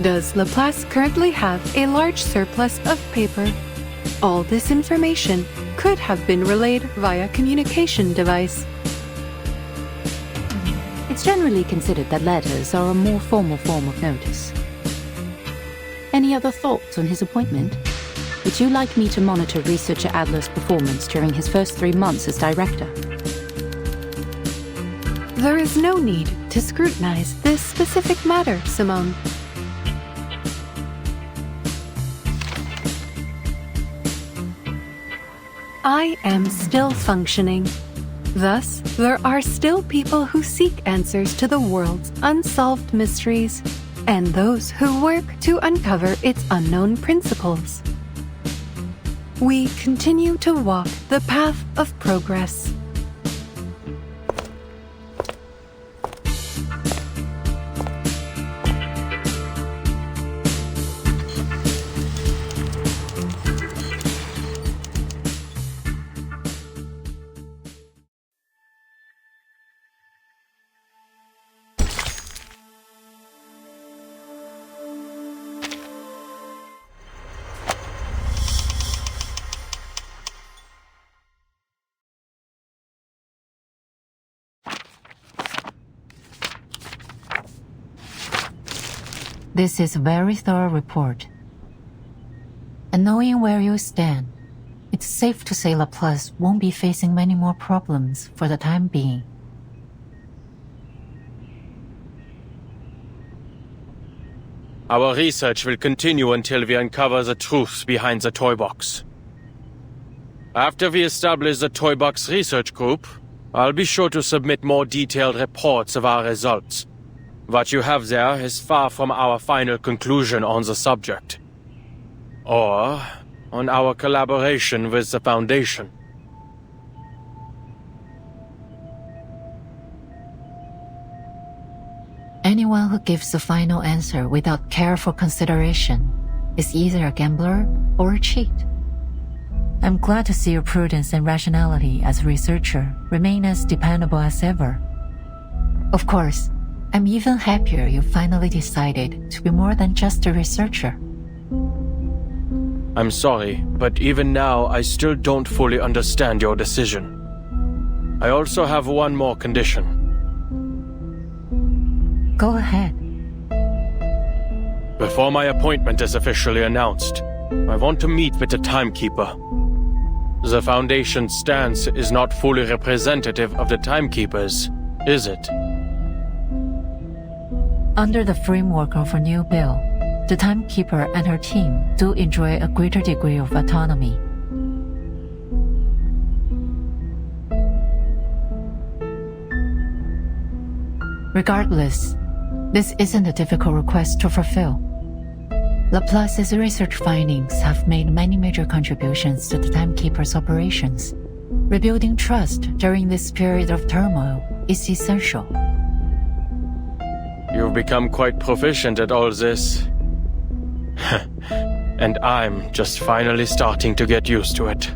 Does Laplace currently have a large surplus of paper? All this information could have been relayed via communication device. It's generally considered that letters are a more formal form of notice. Any other thoughts on his appointment? Would you like me to monitor researcher Adler's performance during his first 3 months as director? There is no need to scrutinize this specific matter, Simone. I am still functioning. Thus, there are still people who seek answers to the world's unsolved mysteries, and those who work to uncover its unknown principles. We continue to walk the path of progress. This is a very thorough report. And knowing where you stand, it's safe to say Laplace won't be facing many more problems for the time being. Our research will continue until we uncover the truth behind the toy box. After we establish the toy box research group, I'll be sure to submit more detailed reports of our results. What you have there is far from our final conclusion on the subject, or on our collaboration with the Foundation. Anyone who gives the final answer without careful consideration is either a gambler or a cheat. I'm glad to see your prudence and rationality as a researcher remain as dependable as ever. Of course, I'm even happier you finally decided to be more than just a researcher. I'm sorry, but even now I still don't fully understand your decision. I also have one more condition. Go ahead. Before my appointment is officially announced, I want to meet with the Timekeeper. The Foundation's stance is not fully representative of the Timekeepers, is it? Under the framework of a new bill, the Timekeeper and her team do enjoy a greater degree of autonomy. Regardless, this isn't a difficult request to fulfill. Laplace's research findings have made many major contributions to the Timekeeper's operations. Rebuilding trust during this period of turmoil is essential. You've become quite proficient at all this. And I'm just finally starting to get used to it.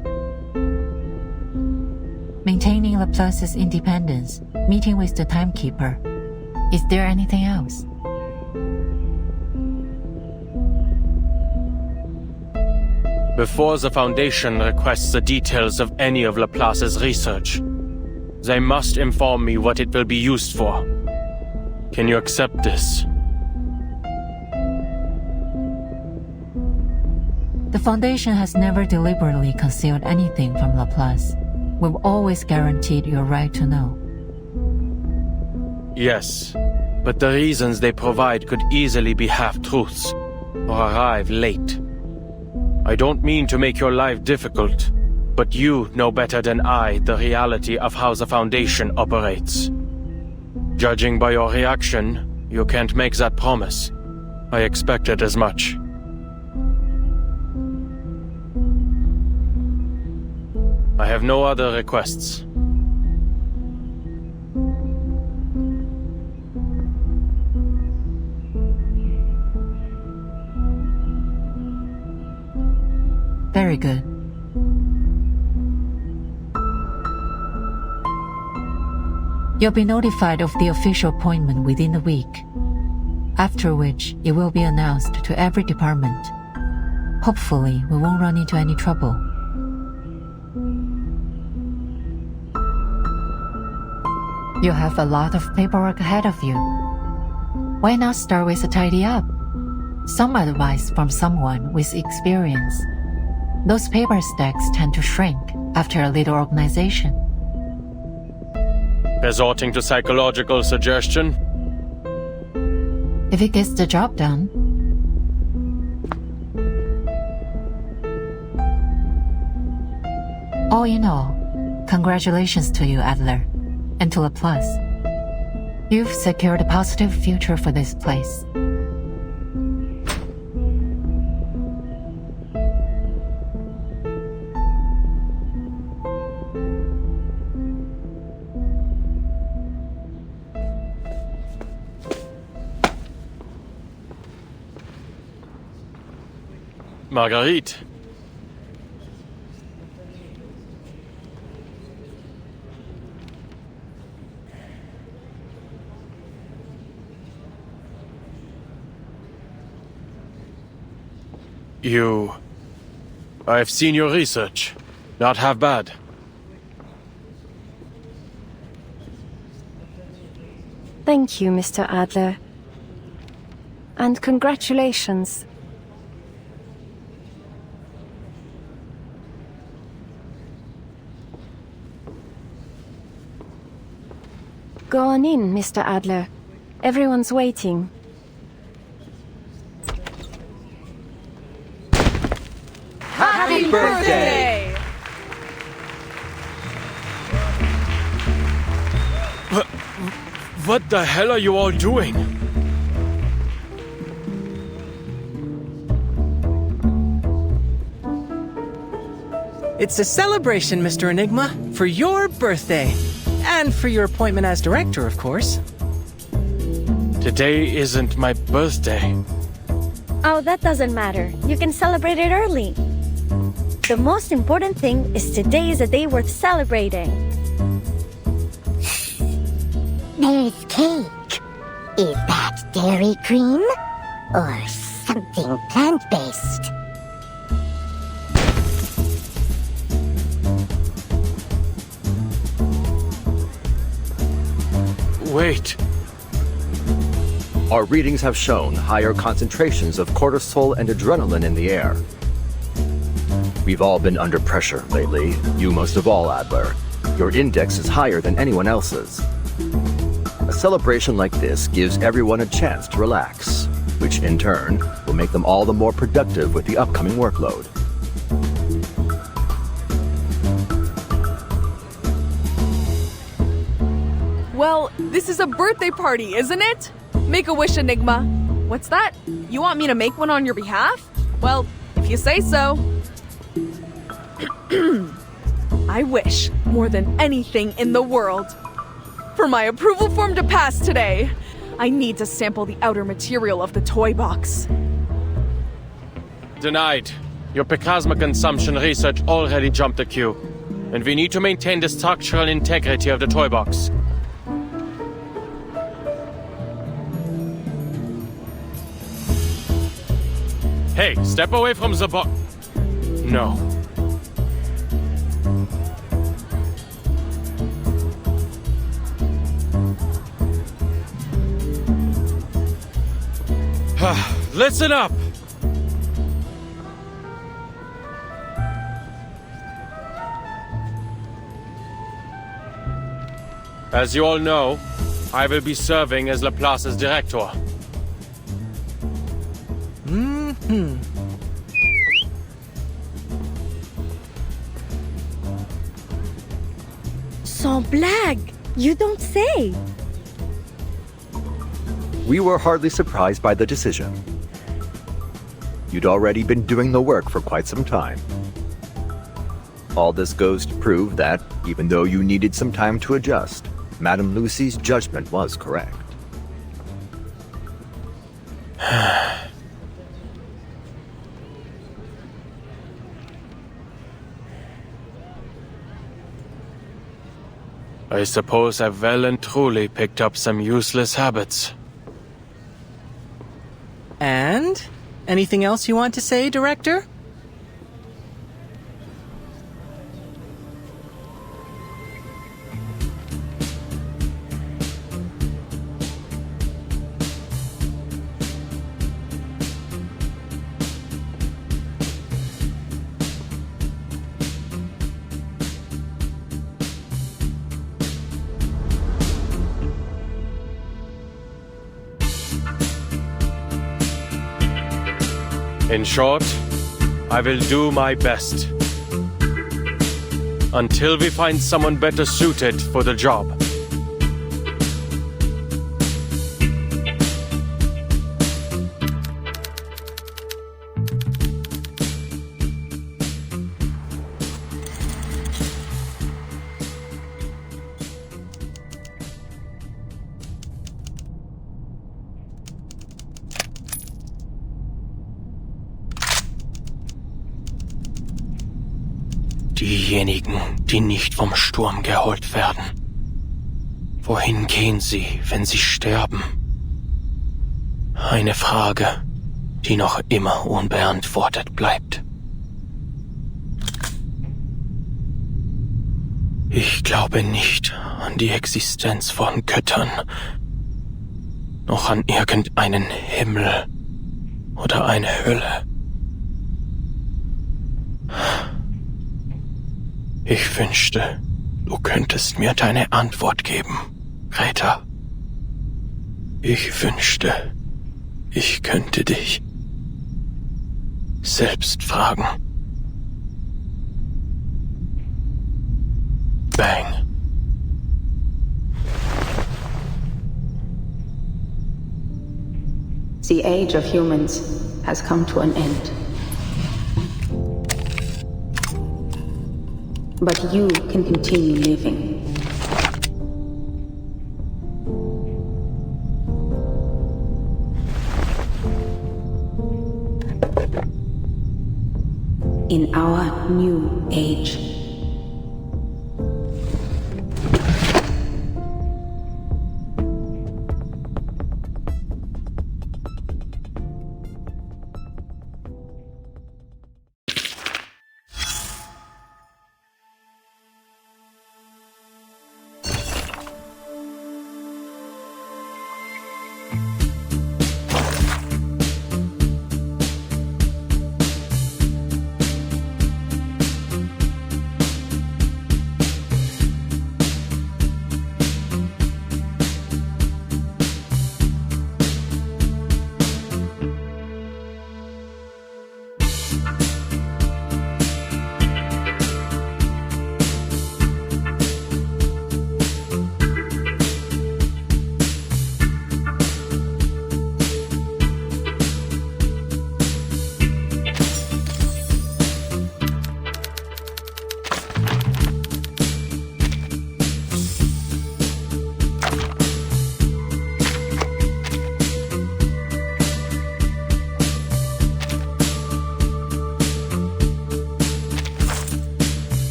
Maintaining Laplace's independence, meeting with the Timekeeper. Is there anything else? Before the Foundation requests the details of any of Laplace's research, they must inform me what it will be used for. Can you accept this? The Foundation has never deliberately concealed anything from Laplace. We've always guaranteed your right to know. Yes, but the reasons they provide could easily be half-truths, or arrive late. I don't mean to make your life difficult, but you know better than I the reality of how the Foundation operates. Judging by your reaction, you can't make that promise. I expected as much. I have no other requests. Very good. You'll be notified of the official appointment within the week, after which it will be announced to every department. Hopefully, we won't run into any trouble. You have a lot of paperwork ahead of you. Why not start with a tidy up? Some advice from someone with experience. Those paper stacks tend to shrink after a little organization. Resorting to psychological suggestion? If it gets the job done. All in all, congratulations to you, Adler, and to Laplace. You've secured a positive future for this place. Marguerite. I've seen your research. Not half bad. Thank you, Mr. Adler. And congratulations. Go on in, Mr. Adler. Everyone's waiting. Happy birthday! What the hell are you all doing? It's a celebration, Mr. Enigma, for your birthday. And for your appointment as director, of course. Today isn't my birthday. Oh, that doesn't matter. You can celebrate it early. The most important thing is today is a day worth celebrating. There's cake. Is that dairy cream? Or something plant-based? Wait. Our readings have shown higher concentrations of cortisol and adrenaline in the air. We've all been under pressure lately, you most of all, Adler. Your index is higher than anyone else's. A celebration like this gives everyone a chance to relax, which in turn will make them all the more productive with the upcoming workload. Well, this is a birthday party, isn't it? Make a wish, Enigma. What's that? You want me to make one on your behalf? Well, if you say so. I wish, more than anything in the world, for my approval form to pass today. I need to sample the outer material of the toy box. Denied. Your plasma consumption research already jumped the queue. And we need to maintain the structural integrity of the toy box. Hey, step away from the box. No. Listen up! As you all know, I will be serving as Laplace's director. Sans blague! You don't say! We were hardly surprised by the decision. You'd already been doing the work for quite some time. All this goes to prove that, even though you needed some time to adjust, Madame Lucy's judgment was correct. I suppose I've well and truly picked up some useless habits. And? Anything else you want to say, Director? In short, I will do my best. Until we find someone better suited for the job. Diejenigen, die nicht vom Sturm geholt werden. Wohin gehen sie, wenn sie sterben? Eine Frage, die noch immer unbeantwortet bleibt. Ich glaube nicht an die Existenz von Göttern, noch an irgendeinen Himmel oder eine Hölle. Ich wünschte, du könntest mir deine Antwort geben, Reiter. Ich wünschte, ich könnte dich selbst fragen. Bang. The age of humans has come to an end. But you can continue living. In our new age.